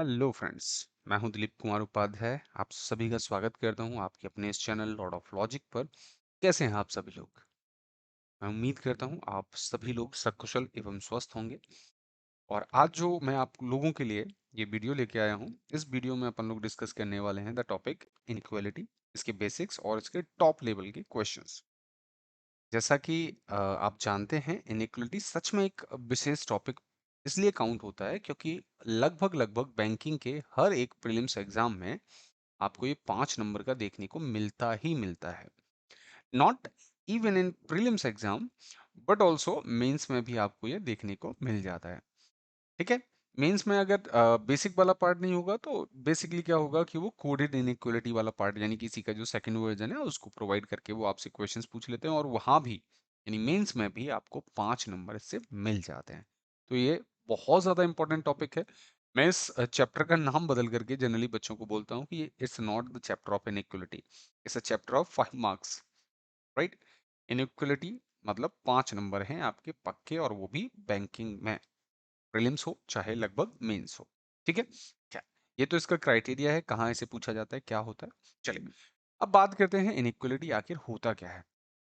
Hello friends. मैं हूं दिलीप कुमार उपाध्याय। आप सभी का स्वागत करता हूं आपके अपने इस चैनल लॉर्ड ऑफ लॉजिक पर। कैसे हैं आप सभी लोग? मैं उम्मीद करता हूं आप सभी लोग सकुशल एवं स्वस्थ होंगे। और आज जो मैं आप लोगों के लिए ये वीडियो लेके आया हूं, इस वीडियो में अपन लोग डिस्कस करने वाले हैं द टॉपिक इनइक्वालिटी, इसके बेसिक्स और इसके टॉप लेवल के क्वेश्चंस। जैसा कि आप जानते हैं, इनइक्वालिटी सच में एक विशेष टॉपिक इसलिए काउंट होता है क्योंकि लगभग लगभग बैंकिंग के हर एक प्रीलिम्स एग्जाम में आपको ये 5 नंबर का देखने को मिलता ही मिलता है। Not even in prelims exam but also mains में भी आपको ये देखने को मिल जाता है। ठीक है। मेंस में अगर बेसिक वाला पार्ट नहीं होगा तो बेसिकली क्या होगा कि वो कोडेड इनइक्वालिटी वाला पार्ट यानी किसी का जो सेकंड वर्जन है उसको प्रोवाइड करके वो आपसे क्वेश्चंस पूछ लेते हैं और वहां भी यानी मेंस में भी आपको 5 नंबर इससे मिल जाते हैं। तो ये बहुत ज्यादा इंपॉर्टेंट टॉपिक है। मैं इस चैप्टर का नाम बदल करके जनरली बच्चों को बोलता हूँ कि ये it's not the chapter of inequality, it's a chapter of 5 marks. Right. Inequality मतलब 5 नंबर हैं आपके पक्के, और वो भी बैंकिंग में, प्रीलिम्स हो चाहे लगभग मेंस हो। ठीक है क्या? ये तो इसका क्राइटेरिया है, कहाँ इसे पूछा जाता है, क्या होता है। चलिए अब बात करते हैं इनइक्वालिटी आखिर होता क्या है।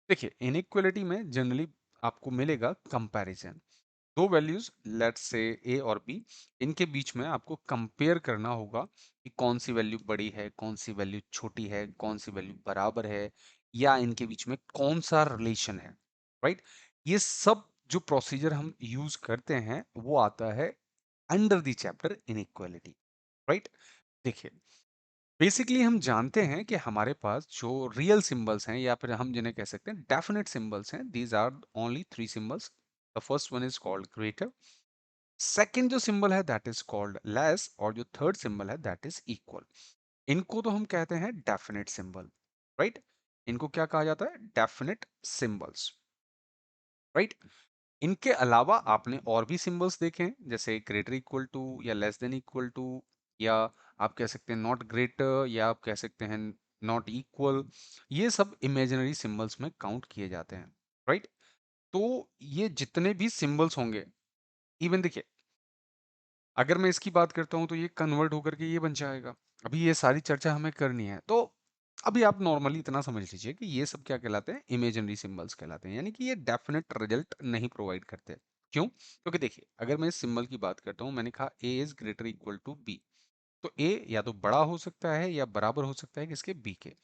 देखिए, इनइक्वालिटी में जनरली आपको मिलेगा कंपैरिजन। दो वैल्यूज लेट्स से ए और बी, इनके बीच में आपको कंपेयर करना होगा कि कौन सी वैल्यू बड़ी है, कौन सी वैल्यू छोटी है, कौन सी वैल्यू बराबर है, या इनके बीच में कौन सा रिलेशन है। राइट। ये सब जो प्रोसीजर हम यूज करते हैं वो आता है under the chapter inequality. Right. देखिए, बेसिकली हम जानते हैं कि हमारे पास जो रियल सिंबल्स हैं या फिर हम जिन्हें कह सकते हैं डेफिनेट सिंबल्स हैं, these are only 3 symbols. The first one is called greater, second जो सिंबल है दैट इज कॉल्ड लेस, और जो थर्ड सिंबल है दैट इज इक्वल। इनको तो हम कहते हैं डेफिनेट सिंबल। राइट। इनको क्या कहा जाता है? Definite symbols. राइट। इनके अलावा आपने और भी सिंबल्स देखे हैं, जैसे ग्रेटर इक्वल टू या लेस देन इक्वल टू, या आप कह सकते हैं नॉट ग्रेटर, या आप कह सकते हैं नॉट इक्वल। ये सब इमेजिनरी सिंबल्स में काउंट किए जाते हैं। राइट। तो ये जितने भी सिंबल्स होंगे, इवन देखिए, अगर मैं इसकी बात करता हूं तो ये कन्वर्ट होकर के ये बन जाएगा। अभी ये सारी चर्चा हमें करनी है, तो अभी आप नॉर्मली इतना समझ लीजिए कि ये सब क्या कहलाते हैं? इमेजिनरी सिंबल्स कहलाते हैं, यानी कि ये डेफिनेट रिजल्ट नहीं प्रोवाइड करते। क्यों? क्योंकि देखिए, अगर मैं इस सिंबल की बात करता हूं, मैंने कहा A is greater equal to B, तो ए या तो बड़ा हो सकता है या बराबर हो सकता है किसके? बी के।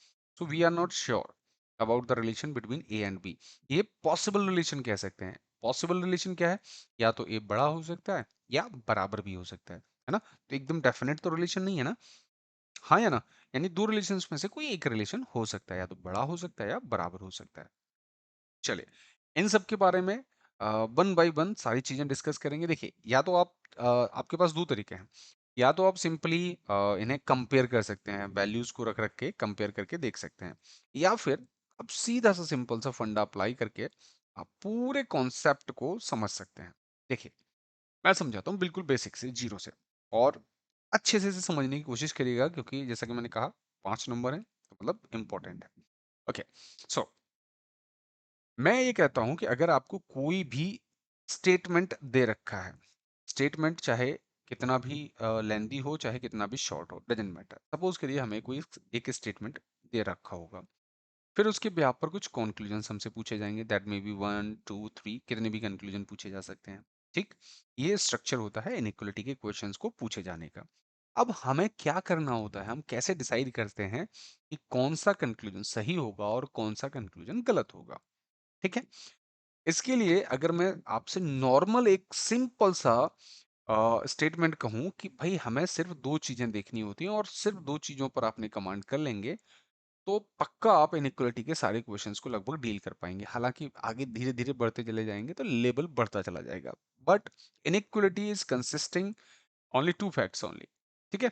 So we are not sure about the relation between A and B. ये पॉसिबल रिलेशन कह सकते हैं। पॉसिबल रिलेशन क्या है? या तो ए बड़ा हो सकता है या बराबर भी हो सकता है ना? तो एकदम डेफिनेट तो रिलेशन नहीं है ना। हाँ या ना? यानी दो रिलेशंस में से कोई एक रिलेशन हो सकता है, या तो बड़ा हो सकता है या बराबर हो सकता है। चलिए, इन सब के बारे में वन बाय वन सारी चीजें डिस्कस करेंगे। देखिए, या तो आप आपके पास दो तरीके हैं। या तो आप सिंपली इन्हें कंपेयर कर सकते हैं, वैल्यूज को रख रख के कंपेयर करके देख सकते हैं, या फिर आप सीधा सा सिंपल सा फंडा अप्लाई करके आप पूरे कॉन्सेप्ट को समझ सकते हैं। देखिए, मैं समझाता हूँ बिल्कुल बेसिक से, जीरो से, और अच्छे से इसे समझने की कोशिश करिएगा, क्योंकि जैसा कि मैंने कहा 5 नंबर है तो मतलब इंपॉर्टेंट है। ओके। सो मैं ये कहता हूं कि अगर आपको कोई भी स्टेटमेंट दे रखा है, स्टेटमेंट चाहे कितना भी लेंदी हो चाहे कितना भी शॉर्ट हो, डजेंट मैटर, सपोज करिए हमें कोई एक स्टेटमेंट दे रखा होगा, फिर उसके ब्याह पर कुछ कंक्लूजन हमसे पूछे जाएंगे, दैट मे बी 1 2 3, कितने भी कंक्लूजन पूछे जा सकते हैं। ठीक। ये स्ट्रक्चर होता है इनइक्वालिटी के क्वेश्चंस को पूछे जाने का। अब हमें क्या करना होता है, हम कैसे डिसाइड करते हैं कि कौन सा कंक्लूजन सही होगा और कौन सा कंक्लूजन गलत होगा? ठीक है। इसके लिए अगर मैं आपसे नॉर्मल एक सिंपल सा स्टेटमेंट कहूं कि भाई हमें सिर्फ दो चीजें देखनी होती हैं और सिर्फ दो चीजों पर आपने कमांड कर लेंगे, तो पक्का आप इनइक्वालिटी के सारे क्वेश्चंस को लगभग डील कर पाएंगे। हालांकि आगे धीरे धीरे बढ़ते चले जाएंगे तो लेवल बढ़ता चला जाएगा, but inequality is consisting only two facts only. ठीक है।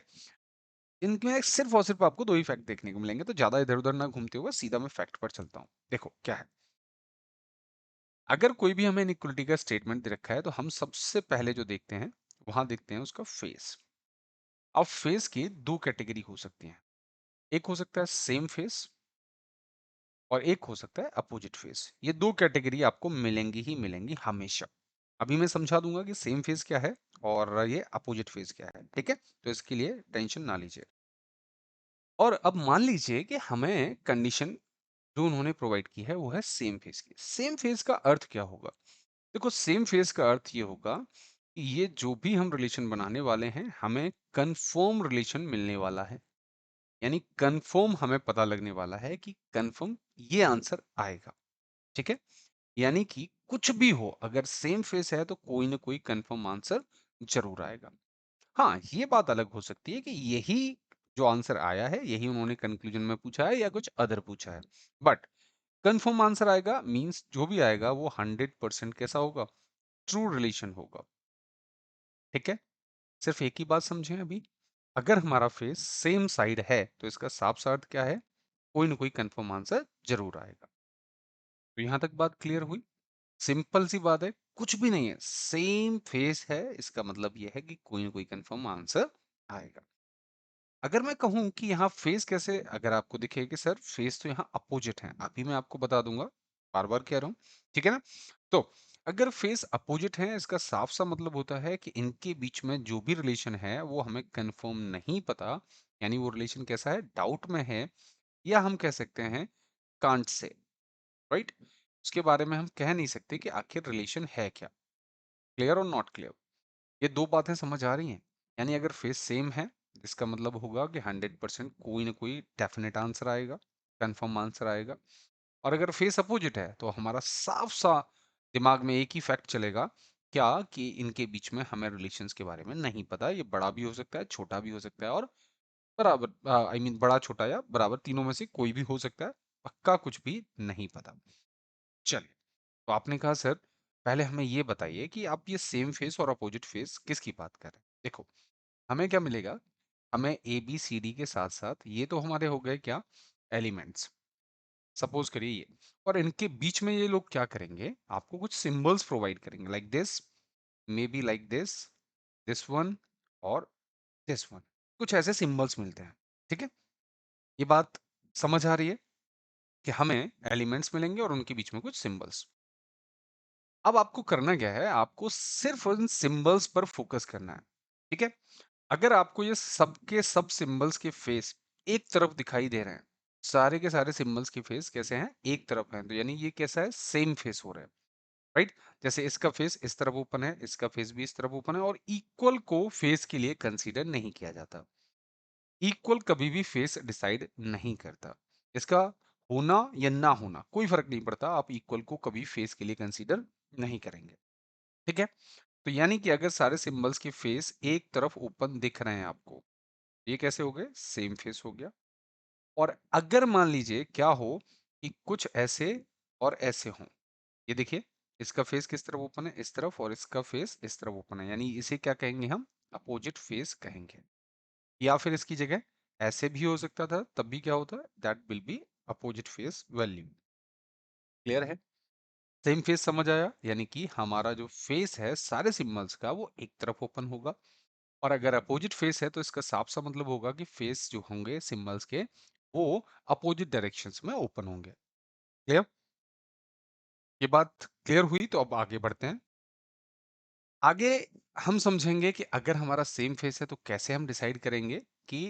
इनमें सिर्फ और सिर्फ आपको दो ही फैक्ट देखने को मिलेंगे, तो ज्यादा इधर उधर ना घूमते हुए सीधा मैं फैक्ट पर चलता हूँ। देखो क्या है, अगर कोई भी हमें इनइक्वालिटी का स्टेटमेंट दे रखा है तो हम सबसे पहले जो देखते हैं वहां देखते हैं उसका फेस। अब फेस की दो कैटेगरी हो सकती हैं, एक हो सकता है सेम फेस और एक हो सकता है अपोजिट फेस। ये दो कैटेगरी आपको मिलेंगी ही मिलेंगी हमेशा। अभी मैं समझा दूंगा कि सेम फेस क्या है और ये अपोजिट फेज क्या है, ठीक है? तो इसके लिए टेंशन ना लीजिए। और अब मान लीजिए कि हमें कंडीशन जो उन्होंने प्रोवाइड की है वो है सेम फेज की। सेम फेज का अर्थ क्या होगा? देखो, सेम फेज का अर्थ ये होगा कि ये जो भी हम रिलेशन बनाने वाले हैं, हमें कंफर्म रिलेशन मिलने वाला है। यानी कंफर्म हमें पता लगने वाला है कि कंफर्म ये आंसर आएगा, ठीक है? यानी कि कुछ भी हो, अगर सेम फेस है तो कोई ना कोई कंफर्म आंसर जरूर आएगा। हाँ, ये बात अलग हो सकती है कि यही जो आंसर आया है यही उन्होंने कंक्लूजन में पूछा है या कुछ अदर पूछा है, बट कंफर्म आंसर आएगा मींस जो भी आएगा वो 100% कैसा होगा? ट्रू रिलेशन होगा, ठीक है? सिर्फ एक ही बात समझें अभी, अगर हमारा फेस सेम साइड है तो इसका साफ सा अर्थ क्या है? कोई ना कोई कंफर्म आंसर जरूर आएगा। तो यहां तक बात क्लियर हुई? सिंपल सी बात है, कुछ भी नहीं है, सेम फेस है, इसका मतलब यह है कि कोई ना कोई कंफर्म आंसर आएगा। अगर मैं कहूं कि यहाँ फेस कैसे, अगर आपको दिखे कि सर फेस तो यहाँ अपोजिट है, अभी मैं आपको बता दूंगा, बार बार कह रहा हूँ, ठीक है ना? तो अगर फेस अपोजिट है, इसका साफ सा मतलब होता है कि इनके बीच में जो भी रिलेशन है वो हमें कंफर्म नहीं पता। यानी वो रिलेशन कैसा है? डाउट में है, या हम कह सकते हैं कांट से, राइट? उसके बारे में हम कह नहीं सकते कि आखिर रिलेशन है क्या। क्लियर और नॉट क्लियर? ये दो बातें समझ आ रही हैं? यानी अगर फेस सेम है, इसका मतलब होगा कि 100% कोई ना कोई डेफिनेट आंसर आएगा, कंफर्म आंसर आएगा। और अगर फेस अपोजिट है तो हमारा साफ सा दिमाग में एक ही फैक्ट चलेगा, क्या कि इनके बीच में हमें रिलेशंस के बारे में नहीं पता। ये बड़ा भी हो सकता है, छोटा भी हो सकता है, और बराबर आई मीन बड़ा छोटा या बराबर तीनों में से कोई भी हो सकता है। पक्का कुछ भी नहीं पता। चलिए, तो आपने कहा सर पहले हमें ये बताइए कि आप ये सेम फेस और अपोजिट फेस किसकी बात कर रहे हैं? देखो, हमें क्या मिलेगा? हमें ए बी सी डी के साथ साथ ये तो हमारे हो गए क्या? एलिमेंट्स। सपोज करिए ये, और इनके बीच में ये लोग क्या करेंगे? आपको कुछ सिंबल्स प्रोवाइड करेंगे, like this, may be like this one, और दिस वन। कुछ ऐसे सिंबल्स मिलते हैं, ठीक है? ये बात समझ आ रही है कि हमें एलिमेंट्स मिलेंगे और उनके बीच में कुछ सिंबल्स। अब आपको करना क्या है? आपको सिर्फ उन सिंबल्स पर फोकस करना है, ठीक है? अगर आपको ये सबके सब सिंबल्स के फेस एक तरफ दिखाई दे रहे हैं, सारे के सारे सिंबल्स के फेस कैसे हैं? एक तरफ हैं, तो यानी ये कैसा है? सेम फेस हो रहा है, राइट? जैसे इसका फेस इस तरफ ओपन है, इसका फेस भी इस तरफ ओपन है, और इक्वल को फेस के लिए कंसीडर नहीं किया जाता। इक्वल कभी भी फेस डिसाइड नहीं करता। इसका होना या ना होना कोई फर्क नहीं पड़ता, आप इक्वल को कभी फेस के लिए कंसीडर नहीं करेंगे, ठीक है? तो यानी कि अगर सारे सिंबल्स के फेस एक तरफ ओपन दिख रहे हैं आपको, ये कैसे हो गए? सेम फेस हो गया। और अगर मान लीजिए क्या हो कि कुछ ऐसे और ऐसे हों, ये देखिए, इसका फेस किस तरफ ओपन है? इस तरफ, और इसका फेस इस तरफ ओपन है, यानी इसे क्या कहेंगे हम? अपोजिट फेस कहेंगे। या फिर इसकी जगह ऐसे भी हो सकता था, तब भी क्या होता है? That will be opposite face value. Clear है? सेम फेस समझ आया? यानी कि हमारा जो फेस है सारे सिंबल्स का वो एक तरफ ओपन होगा, और अगर अपोजिट फेस है तो इसका साफ सा मतलब होगा कि फेस जो होंगे सिंबल्स के वो अपोजिट डायरेक्शंस में ओपन होंगे। क्लियर? ये बात क्लियर हुई? तो अब आगे बढ़ते हैं। आगे हम समझेंगे कि अगर हमारा सेम फेस है तो कैसे हम डिसाइड करेंगे कि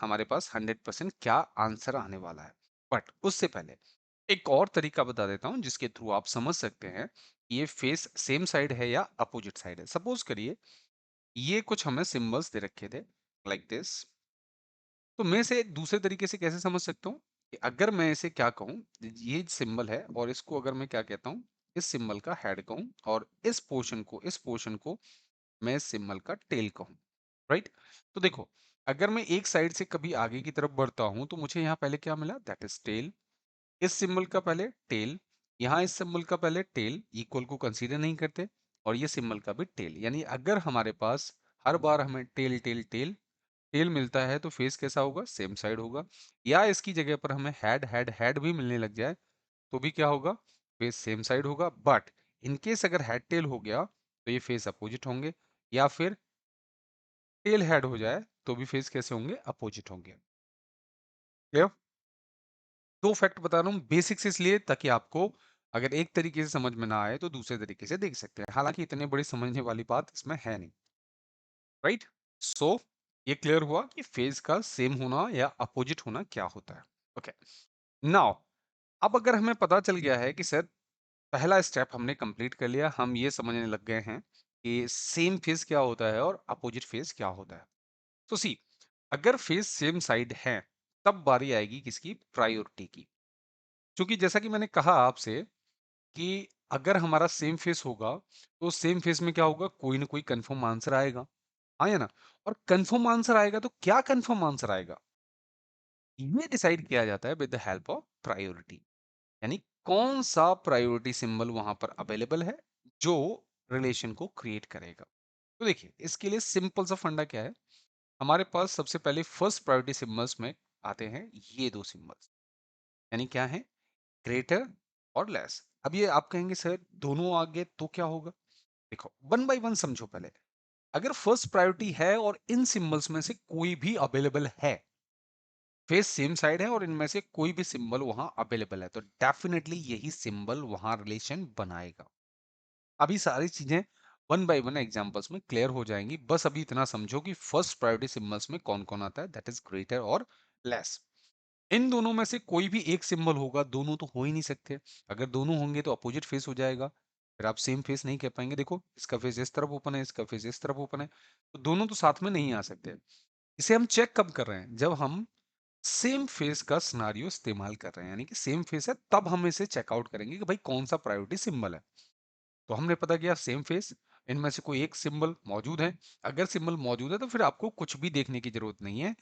हमारे पास 100% क्या आंसर आने वाला है। बट उससे पहले एक और तरीका बता देता हूं जिसके थ्रू आप समझ सकते हैं कि ये फेस सेम साइड है या अपोजिट साइड है। सपोज करिए ये कुछ हमें सिंबल्स दे रखे थे, लाइक दिस। तो मैं इसे एक दूसरे तरीके से कैसे समझ सकता हूँ कि अगर मैं इसे क्या कहूँ, ये सिंबल है और इसको अगर मैं क्या कहता हूँ, इस सिंबल का हेड कहूँ, और इस पोर्शन को मैं इस सिंबल का टेल कहूँ, राइट? तो देखो, अगर मैं एक साइड से कभी आगे की तरफ बढ़ता हूँ तो मुझे यहाँ पहले क्या मिला? That is tail. इस सिंबल का पहले टेल, यहाँ इस सिंबल का पहले टेल, इक्वल को कंसीडर नहीं करते, और ये सिंबल का भी टेल। यानी अगर हमारे पास हर बार हमें टेल टेल टेल टेल मिलता है तो फेस कैसा होगा? सेम साइड होगा। या इसकी जगह पर हमें हेड हेड हेड भी मिलने लग जाए तो भी क्या होगा? फेस सेम साइड होगा। बट इनकेस अगर हेड टेल हो गया तो ये फेस अपोजिट होंगे, या फिर टेल हेड हो जाए तो भी फेस कैसे होंगे? अपोजिट होंगे। क्लियर? दो फैक्ट बता रहा हूँ बेसिक्स इसलिए ताकि आपको अगर एक तरीके से समझ में ना आए तो दूसरे तरीके से देख सकते हैं। हालांकि इतने बड़ी समझने वाली बात इसमें है नहीं। राइट? सो ये क्लियर हुआ कि फेज का सेम होना या अपोजिट होना क्या होता है। ओके, नाउ अब अगर हमें पता चल गया है कि सर पहला स्टेप हमने कंप्लीट कर लिया, हम ये समझने लग गए हैं कि सेम फेज क्या होता है और अपोजिट फेज क्या होता है। तो सी, अगर फेज सेम साइड है तब बारी आएगी किसकी, प्रायोरिटी की। क्योंकि जैसा कि मैंने कहा आपसे कि अगर हमारा सेम फेस होगा तो सेम फेस में क्या होगा, कोई ना कोई कंफर्म आंसर आएगा, हाँ या ना? और कंफर्म आंसर आएगा तो क्या कंफर्म आंसर आएगा, ये डिसाइड किया जाता है with the help of priority. यानी कौन सा प्रायोरिटी सिंबल वहां पर अवेलेबल है जो रिलेशन को क्रिएट करेगा। तो देखिए इसके लिए सिंपल सा फंडा क्या है, हमारे पास सबसे पहले फर्स्ट प्रायोरिटी सिंबल्स में आते हैं ये दो सिंबल्स, यानी क्या है, ग्रेटर और लेस। अब ये आप कहेंगे सर दोनों आ गए तो क्या होगा, देखो वन बाय वन समझो पहले। अगर फर्स्ट प्रायोरिटी है और इन सिंबल्स में से कोई भी अवेलेबल है, फेस सेम साइड है और इनमें से कोई भी सिंबल वहां अवेलेबल है, तो डेफिनेटली यही सिंबल वहां रिलेशन बनाएगा। अभी सारी चीजें वन बाय वन एग्जांपल्स में क्लियर हो जाएंगी, बस अभी इतना समझो कि फर्स्ट प्रायोरिटी सिंबल्स में कौन कौन आता है, दैट इज ग्रेटर और लेस। इन दोनों में से कोई भी एक सिंबल होगा, दोनों तो हो ही नहीं सकते। अगर दोनों होंगे तो अपोजिट फेस हो जाएगा, फिर आप सेम फेस नहीं कह पाएंगे। देखो इसका फेस इस तरफ ओपन है, इसका फेस इस तरफ ओपन है, तो दोनों तो साथ में नहीं आ सकते। इसे हम चेक कब कर रहे हैं, जब हम सेम फेस का सिनारियो इस्तेमाल कर रहे हैं, यानी कि सेम फेस है तब हम इसे चेकआउट करेंगे कि भाई कौन सा प्रायोरिटी सिंबल है। तो हमने पता किया सेम फेस, इनमें से कोई एक सिंबल मौजूद है। अगर सिंबल मौजूद है तो फिर आपको कुछ भी देखने की जरूरत नहीं है,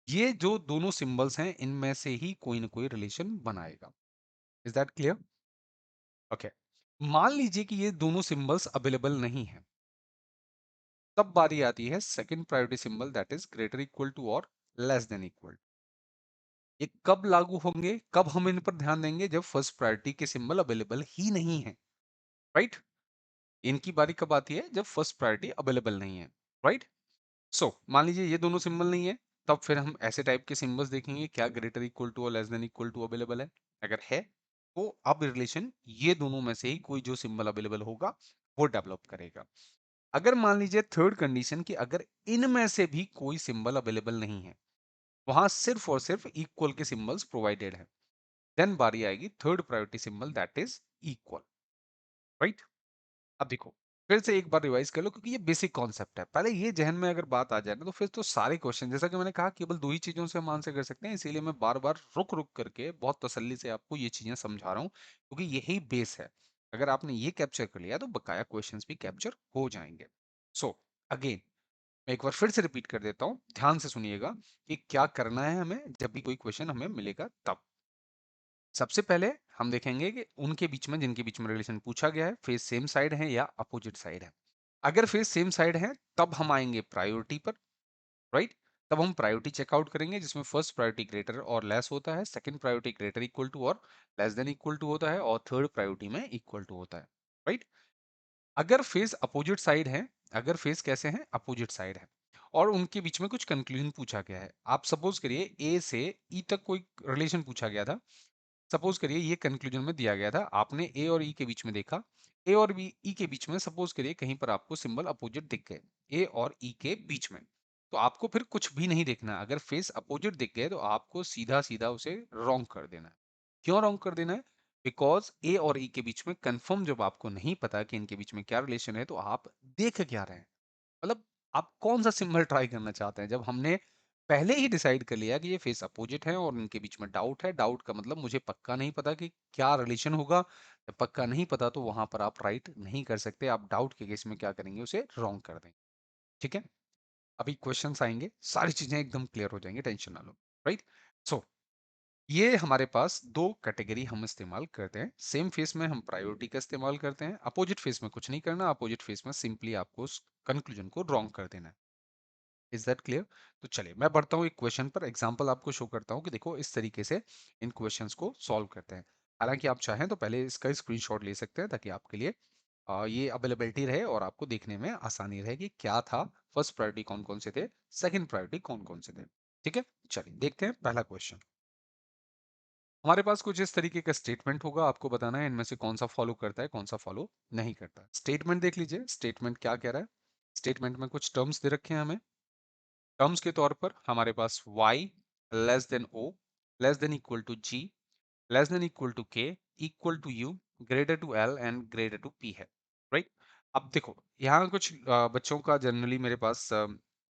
ये जो दोनों सिंबल्स हैं इनमें से ही कोई ना कोई रिलेशन बनाएगा। Is that clear? ओके, मान लीजिए कि ये दोनों सिंबल्स अवेलेबल नहीं है, तब बारी आती है second priority symbol, that is greater equal to और लेस देन इक्वल। ये कब लागू होंगे, कब हम इन पर ध्यान देंगे, जब फर्स्ट प्रायोरिटी के सिंबल अवेलेबल ही नहीं है, राइट? इनकी बारी कब आती है, जब फर्स्ट प्रायोरिटी अवेलेबल नहीं है, राइट? सो मान लीजिए ये दोनों सिंबल नहीं है, तब फिर हम ऐसे टाइप के सिंबल्स देखेंगे, क्या ग्रेटर इक्वल टू और less than equal to available है। अगर है तो अब रिलेशन ये दोनों में से ही कोई जो सिंबल अवेलेबल होगा वो डेवलप करेगा। अगर मान लीजिए थर्ड कंडीशन कि अगर इनमें से भी कोई सिंबल अवेलेबल नहीं है, वहां सिर्फ और सिर्फ इक्वल के सिंबल्स प्रोवाइडेड है, देन बारी आएगी third priority symbol, that is equal, right? अब देखो फिर से एक बार रिवाइज कर लो, क्योंकि ये बेसिक कॉन्सेप्ट है, पहले ये जहन में अगर बात आ जाए ना तो फिर तो सारे क्वेश्चन, जैसा कि मैंने कहा, केवल दो ही चीजों से हम आंसर कर सकते हैं, इसीलिए मैं बार बार रुक रुक करके बहुत तसल्ली से आपको ये चीजें समझा रहा हूँ, क्योंकि यही बेस है। अगर आपने ये कैप्चर कर लिया तो बकाया क्वेश्चंस भी कैप्चर हो जाएंगे। सो अगेन मैं एक बार फिर से रिपीट कर देता हूँ, ध्यान से सुनिएगा कि क्या करना है हमें जब भी कोई क्वेश्चन हमें मिलेगा तब। सबसे पहले हम देखेंगे कि उनके बीच में, जिनके बीच में रिलेशन पूछा गया है, फेस सेम साइड है या अपोजिट साइड है। अगर फेस सेम साइड है तब हम आएंगे प्रायोरिटी पर, राइट? तब हम प्रायोरिटी चेकआउट करेंगे, जिसमें फर्स्ट प्रायोरिटी ग्रेटर और लेस होता है, second priority greater equal to और लेस देन इक्वल टू होता है, और थर्ड प्रायोरिटी में इक्वल टू होता है, राइट? अगर फेस अपोजिट साइड है, अगर फेस कैसे हैं, अपोजिट साइड है, और उनके बीच में कुछ कंक्लूजन पूछा गया है, आप सपोज करिए ए से ई तक कोई रिलेशन पूछा गया था, सपोज करिए ये कंक्लूजन में दिया गया था, आपने ए और ई के बीच में देखा, ए और बी ई के बीच में सपोज करिए कहीं पर आपको सिंबल अपोजिट दिख गए, ए और ई के बीच में, तो आपको फिर कुछ भी नहीं देखना, अगर फेस अपोजिट दिख गए तो आपको सीधा सीधा उसे रॉन्ग कर देना है। क्यों रॉन्ग कर देना है? बिकॉज ए और ई के बीच में कंफर्म जब आपको नहीं पता कि इनके बीच में क्या रिलेशन है, तो आप देख क्या रहे हैं, मतलब आप कौन सा सिंबल ट्राई करना चाहते हैं, जब हमने पहले ही डिसाइड कर लिया कि ये फेस अपोजिट है और इनके बीच में डाउट है, डाउट का मतलब मुझे पक्का नहीं पता कि क्या रिलेशन होगा, जब पक्का नहीं पता तो वहां पर आप राइट नहीं कर सकते, आप डाउट के केस में क्या करेंगे, उसे रॉन्ग कर देंगे। ठीक है, अभी क्वेश्चंस आएंगे, सारी चीजें एकदम क्लियर हो जाएंगे, टेंशन ना लो, राइट? सो ये हमारे पास दो कैटेगरी हम इस्तेमाल करते हैं, सेम फेस में हम प्रायोरिटी का इस्तेमाल करते हैं, अपोजिट फेस में कुछ नहीं करना, अपोजिट फेस में सिंपली आपको उस कंक्लूजन को रॉन्ग कर देना है। Is that clear? तो चलिए मैं बढ़ता हूँ एक क्वेश्चन पर, एग्जांपल आपको शो करता हूँ कि देखो इस तरीके से इन क्वेश्चंस को सॉल्व करते हैं। हालांकि आप चाहें तो पहले इसका स्क्रीनशॉट ले सकते हैं, ताकि आपके लिए ये अवेलेबिलिटी रहे और आपको देखने में आसानी रहे कि क्या था, फर्स्ट प्रायोरिटी कौन कौन से थे, सेकंड प्रायोरिटी कौन कौन से थे। ठीक है, चलिए देखते हैं पहला क्वेश्चन। हमारे पास कुछ इस तरीके का स्टेटमेंट होगा, आपको बताना है इनमें से कौन सा फॉलो करता है, कौन सा फॉलो नहीं करता। स्टेटमेंट देख लीजिए, स्टेटमेंट क्या कह रहा है। स्टेटमेंट में कुछ टर्म्स दे रखे हैं हमें। टर्म्स के तौर पर हमारे पास y less than o, less than equal to g, less than equal to k, equal to u, greater to l and greater to p है। राइट? अब देखो यहाँ कुछ बच्चों का जनरली मेरे पास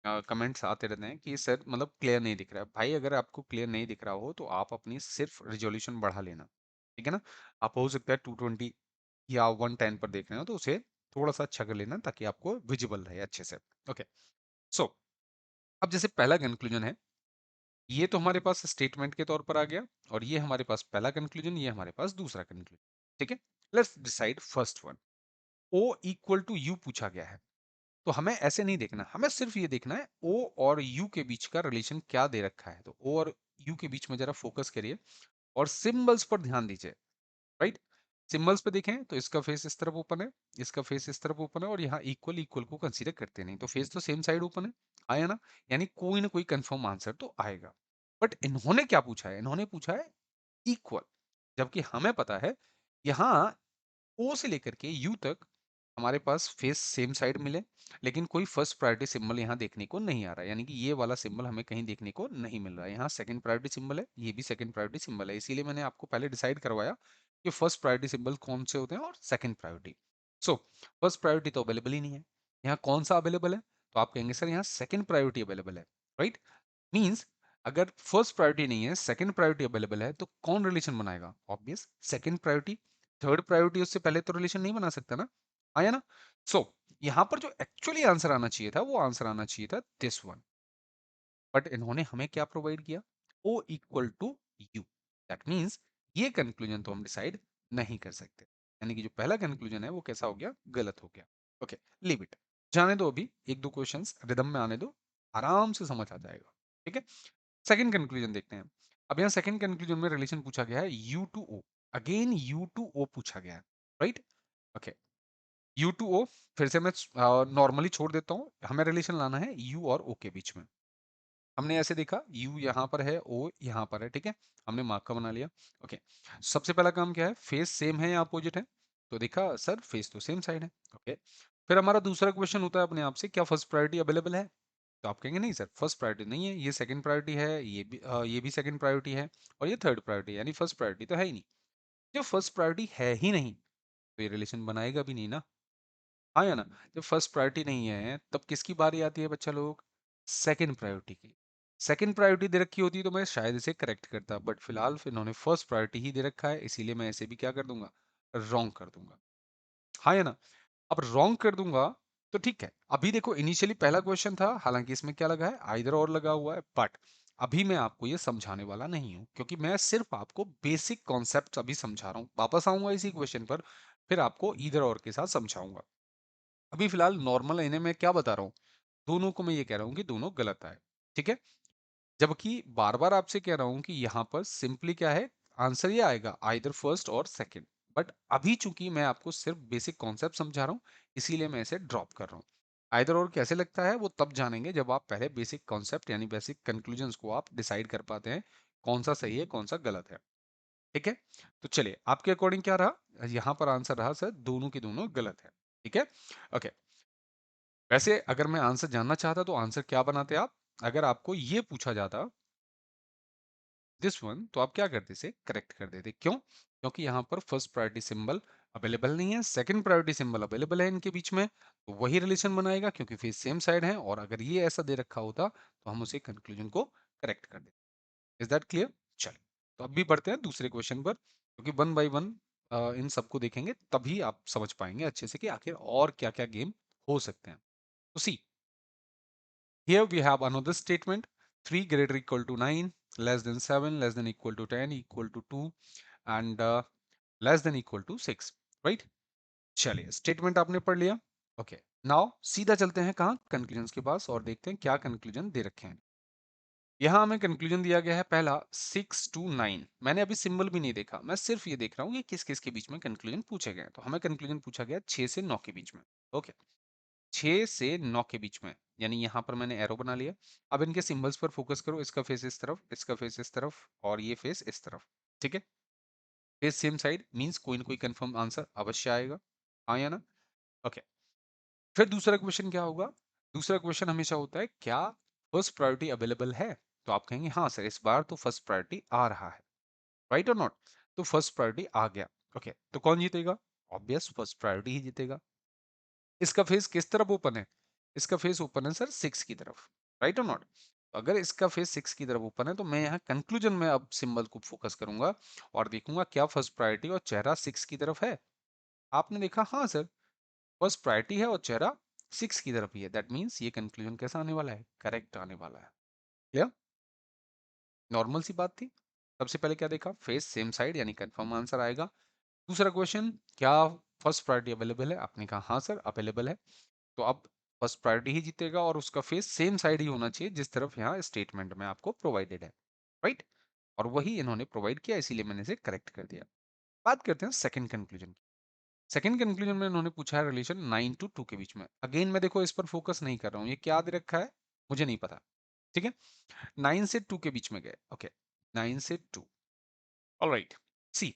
कमेंट्स आते रहते हैं कि सर मतलब क्लियर नहीं दिख रहा है। भाई अगर आपको क्लियर नहीं दिख रहा हो तो आप अपनी सिर्फ रिजोल्यूशन बढ़ा लेना, ठीक है ना। आप हो सकता है 220 या 110 पर देख रहे हो तो उसे थोड़ा सा अच्छा कर लेना ताकि आपको विजिबल रहे अच्छे से। ओके, सो अब जैसे पहला कंक्लूजन है, ये तो हमारे पास स्टेटमेंट के तौर पर आ गया, और ये हमारे पास पहला कंक्लूजन, ये हमारे पास दूसरा कंक्लूजन। ठीक है, let's decide first one. O equal to U पूछा गया है, तो हमें ऐसे नहीं देखना, हमें सिर्फ ये देखना है ओ और यू के बीच का रिलेशन क्या दे रखा है। तो ओ और यू के बीच में जरा फोकस करिए और सिंबल्स पर ध्यान दीजिए। राइट? सिंबल्स पे देखें तो इसका फेस इस तरफ ओपन है, इसका फेस इस तरफ ओपन है, और यहाँ इक्वल इक्वल को कंसीडर करते नहीं, तो फेस तो सेम साइड ओपन है। आया ना? यानी कोई ना कोई कंफर्म आंसर तो आएगा। बट इन्होंने क्या पूछा है? इन्होंने पूछा है इक्वल, जबकि हमें पता है यहाँ ओ से लेकर के यू तक हमारे पास फेस सेम साइड मिले, लेकिन कोई फर्स्ट प्रायोरिटी सिंबल यहाँ देखने को नहीं आ रहा है, यानी कि ये वाला सिंबल हमें कहीं देखने को नहीं मिल रहा है। यहाँ सेकंड प्रायोरिटी सिंबल है, ये भी सेकंड प्रायोरिटी सिंबल है, इसीलिए मैंने आपको पहले डिसाइड करवाया कि फर्स्ट प्रायोरिटी सिंबल कौन से होते हैं और second priority. So first priority तो अवेलेबल ही नहीं है। यहाँ कौन सा अवेलेबल है? तो आप कहेंगे सर यहाँ सेकंड प्रायोरिटी अवेलेबल है। राइट? मीन्स अगर फर्स्ट प्रायोरिटी नहीं है, सेकंड प्रायोरिटी अवेलेबल है, तो कौन रिलेशन बनाएगा? Obvious second priority. Third priority उससे पहले तो रिलेशन नहीं बना सकता ना। आया ना? सो यहां पर जो एक्चुअली आंसर आना चाहिए था वो आंसर आना चाहिए था दिस वन, बट इन्होंने हमें क्या प्रोवाइड किया? O equal to U. That means ये कंक्लूजन तो हम डिसाइड नहीं कर सकते, यानी कि जो पहला कंक्लूजन है वो कैसा हो गया? गलत हो गया। ओके, लीव इट, जाने दो, अभी एक दो क्वेश्चंस रिदम में आने दो, आराम से समझ आ जाएगा। ठीक है, सेकंड कंक्लूजन देखते हैं। अब यहाँ सेकंड कंक्लूजन में रिलेशन पूछा गया है U to O, again U to O पूछा गया है। Right? Okay, U to O फिर से मैं नॉर्मली छोड़ देता हूँ, हमें रिलेशन लाना है यू और ओ के बीच में। हमने ऐसे देखा यू यहाँ पर है, ओ यहाँ पर है, ठीक है, हमने मार्क का बना लिया। ओके, सबसे पहला काम क्या है? फेस सेम है या अपोजिट है? तो देखा सर फेस तो सेम साइड है। ओके, फिर हमारा दूसरा क्वेश्चन होता है अपने आप से, क्या फर्स्ट प्रायोरिटी अवेलेबल है? तो आप कहेंगे नहीं सर फर्स्ट प्रायोरिटी नहीं है, ये सेकंड प्रायोरिटी है, ये भी सेकंड प्रायोरिटी है, और ये थर्ड प्रायोरिटी, यानी फर्स्ट प्रायोरिटी तो है ही नहीं। जो फर्स्ट प्रायोरिटी है ही नहीं तो ये रिलेशन बनाएगा भी नहीं ना। हाँ या ना? जब फर्स्ट प्रायोरिटी नहीं है तब किसकी बारी आती है बच्चा लोग? सेकंड प्रायोरिटी की। सेकंड प्रायोरिटी दे रखी होती तो मैं शायद इसे करेक्ट करता, बट फिलहाल फिर इन्होंने फर्स्ट प्रायोरिटी ही दे रखा है, इसीलिए मैं इसे भी क्या कर दूंगा? रॉन्ग कर दूंगा। हाँ या ना? अब रॉन्ग कर दूंगा तो ठीक है। अभी देखो इनिशियली पहला क्वेश्चन था, हालांकि इसमें क्या लगा है? आइदर और लगा हुआ है, बट अभी मैं आपको ये समझाने वाला नहीं हूं, क्योंकि मैं सिर्फ आपको बेसिक कॉन्सेप्ट अभी समझा रहा हूं। वापस आऊंगा इसी क्वेश्चन पर, फिर आपको इधर और के साथ समझाऊंगा। अभी फिलहाल नॉर्मल इन्हें मैं क्या बता रहा हूँ? दोनों को मैं ये कह रहा हूँ कि दोनों गलत है। ठीक है, जबकि बार बार आपसे कह रहा हूँ कि यहाँ पर सिंपली क्या है? आंसर ये आएगा आइदर फर्स्ट और सेकंड। बट अभी चूंकि मैं आपको सिर्फ बेसिक कॉन्सेप्ट समझा रहा हूँ, इसीलिए मैं इसे ड्रॉप कर रहा हूँ। आइदर और कैसे लगता है वो तब जानेंगे जब आप पहले बेसिक कॉन्सेप्ट यानी बेसिक कंक्लूजन्स को आप डिसाइड कर पाते हैं, कौन सा सही है कौन सा गलत है। ठीक है, तो चलिए आपके अकॉर्डिंग क्या रहा? यहाँ पर आंसर रहा सर दोनों के दोनों गलत है। ठीक है, ओके। वैसे अगर मैं आंसर जानना चाहता तो आंसर क्या बनाते आप? अगर आपको ये पूछा जाता दिस वन, तो आप क्या करते? इसे करेक्ट कर देते। क्यों? क्योंकि यहाँ पर फर्स्ट प्रायोरिटी सिंबल अवेलेबल नहीं है, सेकंड प्रायोरिटी सिंबल अवेलेबल है इनके बीच में, तो वही रिलेशन बनाएगा क्योंकि फेस सेम साइड है, और अगर ये ऐसा दे रखा होता तो हम उसे कंक्लूजन को करेक्ट कर देते। Is that clear? चलिए, तो अब भी बढ़ते हैं दूसरे क्वेश्चन पर, क्योंकि वन बाय वन इन सबको देखेंगे तभी आप समझ पाएंगे अच्छे से कि आखिर और क्या क्या गेम हो सकते हैं। तो सी, here we have another statement, 3 greater equal to 9, less than 7, less than equal to 10, equal to 2, and less than equal to 6, right? चलिए स्टेटमेंट आपने पढ़ लिया। ओके, नाउ सीधा चलते हैं कहाँ? कंक्लूजन के पास, और देखते हैं क्या कंक्लूजन दे रखे हैं। यहाँ हमें कंक्लूजन दिया गया है पहला 6 to 9। मैंने अभी सिंबल भी नहीं देखा, मैं सिर्फ ये देख रहा हूँ कि किस किस के बीच में कंक्लूजन पूछे गए हैं। तो हमें कंक्लूजन पूछा गया 6 से 9 के बीच में। ओके, 6 से 9 के बीच में, यानी यहाँ पर मैंने एरो बना लिया। अब इनके सिंबल्स पर फोकस करो, इसका फेस इस तरफ, इसका फेस इस तरफ, और ये फेस इस तरफ। ठीक है, फेस सेम साइड मींस कोई ना कोई कंफर्म आंसर अवश्य आएगा। हाँ या ना? ओके, फिर दूसरा क्वेश्चन क्या होगा? दूसरा क्वेश्चन हमेशा होता है क्या फर्स्ट प्रायोरिटी अवेलेबल है? तो आप कहेंगे हाँ सर, इस बार तो फर्स्ट प्रायोरिटी आ रहा है, राइट और नॉट? तो फर्स्ट प्रायोरिटी आ गया। ओके, तो कौन जीतेगा? ऑब्वियस फर्स्ट प्रायोरिटी ही जीतेगा। इसका फेस किस तरफ ओपन है? इसका फेस ओपन है सर 6 की तरफ, राइट और नॉट? अगर इसका फेस 6 की तरफ ओपन है तो मैं यहाँ कंक्लूजन में अब सिंबल को फोकस करूंगा और देखूंगा क्या फर्स्ट प्रायोरिटी और चेहरा 6 की तरफ है। आपने देखा हाँ सर, फर्स्ट प्रायोरिटी है और चेहरा 6 की तरफ ही है। दैट मीन्स ये कंक्लूजन कैसा आने वाला है? करेक्ट आने वाला है। क्लियर? नॉर्मल सी बात थी। सबसे पहले क्या देखा? फेस सेम साइड, यानी कंफर्म आंसर आएगा। दूसरा क्वेश्चन, क्या फर्स्ट प्रायोरिटी अवेलेबल है? आपने कहा हाँ सर अवेलेबल है। तो अब फर्स्ट प्रायोरिटी ही जीतेगा और उसका फेस सेम साइड ही होना चाहिए जिस तरफ यहाँ स्टेटमेंट में आपको प्रोवाइडेड है, राइट? और वही इन्होंने प्रोवाइड किया, इसीलिए मैंने इसे करेक्ट कर दिया। बात करते हैं सेकंड कंक्लूजन। सेकंड कंक्लूजन में इन्होंने पूछा है रिलेशन 9 टू 2 के बीच में। अगेन मैं देखो इस पर फोकस नहीं कर रहा हूँ, ये क्या दे रखा है मुझे नहीं पता, ठीक है? 9 से 2 के बीच में गए, ओके, 9 से 2। ऑलराइट, सी,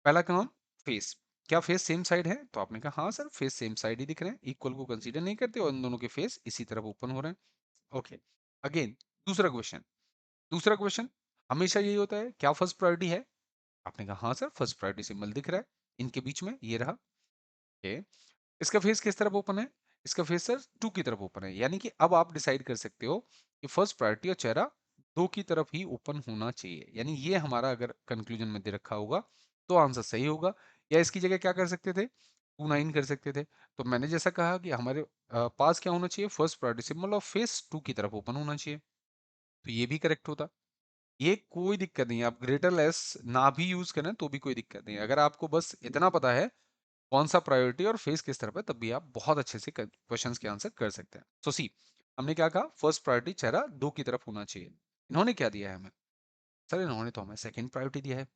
पहला काम, फेस। क्या फेस सेम साइड है? तो आपने कहा हाँ सर फेस सेम साइड ही दिख रहे हैं, इक्वल को कंसीडर नहीं करते और इन दोनों के फेस इसी तरफ ओपन हो रहे हैं। ओके, अगेन दूसरा क्वेश्चन। दूसरा क्वेश्चन हमेशा यही होता है, क्या फर्स्ट प्रायोरिटी है? आपने कहा हाँ सर फर्स्ट प्रायोरिटी सिंबल दिख रहा है इनके बीच में, ये रहा। ओके, इसका फेस किस तरफ ओपन है? इसका फेस सर 2 की तरफ ओपन है, यानी कि अब आप डिसाइड कर सकते हो कि फर्स्ट प्रायोरिटी और चेहरा 2 की तरफ ही ओपन होना चाहिए, यानी ये हमारा अगर कंक्लूजन में दे रखा होगा तो आंसर सही होगा। या इसकी जगह क्या कर सकते थे? 2 9 कर सकते थे। तो मैंने जैसा कहा कि हमारे पास क्या होना चाहिए? फर्स्ट प्रायोरिटी सिंबल और फेस 2 की तरफ ओपन होना चाहिए, तो ये भी करेक्ट होता। ये कोई दिक्कत नहीं है, आप ग्रेटर लेस ना भी यूज करें तो भी कोई दिक्कत नहीं है। अगर आपको बस इतना पता है कौन सा प्रायोरिटी और फेस किस तरफ है, तब भी आप बहुत अच्छे से क्वेश्चंस के आंसर कर सकते हैं। सो सी, हमने क्या कहा? फर्स्ट प्रायोरिटी चेहरा 2 की तरफ होना चाहिए। इन्होंने क्या दिया है हमें? सर इन्होंने तो हमें सेकंड प्रायोरिटी दिया है,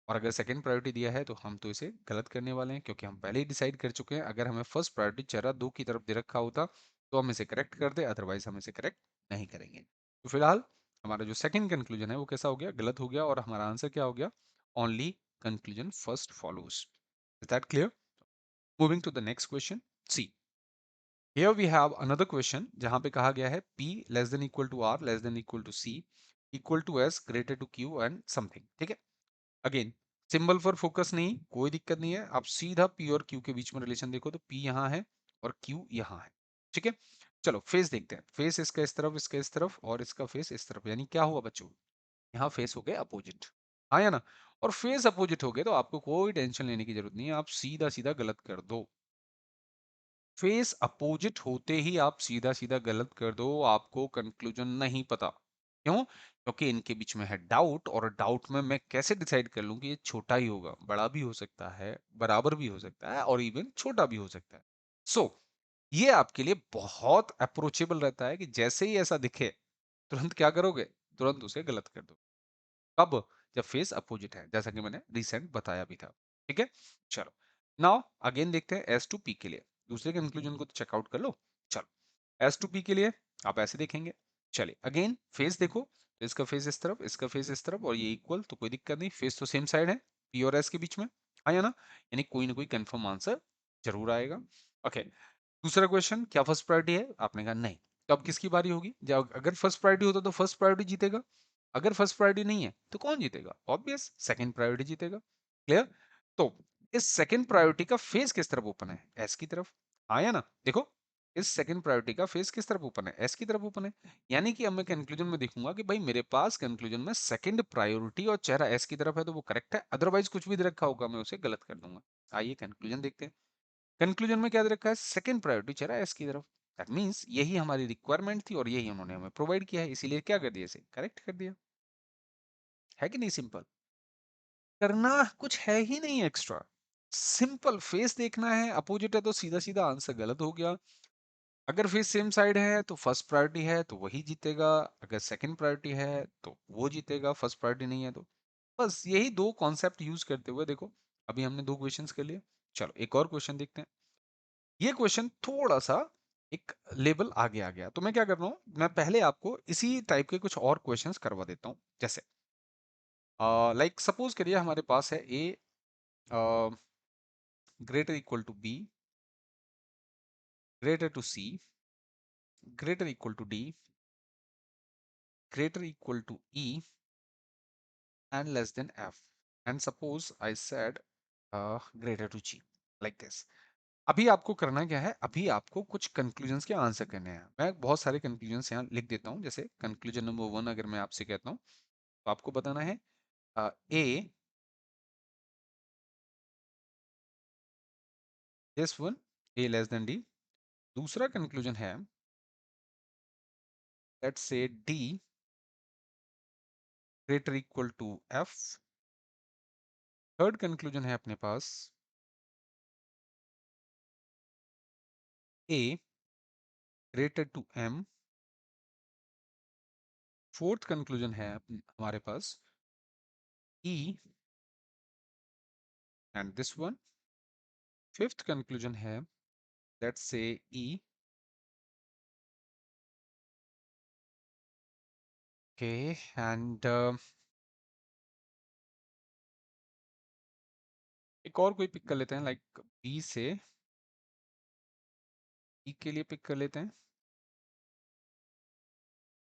और अगर सेकंड प्रायोरिटी दिया है तो हम तो इसे गलत करने वाले हैं, क्योंकि हम पहले ही डिसाइड कर चुके हैं अगर हमें फर्स्ट प्रायोरिटी चेहरा 2 की तरफ दे रखा होता तो हम इसे करेक्ट कर दे, अदरवाइज हम इसे करेक्ट नहीं करेंगे। तो फिलहाल हमारा जो सेकंड कंक्लूजन है वो कैसा हो गया? गलत हो गया, और हमारा आंसर क्या हो गया? Only conclusion first follows. Is that clear? Moving to the next question, see, here we have another question जहां पे कहा गया है P less than equal to R less than equal to C equal to S greater to Q and something, ठीक है? Again symbol पर focus नहीं, कोई दिक्कत नहीं है, आप सीधा P और Q के बीच में रिलेशन देखो तो P यहाँ है और Q यहाँ है, ठीक है? चलो फेस देखते हैं। फेस इसका इस तरफ, इसका इस तरफ, और इसका फेस इस तरफ, यानी क्या हुआ बच्चों? यहाँ फेस हो गए अपोजिट, हाँ या ना? और फेस अपोजिट हो गए तो आपको कोई टेंशन लेने की जरूरत नहीं है, आप सीधा सीधा गलत कर दो। फेस अपोजिट होते ही आप सीधा सीधा गलत कर दो, आपको कंक्लूजन नहीं पता। क्यों? क्योंकि इनके बीच में है डाउट, और डाउट में मैं कैसे डिसाइड कर लूं कि ये छोटा ही होगा? बड़ा भी हो सकता है, बराबर भी हो सकता है, और इवन छोटा भी हो सकता है। सो ये आपके लिए बहुत अप्रोचेबल रहता है कि जैसे ही ऐसा दिखे तुरंत क्या करोगे? तुरंत उसे गलत कर दो। कब? जब फेस अपोजिट है, जैसा कि मैंने रिसेंट बताया भी था, ठीक है? चलो, नाउ अगेन देखते हैं एस टू पी के लिए। दूसरे कंक्लूजन को तो चेकआउट कर लो। चलो, एस टू पी के लिए आप ऐसे देखेंगे। चलिए अगेन फेस देखो, तो इसका फेस इस तरफ, इसका फेस इस तरफ, और ये इक्वल, तो कोई दिक्कत नहीं, फेस तो सेम साइड है पी और एस के बीच में, आया ना? यानी कोई ना कोई कंफर्म आंसर जरूर आएगा। ओके, दूसरा क्वेश्चन, क्या फर्स्ट प्रायोरिटी है? आपने कहा नहीं। तो अब किसकी बारी होगी? जब अगर फर्स्ट प्रायोरिटी होता तो फर्स्ट प्रायोरिटी जीतेगा, अगर फर्स्ट प्रायोरिटी नहीं है तो कौन जीतेगा? ऑब्वियस सेकंड प्रायोरिटी जीतेगा। क्लियर? तो इस सेकंड प्रायोरिटी का फेस किस तरफ ओपन है? एस की तरफ, आया ना? देखो, इस सेकंड प्रायोरिटी का फेस किस तरफ ओपन है? एस की तरफ ओपन है। यानी कि अब मैं कंक्लूजन में देखूंगा कि भाई मेरे पास कंक्लूजन में सेकंड प्रायोरिटी और चेहरा एस की तरफ है तो वो करेक्ट है, अदरवाइज कुछ भी दे रखा होगा मैं उसे गलत कर दूंगा। आइए कंक्लूजन देखते हैं। कंक्लूजन में क्या दे रखा है? सेकंड प्रायोरिटी चेहरा एस की तरफ। दैट मींस यही हमारी रिक्वायरमेंट थी और यही उन्होंने हमें प्रोवाइड किया है, इसीलिए क्या कर दिया? इसे करेक्ट कर दिया। है कि नहीं सिंपल? करना कुछ है ही नहीं एक्स्ट्रा, सिंपल फेस देखना है, अपोजिट है तो सीधा सीधा आंसर गलत हो गया। अगर फेस सेम साइड है तो फर्स्ट प्रायोरिटी है तो वही जीतेगा, अगर सेकंड प्रायोरिटी है तो वो जीतेगा, फर्स्ट प्रायोरिटी नहीं है तो। बस यही दो कॉन्सेप्ट यूज करते हुए देखो, अभी हमने दो क्वेश्चंस कर लिए। चलो एक और क्वेश्चन देखते हैं। ये क्वेश्चन थोड़ा सा एक लेवल आगे आ गया, तो मैं क्या कर रहा हूँ, मैं पहले आपको इसी टाइप के कुछ और क्वेश्चंस करवा देता हूँ। जैसे लाइक सपोज करिए हमारे पास है A greater equal to B greater to C, greater equal to D, greater equal to E, and less than F. And suppose I said greater to G, like this. अभी आपको करना क्या है, अभी आपको कुछ कंक्लूजन्स के आंसर करने हैं। मैं बहुत सारे कंक्लूजन्स यहाँ लिख देता हूँ। जैसे कंक्लूजन नंबर 1 अगर मैं आपसे कहता हूँ तो आपको बताना है A, this one, A less than D. दूसरा कंक्लूजन है let's say D greater equal to F. Third conclusion है अपने पास A greater to M. Fourth conclusion है हमारे पास E and this one. Fifth conclusion है let's say E, okay, and एक और कोई पिक कर लेते हैं, लाइक बी से ई के लिए पिक कर लेते हैं।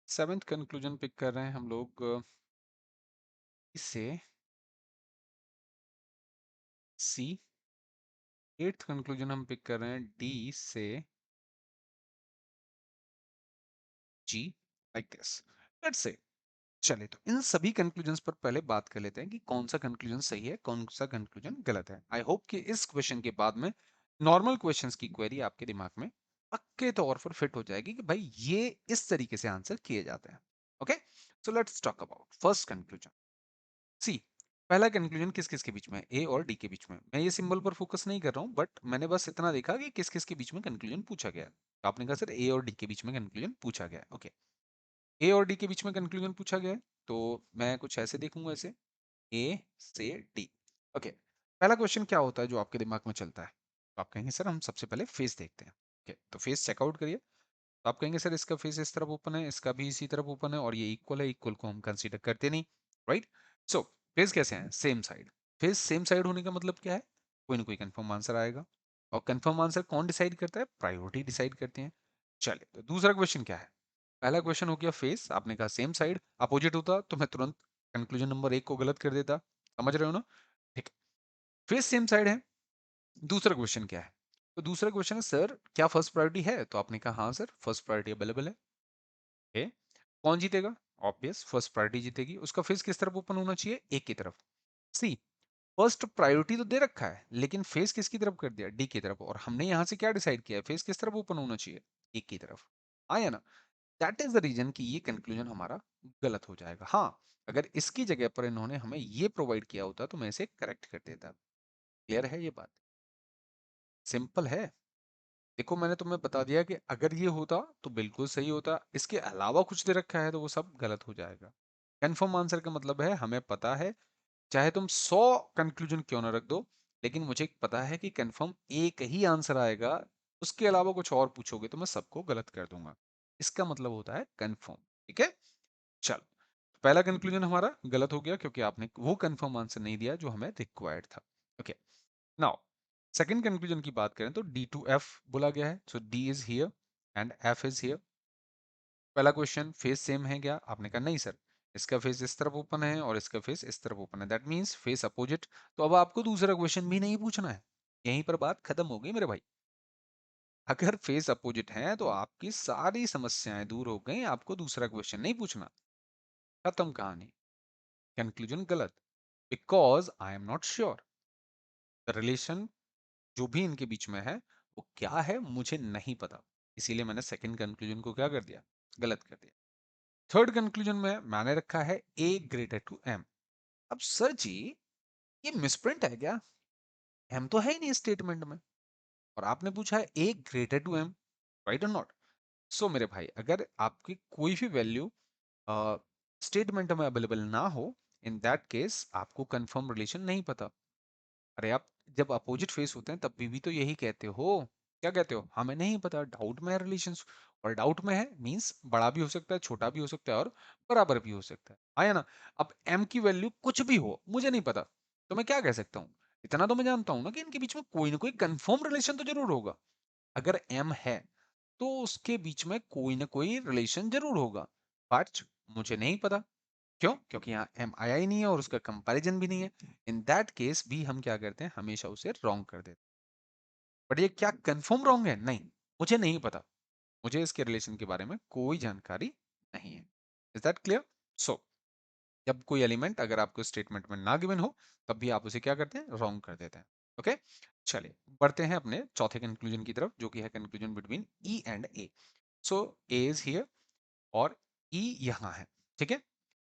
सेवेंथ कंक्लूजन पिक कर रहे हैं हम लोग इससे सी। एट्थ कंक्लूजन हम पिक कर रहे हैं डी से जी, लाइक दिस। लेट्स से चले तो इन सभी कंक्लूजन्स पर पहले बात कर लेते हैं कि कौन सा कंक्लूजन सही है, कौन सा कंक्लूजन गलत है। आई होप कि इस क्वेश्चन के बाद में नॉर्मल क्वेश्चंस की क्वेरी आपके दिमाग में पक्के तौर पर फिट हो जाएगी कि भाई ये इस तरीके से आंसर किए जाते हैं। Okay, so let's talk about first conclusion. C, पहला कंक्लूजन किस किस के बीच में है, ए और डी के बीच में। मैं ये सिंबल पर फोकस नहीं कर रहा हूं, बट मैंने बस इतना देखा कि किस किस के बीच में कंक्लूजन पूछा गया है। तो आपने कहा सर ए और डी के बीच में कंक्लूजन पूछा गया है। ओके, ए और डी के बीच में कंक्लूजन पूछा गया है तो मैं कुछ ऐसे देखूंगा, ऐसे ए से डी। ओके, पहला क्वेश्चन क्या होता है जो आपके दिमाग में चलता है? तो आप कहेंगे सर हम सबसे पहले फेस देखते हैं। ओके, तो फेस चेकआउट करिए। तो आप कहेंगे सर इसका फेस इस तरफ ओपन है, इसका भी इसी तरफ ओपन है, और ये इक्वल है, इक्वल को हम कंसीडर करते नहीं, राइट? सो फेस कैसे हैं? Same side. Face same side होने का मतलब क्या है? कोई ना कोई कंफर्म आंसर आएगा। और कंफर्म आंसर कौन डिसाइड करता है? प्रायोरिटी डिसाइड करते हैं। चलिए, तो दूसरा क्वेश्चन क्या है? पहला क्वेश्चन हो गया फेस, आपने कहा सेम साइड। अपोजिट होता तो मैं तुरंत कंक्लूजन नंबर 1 को गलत कर देता। समझ रहे हो ना? ठीक है, फेस सेम साइड है। दूसरा क्वेश्चन क्या है? तो दूसरा क्वेश्चन है सर क्या फर्स्ट प्रायोरिटी है? तो आपने कहा हाँ सर फर्स्ट प्रायोरिटी अवेलेबल है। ओके, कौन जीतेगा? ऑब्वियस फर्स्ट प्रायोरिटी जीतेगी। उसका फेस किस तरफ ओपन होना चाहिए? एक की तरफ। सी, फर्स्ट प्रायोरिटी तो दे रखा है लेकिन फेस किसकी तरफ कर दिया? डी की तरफ। और हमने यहां से क्या डिसाइड किया है? फेस किस तरफ ओपन होना चाहिए? एक की तरफ। आया ना? दैट इज द रीजन कि ये कंक्लूजन हमारा गलत हो जाएगा। हाँ, अगर इसकी जगह पर इन्होंने हमें ये प्रोवाइड किया होता तो मैं इसे करेक्ट कर देता। क्लियर है ये बात? सिंपल है। देखो मैंने तुम्हें बता दिया कि अगर ये होता तो बिल्कुल सही होता, इसके अलावा कुछ दे रखा है तो वो सब गलत हो जाएगा। कंफर्म आंसर का मतलब है हमें पता है, चाहे तुम 100 कंक्लूजन क्यों ना रख दो, लेकिन मुझे पता है कि कंफर्म एक ही आंसर आएगा। उसके अलावा कुछ और पूछोगे तो मैं सबको गलत कर दूंगा। इसका मतलब होता है कंफर्म। ठीक है, चल, पहला कंक्लूजन हमारा गलत हो गया क्योंकि आपने वो कंफर्म आंसर नहीं दिया जो हमें रिक्वायर्ड था। ओके, नाउ सेकंड कंक्लूजन की बात करें तो डी टू एफ बोला गया है, so D is here and F is here. पहला क्वेश्चन फेस सेम है क्या? आपने कहा नहीं सर, इसका फेस इस तरफ ओपन है और इसका फेस इस तरफ ओपन है, दैट मींस फेस अपोजिट। तो अब आपको दूसरा क्वेश्चन भी नहीं पूछना है, यहीं पर बात खत्म हो गई मेरे भाई। अगर फेस अपोजिट है तो आपकी सारी समस्याएं दूर हो गई, आपको दूसरा क्वेश्चन नहीं पूछना। खत्म कहानी, कंक्लूजन गलत। Because I am not sure the relation जो भी इनके बीच में है वो क्या है, मुझे नहीं पता। इसीलिए मैंने सेकंड कंक्लूजन को क्या कर दिया? गलत कर दिया। थर्ड कंक्लूजन में मैंने रखा है ए ग्रेटर टू एम। अब सर जी ये मिसप्रिंट है क्या? एम तो है ही नहीं स्टेटमेंट में, और आपने पूछा है A greater to M, right और नॉट? सो मेरे भाई अगर आपकी कोई भी वैल्यू स्टेटमेंट में अवेलेबल ना हो, इन दैट केस आपको कंफर्म रिलेशन नहीं पता। अरे आप जब अपोजिट फेस होते हैं तब भी तो यही कहते हो। क्या कहते हो? हमें नहीं पता, डाउट में है रिलेशन। और डाउट में है मींस बड़ा भी हो सकता है, छोटा भी हो सकता है, और बराबर भी हो सकता है। आया ना? अब m की वैल्यू कुछ भी हो, मुझे नहीं पता, तो मैं क्या कह सकता हूँ? इतना तो मैं जानता हूँ ना कि इनके बीच में कोई ना कोई कंफर्म रिलेशन तो जरूर होगा। अगर एम है तो उसके बीच में कोई ना कोई रिलेशन जरूर होगा, बट मुझे नहीं पता। क्यों? क्योंकि यहाँ एम आया ही नहीं है और उसका कंपैरिजन भी नहीं है। इन दैट केस भी हम क्या करते हैं, हमेशा उसे रॉन्ग कर देते हैं। बट ये क्या कंफर्म रॉन्ग है? नहीं, मुझे नहीं पता। मुझे इसके रिलेशन के बारे में कोई जानकारी नहीं है। Is that clear? सो जब कोई एलिमेंट अगर आपको स्टेटमेंट में ना गिवन हो, तब भी आप उसे क्या करते हैं, रॉन्ग कर देते हैं। ओके, चलिए बढ़ते हैं अपने चौथे कंक्लूजन की तरफ, जो कि है conclusion between E and A. So A is here और ई यहाँ है। ठीक है,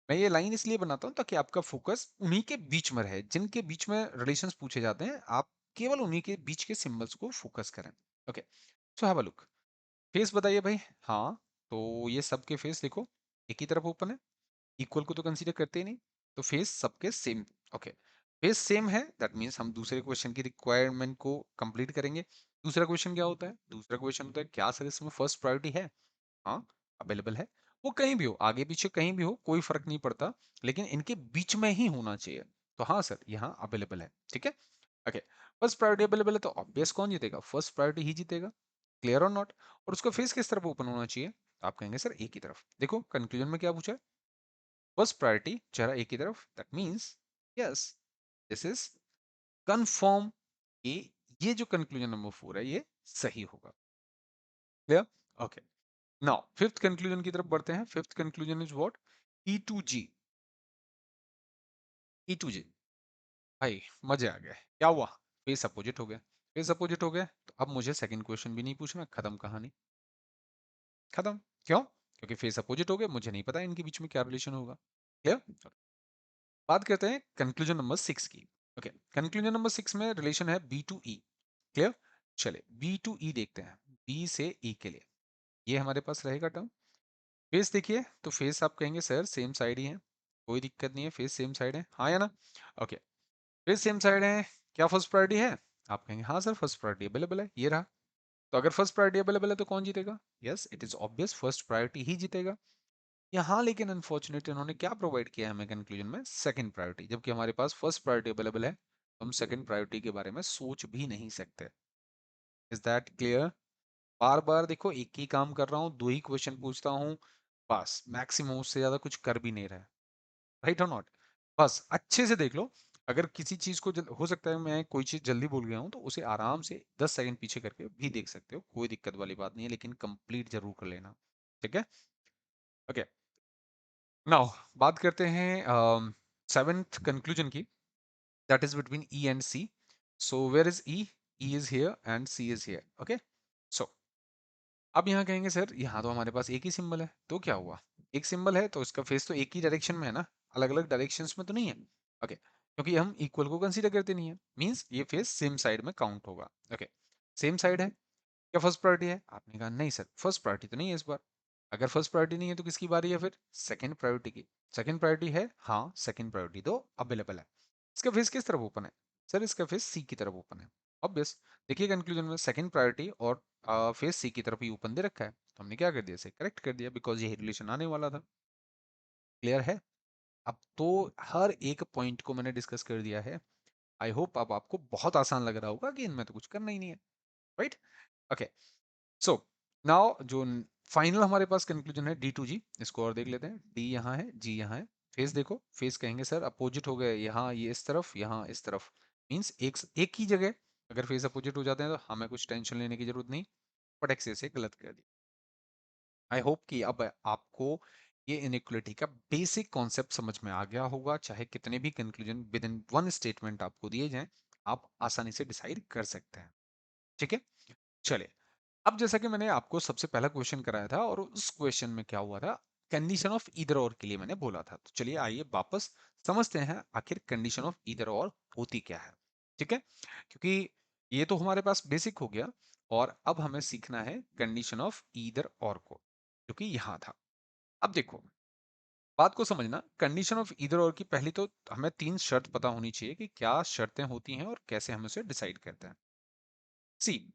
मैं ये लाइन इसलिए बनाता हूं ताकि आपका फोकस उन्हीं के बीच में रहे, जिनके बीच में रिलेशंस पूछे जाते हैं, आप केवल उन्हीं के बीच के सिंबल्स को फोकस करें। Okay, so have a look. Face बताइए भाई। हाँ, तो ये सबके फेस देखो एक ही तरफ ओपन है, इक्वल को तो कंसीडर करते ही नहीं, तो फेस सबके सेम। ओके, फेस सेम है, दैट मीन्स हम दूसरे क्वेश्चन की रिक्वायरमेंट को कंप्लीट करेंगे। दूसरा क्वेश्चन क्या होता है? दूसरा क्वेश्चन होता है क्या सर इसमें फर्स्ट प्रायोरिटी है? हाँ, अवेलेबल है। वो कहीं भी हो, आगे पीछे कहीं भी हो, कोई फर्क नहीं पड़ता, लेकिन इनके बीच में ही होना चाहिए। तो हाँ सर, यहाँ अवेलेबल है। ठीक है, ओके। फर्स्ट प्रायोरिटी अवेलेबल है तो ऑब्वियस कौन जीतेगा? फर्स्ट प्रायोरिटी ही जीतेगा। क्लियर और नॉट? और उसका फेस किस तरफ ओपन होना चाहिए? तो आप कहेंगे सर एक ही तरफ। देखो कंक्लूजन में क्या पूछा है, फर्स्ट प्रायोरिटी चेहरा एक ही तरफ, that means yes, this is confirm कि ये जो कंक्लूजन नंबर 4 है ये सही होगा। Clear? Okay, now fifth conclusion की तरफ बढ़ते हैं। Fifth conclusion is what? E to G. E to G भाई, मजे आ गए। क्या हुआ? फेस अपोजिट हो गया। फेस अपोजिट हो गया तो अब मुझे सेकंड क्वेश्चन भी नहीं पूछना, खत्म कहानी, खत्म। क्यों? क्योंकि फेस अपोजिट हो गए, मुझे नहीं पता इनके बीच में क्या रिलेशन होगा। क्लियर? बात करते हैं कंक्लूजन नंबर 6 की। ओके, कंक्लूजन नंबर 6 में रिलेशन है बी टू ई। क्लियर? चले बी टू ई देखते हैं, बी से ई के लिए ये हमारे पास रहेगा टर्म। फेस देखिए, तो फेस आप कहेंगे सर सेम साइड ही है, कोई दिक्कत नहीं है, फेस सेम साइड है, हाँ या ना? ओके, फेस सेम साइड है, क्या फर्स्ट प्रायोरिटी है? आप कहेंगे हाँ सर फर्स्ट प्रायोरिटी अवेलेबल है, ये रहा। तो अगर फर्स्ट प्रायोरिटी अवेलेबल है तो कौन जीतेगा? Yes, it is obvious, first priority ही जीतेगा। यहाँ लेकिन अनफॉर्चुनेटली उन्होंने क्या प्रोवाइड किया है हमें कंक्लूजन में? सेकंड प्रायोरिटी, जबकि हमारे पास फर्स्ट प्रायोरिटी अवेलेबल है, तो हम सेकंड प्रायोरिटी के बारे में सोच भी नहीं सकते। Is that clear? बार बार देखो एक ही काम कर रहा हूँ, दो ही क्वेश्चन पूछता हूँ, बस मैक्सिमम उससे ज्यादा कुछ कर भी नहीं रहा है। राइट और नॉट? बस अच्छे से देख लो। अगर किसी चीज को हो सकता है मैं कोई चीज जल्दी बोल गया हूं, तो उसे आराम से 10 सेकंड पीछे करके भी देख सकते हो, कोई दिक्कत वाली बात नहीं है, लेकिन कंप्लीट जरूर कर लेना। ठीक है, ओके। नाउ बात करते हैं सेवेंथ कंक्लूजन की, that is between E and C. So where is E? E is here and C is here. Okay, so अब यहाँ कहेंगे सर यहाँ तो हमारे पास एक ही सिंबल है, तो क्या हुआ? एक सिंबल है तो इसका फेस तो एक ही डायरेक्शन में है ना, अलग अलग डायरेक्शंस में तो नहीं है। ओके, क्योंकि हम इक्वल को कंसीडर करते नहीं है, मींस ये फेस सेम साइड में काउंट होगा। ओके, सेम साइड है, क्या फर्स्ट प्रायोरिटी है? आपने कहा नहीं सर फर्स्ट प्रायोरिटी तो नहीं है इस बार। अगर फर्स्ट प्रायोरिटी नहीं है तो किसकी बारी है फिर? सेकंड प्रायोरिटी की। सेकंड प्रायोरिटी है, हाँ सेकंड प्रायोरिटी तो अवेलेबल है। इसका फेस किस तरफ ओपन है? सर इसका फेस सी की तरफ ओपन है। ऑब्वियस, देखिए कंक्लूजन में सेकंड प्रायोरिटी और फेस सी की तरफ ही ओपन दे रखा है, तो हमने क्या कर दिया, इसे करेक्ट कर दिया, बिकॉज ये रिलेशन आने वाला था। क्लियर है? अब तो हर एक पॉइंट को मैंने डिस्कस कर दिया है। आई होप अब आपको बहुत आसान लग रहा होगा कि इनमें तो कुछ करना ही नहीं है। राइट? ओके, सो नाउ जो फाइनल हमारे पास कंक्लूजन है डी टू जी, इसको और देख लेते हैं। डी यहाँ है, जी यहाँ है। फेस देखो, फेस कहेंगे सर अपोजिट हो गए, यहाँ ये इस तरफ, यहाँ इस तरफ, मीन्स एक ही जगह अगर फेस अपोजिट हो जाते हैं तो हमें कुछ टेंशन लेने की जरूरत नहीं। फटक से गलत कर दिया। आई होप कि अब आपको ये इनइक्वलिटी का बेसिक कॉन्सेप्ट समझ में आ गया होगा। चाहे कितने भी conclusion with in one statement आपको दिए जाएं, आप आसानी से डिसाइड कर सकते हैं। ठीक है, चलिए। अब जैसा कि मैंने आपको सबसे पहला क्वेश्चन कराया था और उस क्वेश्चन में क्या हुआ था, कंडीशन ऑफ ईदर और के लिए मैंने बोला था, तो चलिए आइए वापस समझते हैं आखिर कंडीशन ऑफ ईदर और होती क्या है। ठीक है, क्योंकि ये तो हमारे पास बेसिक हो गया, और अब हमें सीखना है कंडीशन ऑफ ईदर और को, जो कि यहां था। अब देखो, बात को समझना, कंडीशन ऑफ ईदर और की पहली तो हमें तीन शर्त पता होनी चाहिए कि क्या शर्तें होती हैं और कैसे हम उसे डिसाइड करते हैं। सी,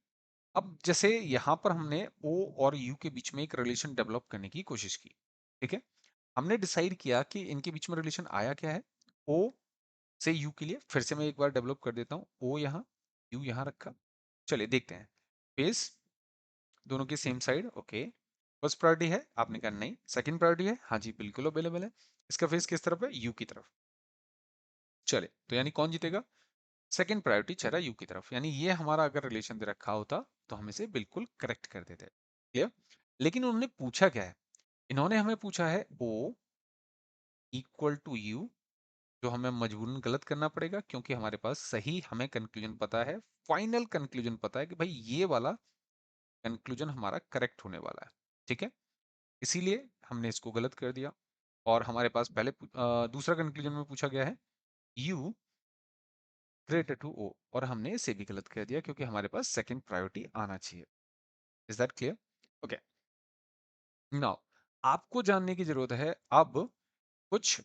अब जैसे यहां पर हमने ओ और यू के बीच में एक रिलेशन डेवलप करने की कोशिश की। ठीक है, हमने डिसाइड किया कि इनके बीच में रिलेशन आया क्या है। ओ से यू के लिए फिर से मैं एक बार डेवलप कर देता हूं, ओ यहाँ, यू यहाँ रखा। चलिए देखते हैं। फेस दोनों की same side, okay. First priority है, आपने कहा नहीं। सेकंड प्रायोरिटी है, हाँ जी बिल्कुल अवेलेबल है। इसका फेस किस तरफ है? यू की तरफ। चले, तो यानी कौन जीतेगा? सेकंड प्रायोरिटी चेहरा यू की तरफ। यानी ये हमारा अगर रिलेशन दे रखा होता तो हम इसे बिल्कुल करेक्ट कर देते। क्लियर? लेकिन उन्होंने पूछा क्या है? इन्होंने हमें पूछा है ओ इक्वल टू यू, जो हमें मजबूरन गलत करना पड़ेगा क्योंकि हमारे पास सही हमें कंक्लूजन पता है, फाइनल कंक्लूजन पता है कि भाई ये वाला कंक्लूजन हमारा करेक्ट होने वाला है। ठीक है, इसीलिए हमने इसको गलत कर दिया। और हमारे पास पहले दूसरा कंक्लूजन में पूछा गया है यू ग्रेटर टू ओ, और हमने इसे भी गलत कर दिया क्योंकि हमारे पास सेकंड प्रायोरिटी आना चाहिए। Is that clear? Okay, now आपको जानने की जरूरत है अब कुछ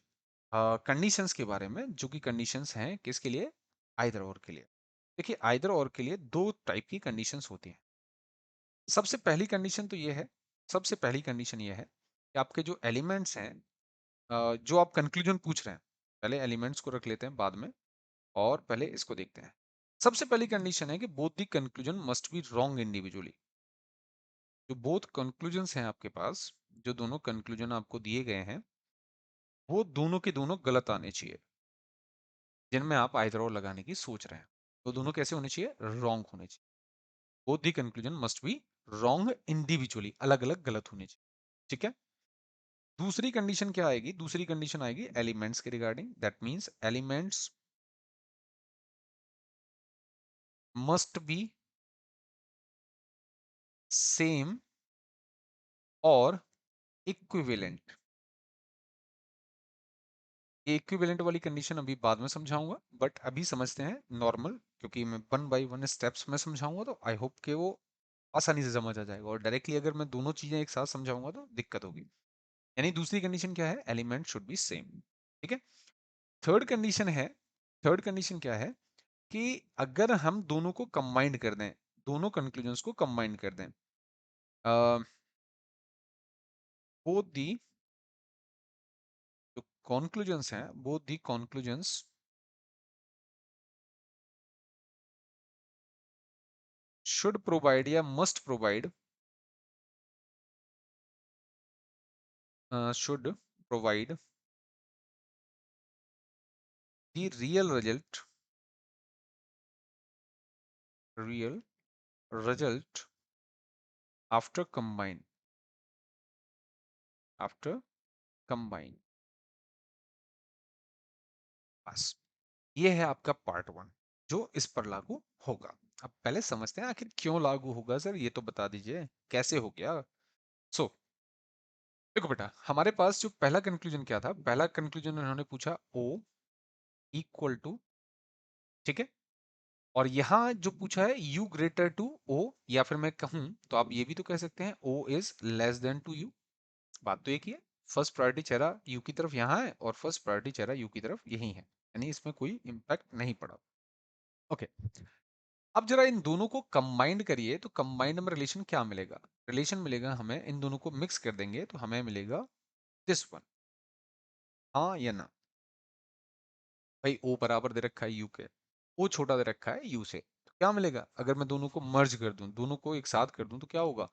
कंडीशंस के बारे में, जो कि कंडीशंस हैं किसके लिए? आइदर और के लिए। देखिए, आइदर और के लिए दो टाइप की कंडीशंस होती हैं। सबसे पहली कंडीशन तो ये है, सबसे पहली कंडीशन ये है कि आपके जो एलिमेंट्स हैं, जो आप कंक्लूजन पूछ रहे हैं, पहले एलिमेंट्स को रख लेते हैं बाद में, और पहले इसको देखते हैं। सबसे पहली कंडीशन है कि both the conclusion must be wrong individually. जो बोथ कंक्लूजन्स हैं आपके पास, जो दोनों कंक्लूजन आपको दिए गए हैं, वो दोनों के दोनों गलत आने चाहिए, जिनमें आप आइदर और लगाने की सोच रहे हैं। तो दोनों कैसे होने चाहिए? रॉन्ग होने चाहिए। Both the conclusion must be wrong individually, अलग अलग गलत होने चाहिए। ठीक है, दूसरी कंडीशन क्या आएगी? दूसरी कंडीशन आएगी एलिमेंट्स के regarding. That means elements must be same और इक्विवेलेंट। ये इक्विवेलेंट वाली कंडीशन अभी बाद में समझाऊंगा, बट अभी समझते हैं नॉर्मल, क्योंकि मैं वन बाय वन स्टेप्स में समझाऊंगा तो आई होप कि वो आसानी से समझ आ जाएगा। और डायरेक्टली अगर मैं दोनों चीजें एक साथ समझाऊंगा तो दिक्कत होगी। यानी दूसरी कंडीशन क्या है? Element should be same. ठीक है, थर्ड कंडीशन है, थर्ड कंडीशन क्या है कि अगर हम दोनों को कंबाइंड कर दें, दोनों कंक्लूजन्स को कंबाइंड कर दें, बोथ दी जो कंक्लूजन्स हैं, both the conclusions should provide या must provide, should provide the real result after combine। बस, ये है आपका पार्ट वन जो इस पर लागू होगा। अब पहले समझते हैं आखिर क्यों लागू होगा सर, ये तो बता दीजिए कैसे हो गया। सो देखो बेटा, हमारे पास जो पहला कंक्लूजन क्या था? पहला कंक्लूजन उन्होंने पूछा ओ इक्वल टू, ठीक है, और यहां जो पूछा है यू ग्रेटर टू ओ, या फिर मैं कहूं तो आप ये भी तो कह सकते हैं O is less than to U. बात तो एक ही है, फर्स्ट प्रायोरिटी चेहरा यू की तरफ यहाँ है और फर्स्ट प्रायोरिटी चेहरा यू की तरफ यही है, यानी इसमें कोई इंपैक्ट नहीं पड़ा। ओके, अब जरा इन दोनों को कंबाइंड करिए तो कंबाइंड में रिलेशन क्या मिलेगा? रिलेशन मिलेगा हमें, इन दोनों को मिक्स कर देंगे तो हमें मिलेगा दिस वन। हाँ या ना? भाई ओ बराबर दे रखा है यू के, ओ छोटा दे रखा है यू से, तो क्या मिलेगा अगर मैं दोनों को मर्ज कर दूं, दोनों को एक साथ कर दूं तो क्या होगा?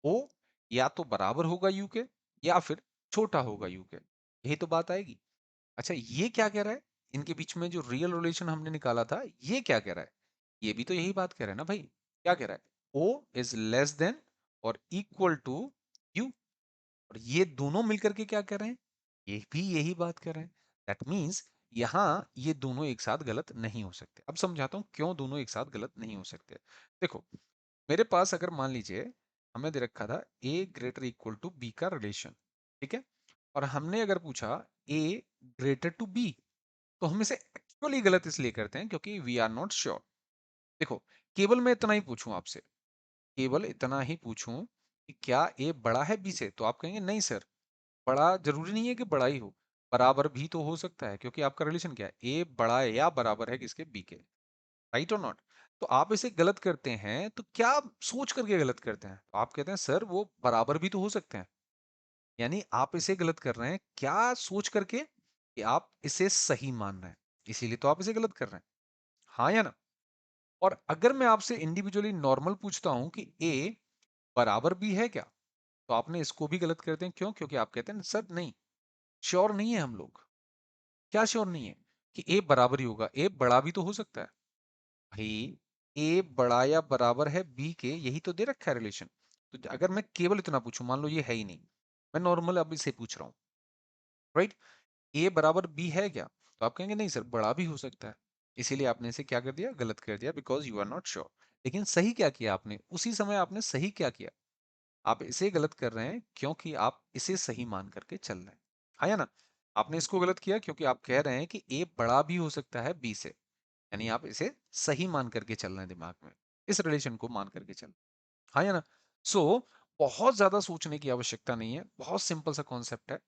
ओ या तो बराबर होगा यू के या फिर छोटा होगा यू के, यही तो बात आएगी। अच्छा, ये क्या कह रहा है? इनके बीच में जो रियल रिलेशन हमने निकाला था, ये क्या कह रहा है? ये भी तो यही बात कह रहा है ना भाई। क्या कह रहा है? ओ इज लेस देन और इक्वल टू यू, और ये दोनों मिलकर के क्या कर रहे हैं? ये भी यही बात कर रहे हैं। दैट मीन्स यहां ये दोनों एक साथ गलत नहीं हो सकते। अब समझाता हूं क्यों दोनों एक साथ गलत नहीं हो सकते। देखो, मेरे पास अगर मान लीजिए हमें दे रखा था ए ग्रेटर इक्वल टू बी का रिलेशन, ठीक है, और हमने अगर पूछा ए ग्रेटर टू बी, तो हम इसे एक्चुअली गलत इसलिए करते हैं क्योंकि वी आर नॉट श्योर। देखो, केवल मैं इतना ही पूछूं आपसे, केवल इतना ही पूछूं कि क्या ए बड़ा है बी से, तो आप कहेंगे नहीं सर, बड़ा जरूरी नहीं है कि बड़ा ही हो, बराबर भी तो हो सकता है, क्योंकि आपका रिलेशन क्या है? ए बड़ा है या बराबर है किसके? बी के, राइट और नॉट? तो आप इसे गलत करते हैं तो क्या सोच करके गलत करते हैं? तो आप कहते हैं सर वो बराबर भी तो हो सकते हैं। यानी आप इसे गलत कर रहे हैं क्या सोच करके? कि आप इसे सही मान रहे हैं, इसीलिए तो आप इसे गलत कर रहे हैं। हाँ या ना? और अगर मैं आपसे इंडिविजुअली नॉर्मल पूछता हूं कि ए बराबर बी है क्या? तो आपने इसको भी गलत कर दें, क्यों? क्योंकि आप कहते हैं सर नहीं, श्योर नहीं है हम लोग। क्या श्योर नहीं है? कि ए बराबर ही होगा, ए बड़ा भी तो हो सकता है भाई। ए बड़ा या बराबर है बी के, यही तो दे रखा है रिलेशन। तो अगर मैं केवल इतना पूछूं, मान लो ये है ही नहीं, मैं नॉर्मल अब इसे पूछ रहा हूँ, राइट, ए बराबर बी है क्या? तो आप कहेंगे नहीं सर, बड़ा भी हो सकता है। इसीलिए आपने इसे क्या कर दिया, गलत कर दिया, because you are not sure. लेकिन सही क्या किया आपने, उसी समय आपने सही क्या किया, आप इसे गलत कर रहे हैं क्योंकि आप इसे सही मान करके चल रहे हैं, हाँ या ना? आपने इसको गलत किया क्योंकि आप कह रहे हैं कि ए बड़ा भी हो सकता है बी से, यानी आप इसे सही मान करके चल रहे हैं, दिमाग में इस रिलेशन को मान करके चल, हाँ या ना? सो बहुत ज्यादा सोचने की आवश्यकता नहीं है, बहुत सिंपल सा कॉन्सेप्ट है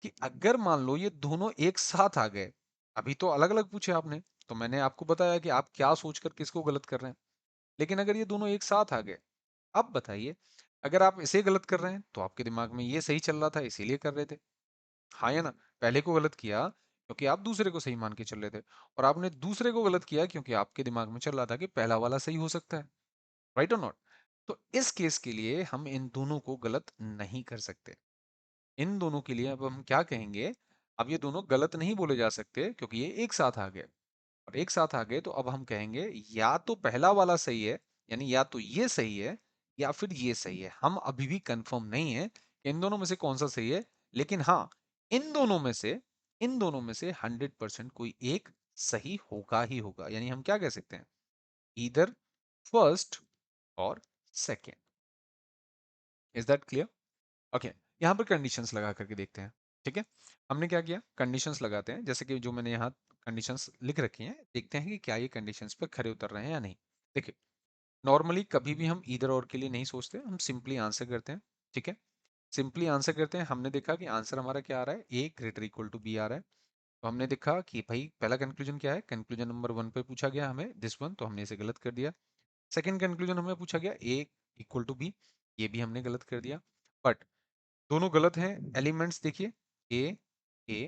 कि अगर मान लो ये दोनों एक साथ आ गए, अभी तो अलग अलग पूछे आपने, तो मैंने आपको बताया कि आप क्या सोचकर किसको गलत कर रहे हैं, लेकिन अगर ये दोनों एक साथ आ गए, अब बताइए, अगर आप इसे गलत कर रहे हैं तो आपके दिमाग में ये सही चल रहा था इसीलिए कर रहे थे, हाँ या ना? पहले को गलत किया क्योंकि आप दूसरे को सही मान के चल रहे थे, और आपने दूसरे को गलत किया क्योंकि आपके दिमाग में चल रहा था कि पहला वाला सही हो सकता है, राइट और नॉट? तो इस केस के लिए हम इन दोनों को गलत नहीं कर सकते। इन दोनों के लिए अब हम क्या कहेंगे, अब ये दोनों गलत नहीं बोले जा सकते क्योंकि ये एक साथ आ गए, और एक साथ आ गए तो अब हम कहेंगे या तो पहला वाला सही है, यानी या तो ये सही है या फिर ये सही है। हम अभी भी कंफर्म नहीं है कि इन दोनों में से कौन सा सही है, लेकिन हाँ, इन दोनों में से इन दोनों में से 100% कोई एक सही होगा ही होगा, यानी हम क्या कह सकते हैं, ईदर फर्स्ट और second. Is that clear? Okay, यहाँ पर कंडीशंस लगा करके देखते हैं, ठीक है? हमने क्या किया, कंडीशंस लगाते हैं, जैसे कि जो मैंने यहाँ कंडीशंस लिख रखी हैं, देखते हैं कि क्या ये कंडीशंस पे खरे उतर रहे हैं या नहीं। देखिए, नॉर्मली कभी भी हम ईदर और के लिए नहीं सोचते, हम सिंपली आंसर करते हैं, ठीक है? सिंपली आंसर करते हैं, हमने देखा कि आंसर हमारा क्या आ रहा है, A greater equal to B आ रहा है। तो हमने देखा कि भाई पहला कंक्लूजन क्या है, कंक्लूजन नंबर 1 पे पूछा गया हमें दिस वन, तो हमने इसे गलत कर दिया। सेकंड कंक्लूजन हमें पूछा गया ए इक्वल टू बी, ये भी हमने गलत कर दिया। बट दोनों गलत हैं, एलिमेंट्स देखिए, ए ए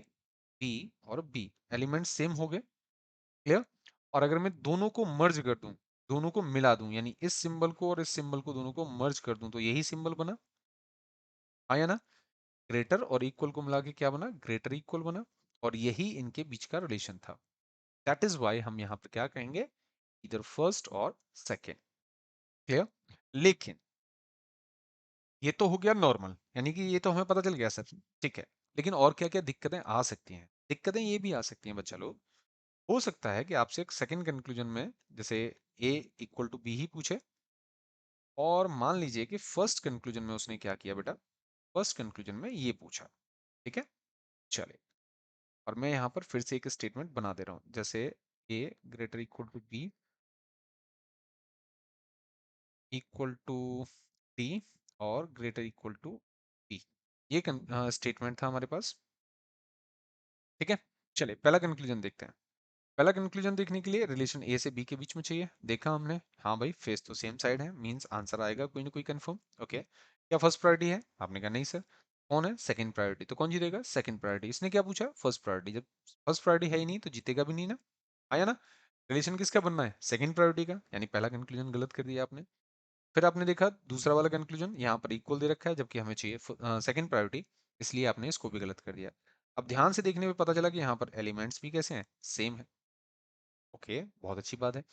बी और बी एलिमेंट्स सेम हो गए, क्लियर? और अगर मैं दोनों को मर्ज कर दूं, दोनों को मिला दूं, यानी इस सिंबल को और इस सिंबल को दोनों को मर्ज कर दूं, तो यही सिंबल बना, आया ना? ग्रेटर और इक्वल को मिला के क्या बना, ग्रेटर इक्वल बना, और यही इनके बीच का रिलेशन था। दैट इज वाई हम यहाँ पर क्या कहेंगे, इधर फर्स्ट और सेकेंड, क्लियर? लेकिन ये तो हो गया नॉर्मल, यानी कि ये तो हमें पता चल गया सर, ठीक है? लेकिन और क्या क्या दिक्कतें आ सकती हैं, दिक्कतें ये भी आ सकती हैं बच्चा लोग, हो सकता है कि आपसे एक सेकंड कंक्लूजन में जैसे ए इक्वल टू बी ही पूछे, और मान लीजिए कि फर्स्ट कंक्लूजन में उसने क्या किया बेटा, फर्स्ट कंक्लूजन में ये पूछा, ठीक है? चले, और मैं यहाँ पर फिर से एक स्टेटमेंट बना दे रहा हूँ, जैसे A greater equal to B equal to D और ग्रेटर इक्वल टू बी, ये स्टेटमेंट था हमारे पास, ठीक है? चलिए पहला कंक्लूजन देखते हैं। पहला कंक्लूजन देखने के लिए रिलेशन ए से बी के बीच में चाहिए, देखा हमने, हाँ भाई फेस तो सेम साइड है, मींस आंसर आएगा कोई ना कोई कंफर्म, ओके? क्या फर्स्ट प्रायोरिटी है? आपने कहा नहीं सर। कौन है सेकंड प्रायोरिटी? तो कौन जीतेगा, सेकंड प्रायोरिटी। इसने क्या पूछा, फर्स्ट प्रायोरिटी, जब फर्स्ट प्रायोरिटी है ही नहीं तो जीतेगा भी नहीं ना, आया ना? रिलेशन किसका बनना है, सेकंड प्रायोरिटी का, यानी पहला कंक्लूजन गलत कर दिया आपने। फिर आपने देखा दूसरा वाला कंक्लूजन, यहाँ पर इक्वल दे रखा है जबकि हमें चाहिए सेकंड प्रायोरिटी, इसलिए आपने इसको भी गलत कर दिया। अब ध्यान से देखने पे पता चला कि यहाँ पर एलिमेंट्स भी कैसे हैं, सेम है, ओके, बहुत अच्छी बात है।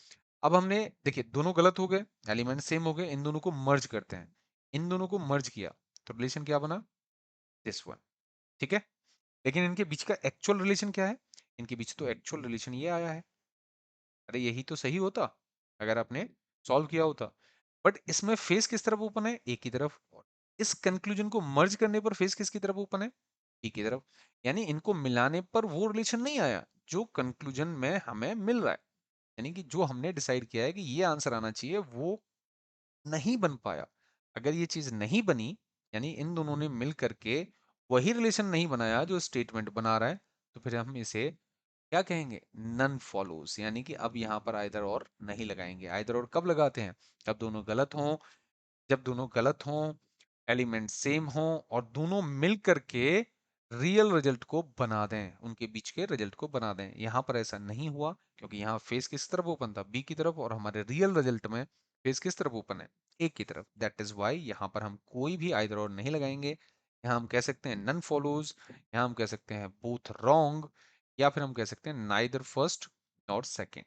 अब हमने देखिए दोनों गलत हो गए, एलिमेंट सेम हो गए, इन दोनों को मर्ज करते हैं, इन दोनों को मर्ज किया तो रिलेशन क्या बना, दिस वन, ठीक है? लेकिन इनके बीच का एक्चुअल रिलेशन क्या है, इनके बीच तो एक्चुअल रिलेशन ये आया है, अरे यही तो सही होता अगर आपने सॉल्व किया होता। बट इसमें फेस किस तरफ ओपन है, एक की तरफ, और इस कंक्लूजन को मर्ज करने पर फेस किसकी तरफ ओपन है, एक की तरफ, यानी इनको मिलाने पर वो रिलेशन नहीं आया जो कंक्लूजन में हमें मिल रहा है, यानी कि जो हमने डिसाइड किया है कि ये आंसर आना चाहिए वो नहीं बन पाया। अगर ये चीज नहीं बनी, यानी इन दोनों ने मिल करके वही रिलेशन नहीं बनाया जो स्टेटमेंट बना रहा है, तो फिर हम इसे क्या कहेंगे, नन फॉलोज, यानी कि अब यहाँ पर आइदर और नहीं लगाएंगे। आइदर और कब लगाते हैं, जब दोनों गलत हों, जब दोनों गलत हों, एलिमेंट सेम हों, और दोनों मिल करके रियल रिजल्ट को बना दें, उनके बीच के रिजल्ट को बना दें। यहाँ पर ऐसा नहीं हुआ क्योंकि यहाँ फेस किस तरफ ओपन था, बी की तरफ, और हमारे रियल रिजल्ट में फेस किस तरफ ओपन है? एक की तरफ। दैट इज वाई यहाँ पर हम कोई भी आइदर और नहीं लगाएंगे। यहाँ हम कह सकते हैं नन फॉलोज, यहाँ हम कह सकते हैं बोथ रॉन्ग, या फिर हम कह सकते हैं नाइदर फर्स्ट नॉर सेकेंड।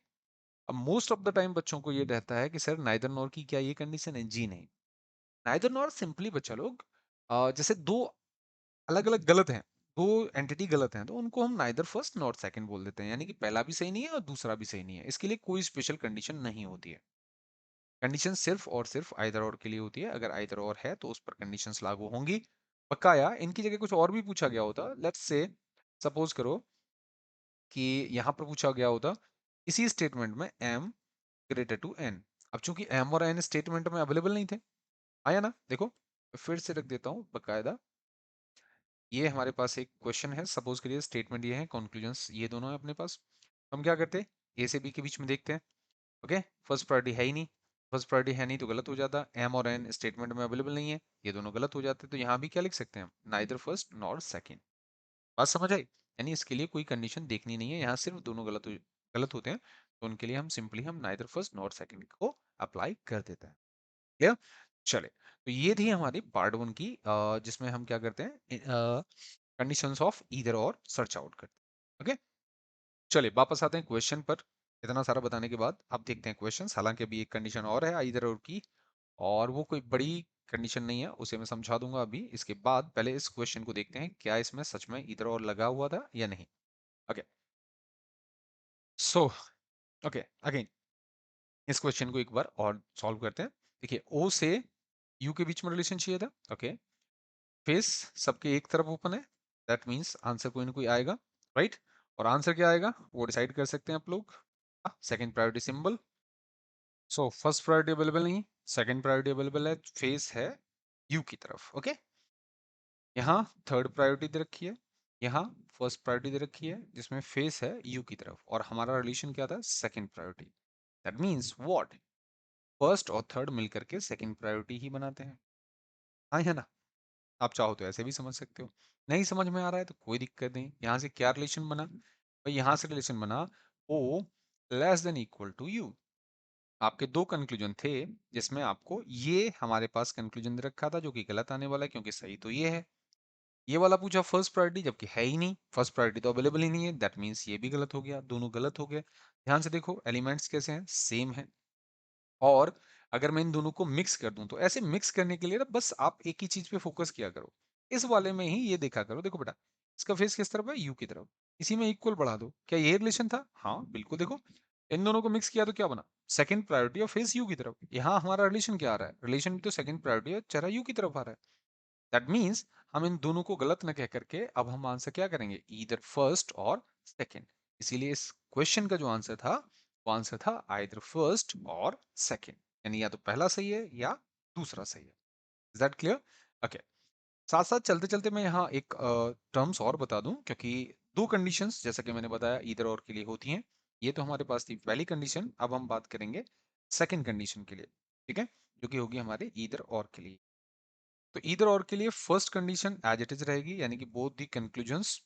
अब मोस्ट ऑफ द टाइम बच्चों को ये रहता है कि सर नाइदर नॉर की क्या ये कंडीशन है? जी नहीं। नाइदर नॉर सिंपली बच्चा लोग जैसे दो अलग अलग गलत हैं, दो एंटिटी गलत हैं, तो उनको हम नाइदर फर्स्ट नॉर सेकंड बोल देते हैं, यानी कि पहला भी सही नहीं है और दूसरा भी सही नहीं है। इसके लिए कोई स्पेशल कंडीशन नहीं होती है। कंडीशन सिर्फ और सिर्फ आइदर और के लिए होती है। अगर आइदर और है तो उस पर कंडीशंस लागू होंगी। बकाया इनकी जगह कुछ और भी पूछा गया होता, लेट्स से सपोज करो कि यहाँ पर पूछा गया होता इसी स्टेटमेंट में m ग्रेटर टू n। अब चूंकि m और n स्टेटमेंट में अवेलेबल नहीं थे, आया ना? देखो फिर से रख देता हूँ बकायदा। ये हमारे पास एक क्वेश्चन है, सपोज करिए स्टेटमेंट ये है, कंक्लूजन्स ये दोनों है अपने पास। हम क्या करते हैं, ए से बी के बीच में देखते हैं। ओके, फर्स्ट प्रायोरिटी है ही नहीं, फर्स्ट प्रायोरिटी है नहीं तो गलत हो जाता। एम और एन स्टेटमेंट में अवेलेबल नहीं है, ये दोनों गलत हो जाते। तो यहाँ भी क्या लिख सकते हैं हम, नाइदर फर्स्ट नॉर सेकंड। बात समझ आई? यानी इसके लिए कोई कंडीशन देखनी नहीं है, यहाँ सिर्फ दोनों गलत होते हैं, तो उनके लिए हम सिंपली हम नाइदर फर्स्ट नॉर सेकंड को अप्लाई कर देते हैं। क्लियर? चले, तो ये थी हमारी पार्ट वन की जिसमें हम क्या करते हैं, कंडीशंस ऑफ ईदर और सर्च आउट करते हैं। ओके, चलिए वापस आते हैं क्वेश्चन पर। इतना सारा बताने के बाद अब देखते हैं क्वेश्चंस। हालांकि अभी एक कंडीशन और है ईदर और की, और वो कोई बड़ी कंडीशन नहीं है, उसे मैं समझा दूंगा अभी। इसके बाद पहले इस क्वेश्चन को देखते हैं, क्या इसमें सच में ईदर और लगा हुआ था या नहीं। ओके, सो ओके अगेन इस क्वेश्चन को एक बार और सॉल्व करते हैं। देखिए ओ से यू के बीच में रिलेशन चाहिए था। ओके, फेस सबके एक तरफ ओपन है, दैट मीन्स आंसर कोई ना कोई आएगा, राइट? और आंसर क्या आएगा वो डिसाइड कर सकते हैं आप लोग। Second priority symbol. So first priority available नहीं, सेकंड प्रायोरिटी अवेलेबल है, फेस है यू की तरफ। ओके, यहाँ थर्ड प्रायोरिटी दे रखी है, यहाँ फर्स्ट प्रायोरिटी दे रखी है जिसमें फेस है यू की तरफ, और हमारा रिलेशन क्या था, second priority. That means what, first और थर्ड मिलकर के सेकंड प्रायोरिटी ही बनाते हैं। हाँ है ना? आप चाहो तो ऐसे भी समझ सकते हो। नहीं समझ में आ रहा है तो कोई दिक्कत नहीं। यहाँ से क्या रिलेशन बना भाई, यहाँ से रिलेशन बना O less than equal to U. आपके दो कंक्लूजन थे जिसमें आपको ये हमारे पास कंक्लूजन दे रखा था जो कि गलत आने वाला है, क्योंकि सही तो ये है। ये वाला पूछा फर्स्ट प्रायोरिटी, जबकि है ही नहीं, फर्स्ट प्रायोरिटी तो अवेलेबल ही नहीं है, दैट मीन्स ये भी गलत हो गया, दोनों गलत हो गए। ध्यान से देखो एलिमेंट्स कैसे हैं, सेम है। और अगर मैं इन दोनों को मिक्स कर दूं, तो ऐसे मिक्स करने के लिए ना बस आप एक ही चीज पे फोकस किया करो। इस वाले में ही ये देखा करो, देखो बेटा इसका फेस किस तरफ है, यू की तरफ। इसी में इक्वल बढ़ा दो, क्या ये रिलेशन था? हाँ बिल्कुल, देखो इन दोनों को मिक्स किया तो क्या बना, सेकंड प्रायोरिटी और फेस यू की तरफ। यहाँ हमारा रिलेशन क्या आ रहा है, रिलेशन भी तो सेकंड प्रायोरिटी और चेहरा यू की तरफ आ रहा है। दैट मीन्स हम इन दोनों को गलत न कह करके अब हम आंसर क्या करेंगे, ईदर फर्स्ट और सेकंड। इसीलिए इस क्वेश्चन का जो आंसर था वो आंसर था आइदर फर्स्ट और सेकंड, यानी या तो पहला सही है या दूसरा सही है। Is that clear? ओके, साथ साथ चलते चलते मैं यहाँ एक टर्म्स और बता दूं, क्योंकि दो कंडीशंस जैसा कि मैंने बताया ईदर और के लिए होती हैं। ये तो हमारे पास थी पहली कंडीशन, अब हम बात करेंगे सेकंड कंडीशन के लिए, ठीक है, जो कि होगी हमारे ईदर और के लिए। तो ईदर और के लिए first condition as it is रहेगी, यानी कि both the conclusions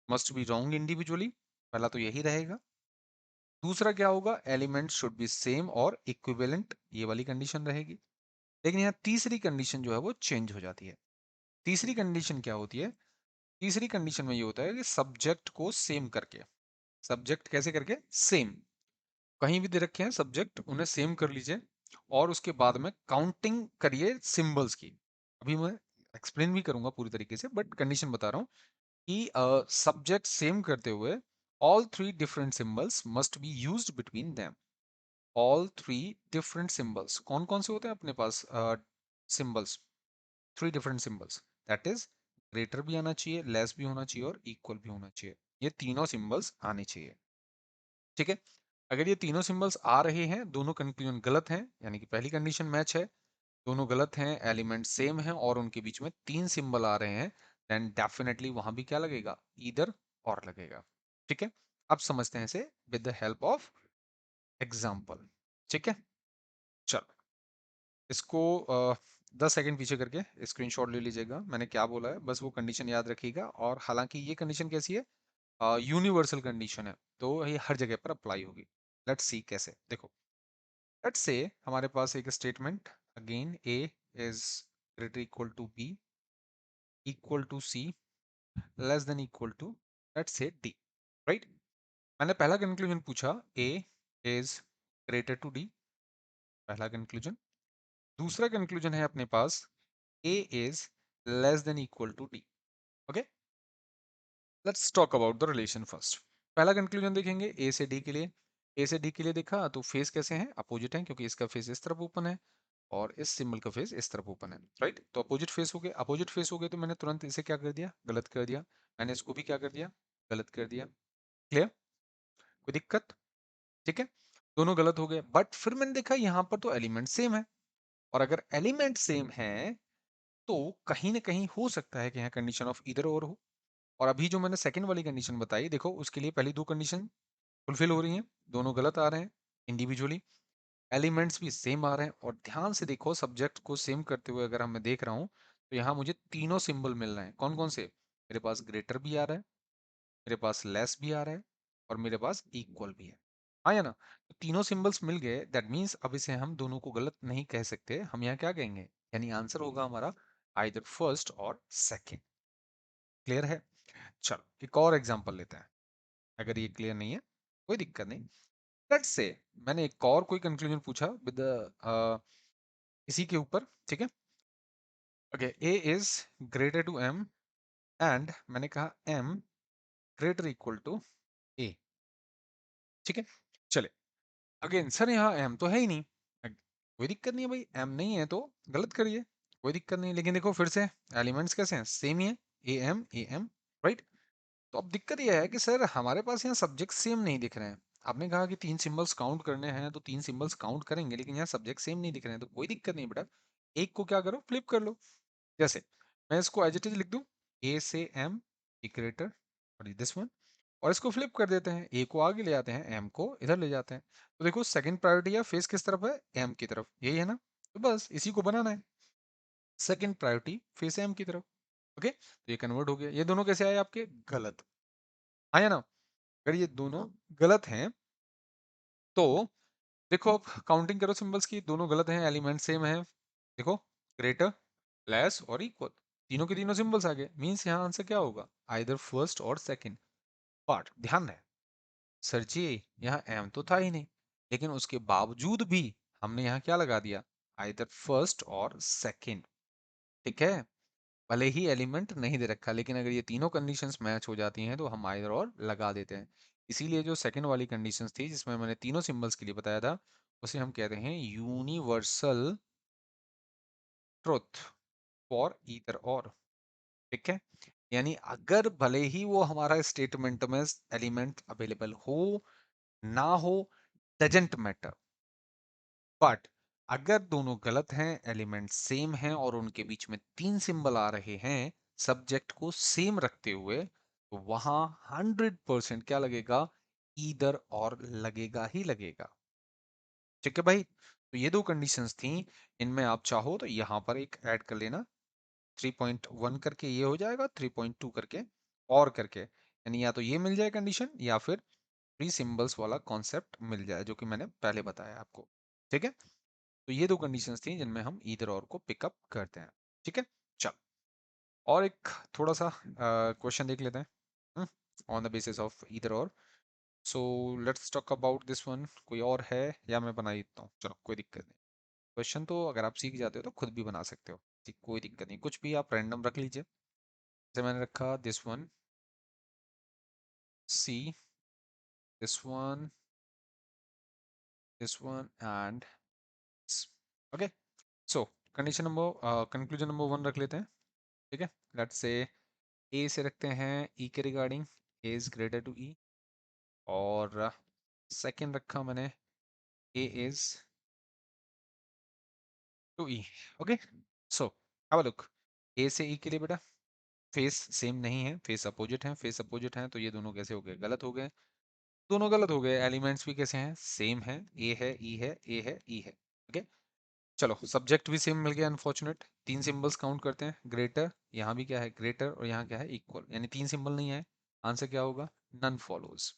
must be wrong individually. पहला तो यही रहेगा। दूसरा क्या होगा, एलिमेंट शुड बी सेम और इक्विवेलेंट, ये वाली कंडीशन रहेगी। लेकिन यहाँ तीसरी कंडीशन जो है वो चेंज हो जाती है। तीसरी कंडीशन क्या होती है, तीसरी कंडीशन में ये होता है कि सब्जेक्ट को सेम करके, सब्जेक्ट कैसे करके, सेम, कहीं भी दे रखे हैं सब्जेक्ट उन्हें सेम कर लीजिए, और उसके बाद में काउंटिंग करिए सिंबल्स की। अभी मैं एक्सप्लेन भी करूंगा पूरी तरीके से, बट कंडीशन बता रहा हूँ कि सब्जेक्ट सेम करते हुए all three different symbols must be used between them. All three different symbols कौन कौन से होते हैं अपने पास, symbols, three different symbols, that is greater भी आना चाहिए, लेस भी होना चाहिए और इक्वल भी होना चाहिए। ये तीनों सिंबल्स आने चाहिए, ठीक है। अगर ये तीनों सिंबल्स आ रहे हैं, दोनों कंक्लूजन गलत हैं, यानी कि पहली कंडीशन मैच है, दोनों गलत हैं, एलिमेंट सेम है और उनके बीच में तीन सिंबल आ रहे हैं, देन डेफिनेटली वहां भी क्या लगेगा, ईदर और लगेगा, ठीक है। अब समझते हैं इसे with the help of example, ठीक है। चलो इसको 10 सेकंड पीछे करके स्क्रीनशॉट ले लीजिएगा, मैंने क्या बोला है बस वो कंडीशन याद रखिएगा। और हालांकि ये कंडीशन कैसी है, यूनिवर्सल कंडीशन है, तो ये हर जगह पर अप्लाई होगी। लेट्स सी कैसे, देखो लेट्स से हमारे पास एक statement, again A is greater equal to B, equal to C, less than equal to, let's say D, right. मैंने पहला कंक्लूजन पूछा, A is greater to D, पहला कंक्लूजन। दूसरा कंक्लूजन है अपने पास, A is less than equal to D. Okay, let's talk about the relation first. पहला conclusion देखेंगे ए से डी के लिए। ए से डी के लिए देखा तो फेस कैसे हैं, अपोजिट हैं, क्योंकि इसका फेस इस तरफ ओपन है और इस सिंबल का फेस इस तरफ ओपन है, राइट। तो अपोजिट फेस हो गए, अपोजिट फेस हो गए तो मैंने तुरंत इसे क्या कर दिया, गलत कर दिया। मैंने इसको भी क्या कर दिया, गलत कर दिया। क्लियर, कोई दिक्कत? ठीक है, दोनों गलत हो गए, बट फिर मैंने देखा यहाँ पर तो एलिमेंट सेम है, और अगर एलिमेंट सेम है तो कहीं ना कहीं हो सकता है कि यहाँ कंडीशन ऑफ इधर और हो। और अभी जो मैंने सेकंड वाली कंडीशन बताई, देखो उसके लिए पहली दो कंडीशन फुलफिल हो रही हैं, दोनों गलत आ रहे हैं इंडिविजुअली, एलिमेंट्स भी सेम आ रहे हैं। और ध्यान से देखो, सब्जेक्ट को सेम करते हुए अगर हम मैं देख रहा हूँ तो यहाँ मुझे तीनों सिंबल मिल रहे हैं। कौन कौन से? मेरे पास ग्रेटर भी आ रहा है, मेरे पास लेस भी आ रहा है, और मेरे पास इक्वल भी है। आया ना? तो तीनों सिंबल्स मिल गए, दैट मीन्स अब इसे हम दोनों को गलत नहीं कह सकते, हम यहाँ क्या कहेंगे, यानी आंसर होगा हमारा आइदर फर्स्ट और सेकंड। क्लियर है? चलो एक और एग्जांपल लेते हैं, अगर ये क्लियर नहीं है कोई दिक्कत नहीं। लेट्स से मैंने एक और कोई कंक्लूजन पूछा विद इसी के ऊपर, ठीक है। Okay, A is greater to M, and मैंने कहा M greater equal to A, ठीक है। चले, अगेन सर यहाँ एम तो है ही नहीं, कोई दिक्कत नहीं है भाई, एम नहीं है तो गलत करिए, कोई दिक्कत नहीं। लेकिन देखो फिर से एलिमेंट्स कैसे हैं, सेम ही है, ए एम, राइट। तो अब दिक्कत यह है कि सर हमारे पास यहाँ सब्जेक्ट सेम नहीं दिख रहे हैं। आपने कहा कि तीन सिंबल्स काउंट करने हैं तो तीन सिंबल्स काउंट करेंगे, लेकिन यहाँ सब्जेक्ट सेम नहीं दिख रहे हैं, तो कोई दिक्कत नहीं बेटा, एक को क्या करो, फ्लिप कर लो। जैसे मैं इसको एज इट इज लिख दूं, ए से एम इक्वेटर, और दिस वन, और इसको फ्लिप कर देते हैं, ए को आगे ले जाते हैं, एम को इधर ले जाते हैं। तो देखो सेकंड प्रायोरिटी या फेस किस तरफ है, एम की तरफ, यही है ना। तो बस इसी को बनाना है, सेकंड प्रायोरिटी फेस एम की तरफ। ओके, तो ये कन्वर्ट हो गया। ये दोनों कैसे आए आपके, गलत आया ना। अगर ये दोनों गलत हैं तो देखो, अब काउंटिंग करो सिंबल्स की, दोनों गलत हैं, एलिमेंट सेम है। देखो, ग्रेटर, लेस और इक्वल, तीनों के तीनों सिंबल्स आ गए, मींस यहाँ आंसर क्या होगा, आइदर फर्स्ट और सेकंड। बट ध्यान है सर जी, यहाँ एम तो था ही नहीं, लेकिन उसके बावजूद भी हमने यहाँ क्या लगा दिया, आइदर फर्स्ट और सेकंड, ठीक है। भले ही एलिमेंट नहीं दे रखा, लेकिन अगर ये तीनों कंडीशंस मैच हो जाती हैं तो हम आइदर और लगा देते हैं। इसीलिए जो सेकंड वाली कंडीशंस थी जिसमें मैंने तीनों सिंबल्स के लिए बताया था, उसे हम कहते हैं यूनिवर्सल ट्रुथ फॉर ईदर और, ठीक है। यानी अगर भले ही वो हमारा स्टेटमेंट में एलिमेंट अवेलेबल हो ना हो, डजेंट मैटर, बट अगर दोनों गलत हैं, एलिमेंट सेम हैं और उनके बीच में तीन सिंबल आ रहे हैं सब्जेक्ट को सेम रखते हुए, तो वहां 100% क्या लगेगा, ईदर और लगेगा ही लगेगा। ठीक है भाई, तो ये दो कंडीशंस थी, इनमें आप चाहो तो यहां पर एक ऐड कर लेना, 3.1 करके ये हो जाएगा, 3.2 करके और करके, यानी या तो ये मिल जाए कंडीशन या फिर थ्री सिंबल्स वाला कॉन्सेप्ट मिल जाए, जो कि मैंने पहले बताया आपको। ठीक है, तो ये दो कंडीशंस थी जिनमें हम ईदर और को पिकअप करते हैं। ठीक है, चल और एक थोड़ा सा क्वेश्चन देख लेते हैं on the basis of either or. So let's talk about this one, कोई और है या मैं बना ही देता हूँ, चलो कोई दिक्कत नहीं। क्वेश्चन तो अगर आप सीख जाते हो तो खुद भी बना सकते हो, ठीक, कोई दिक्कत नहीं, कुछ भी आप रैंडम रख लीजिए। जैसे मैंने रखा this one, see, this one, this one and, okay. So condition number conclusion number one रख लेते हैं, ठीक है। लेट्स से ए से रखते हैं ई के regarding, A is greater to E, और सेकंड रखा मैंने A is to E. Okay, so have a look, A से ई के लिए बेटा फेस सेम नहीं है, फेस अपोजिट है, फेस अपोजिट है तो ये दोनों कैसे हो गए, गलत हो गए, दोनों गलत हो गए। एलिमेंट्स भी कैसे हैं, सेम है, ए है ई है, ए है ई है। ओके, चलो सब्जेक्ट भी सेम मिल गया, अनफॉर्चुनेट। तीन सिंबल्स काउंट करते हैं, ग्रेटर, यहाँ भी क्या है ग्रेटर, और यहाँ क्या है इक्वल, यानी तीन सिंबल नहीं है, आंसर क्या होगा, नन फॉलोज।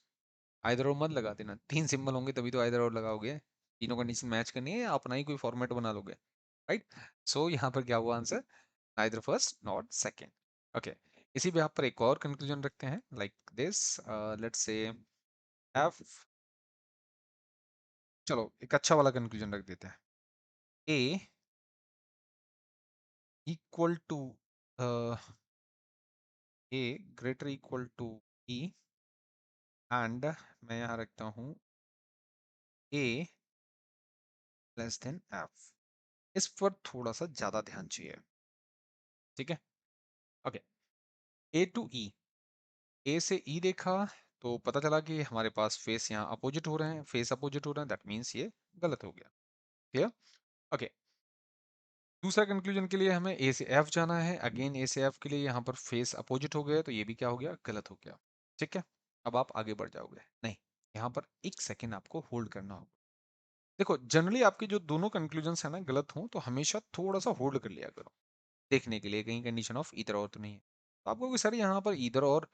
आइदर और मत लगा देना, तीन सिंबल होंगे तभी तो आइदर और लगाओगे। तीनों कंडीशन मैच करनी है या अपना ही कोई फॉर्मेट बना लोगे, राइट? सो यहाँ पर क्या हुआ answer? Neither first not second. Okay, इसी पे आप पर एक और कंक्लूजन रखते हैं like this, let's say F, चलो एक अच्छा वाला कंक्लूजन रख देते हैं, A equal to A greater equal to E, and मैं यहाँ रखता हूँ ए लेस देन एफ। इस पर थोड़ा सा ज्यादा ध्यान चाहिए, ठीक है? ओके, ए टू ई, ए से ई देखा तो पता चला कि हमारे पास फेस यहाँ अपोजिट हो रहे हैं, फेस अपोजिट हो रहे हैं, दैट मीन्स ये गलत हो गया। क्लियर? ओके, दूसरा कंक्लूजन के लिए हमें ए से एफ जाना है, अगेन ए से एफ के लिए यहाँ पर फेस अपोजिट हो गए तो ये भी क्या हो गया? गलत हो गया। ठीक है, अब आप आगे बढ़ जाओगे नहीं, यहाँ पर एक सेकेंड आपको होल्ड करना होगा। देखो जनरली आपके जो दोनों कंक्लूजन्स है ना गलत हो तो हमेशा थोड़ा सा होल्ड कर लिया करो, देखने के लिए कहीं कंडीशन ऑफ ईदर और तो नहीं है। तो आपको कि सर यहाँ पर ईदर और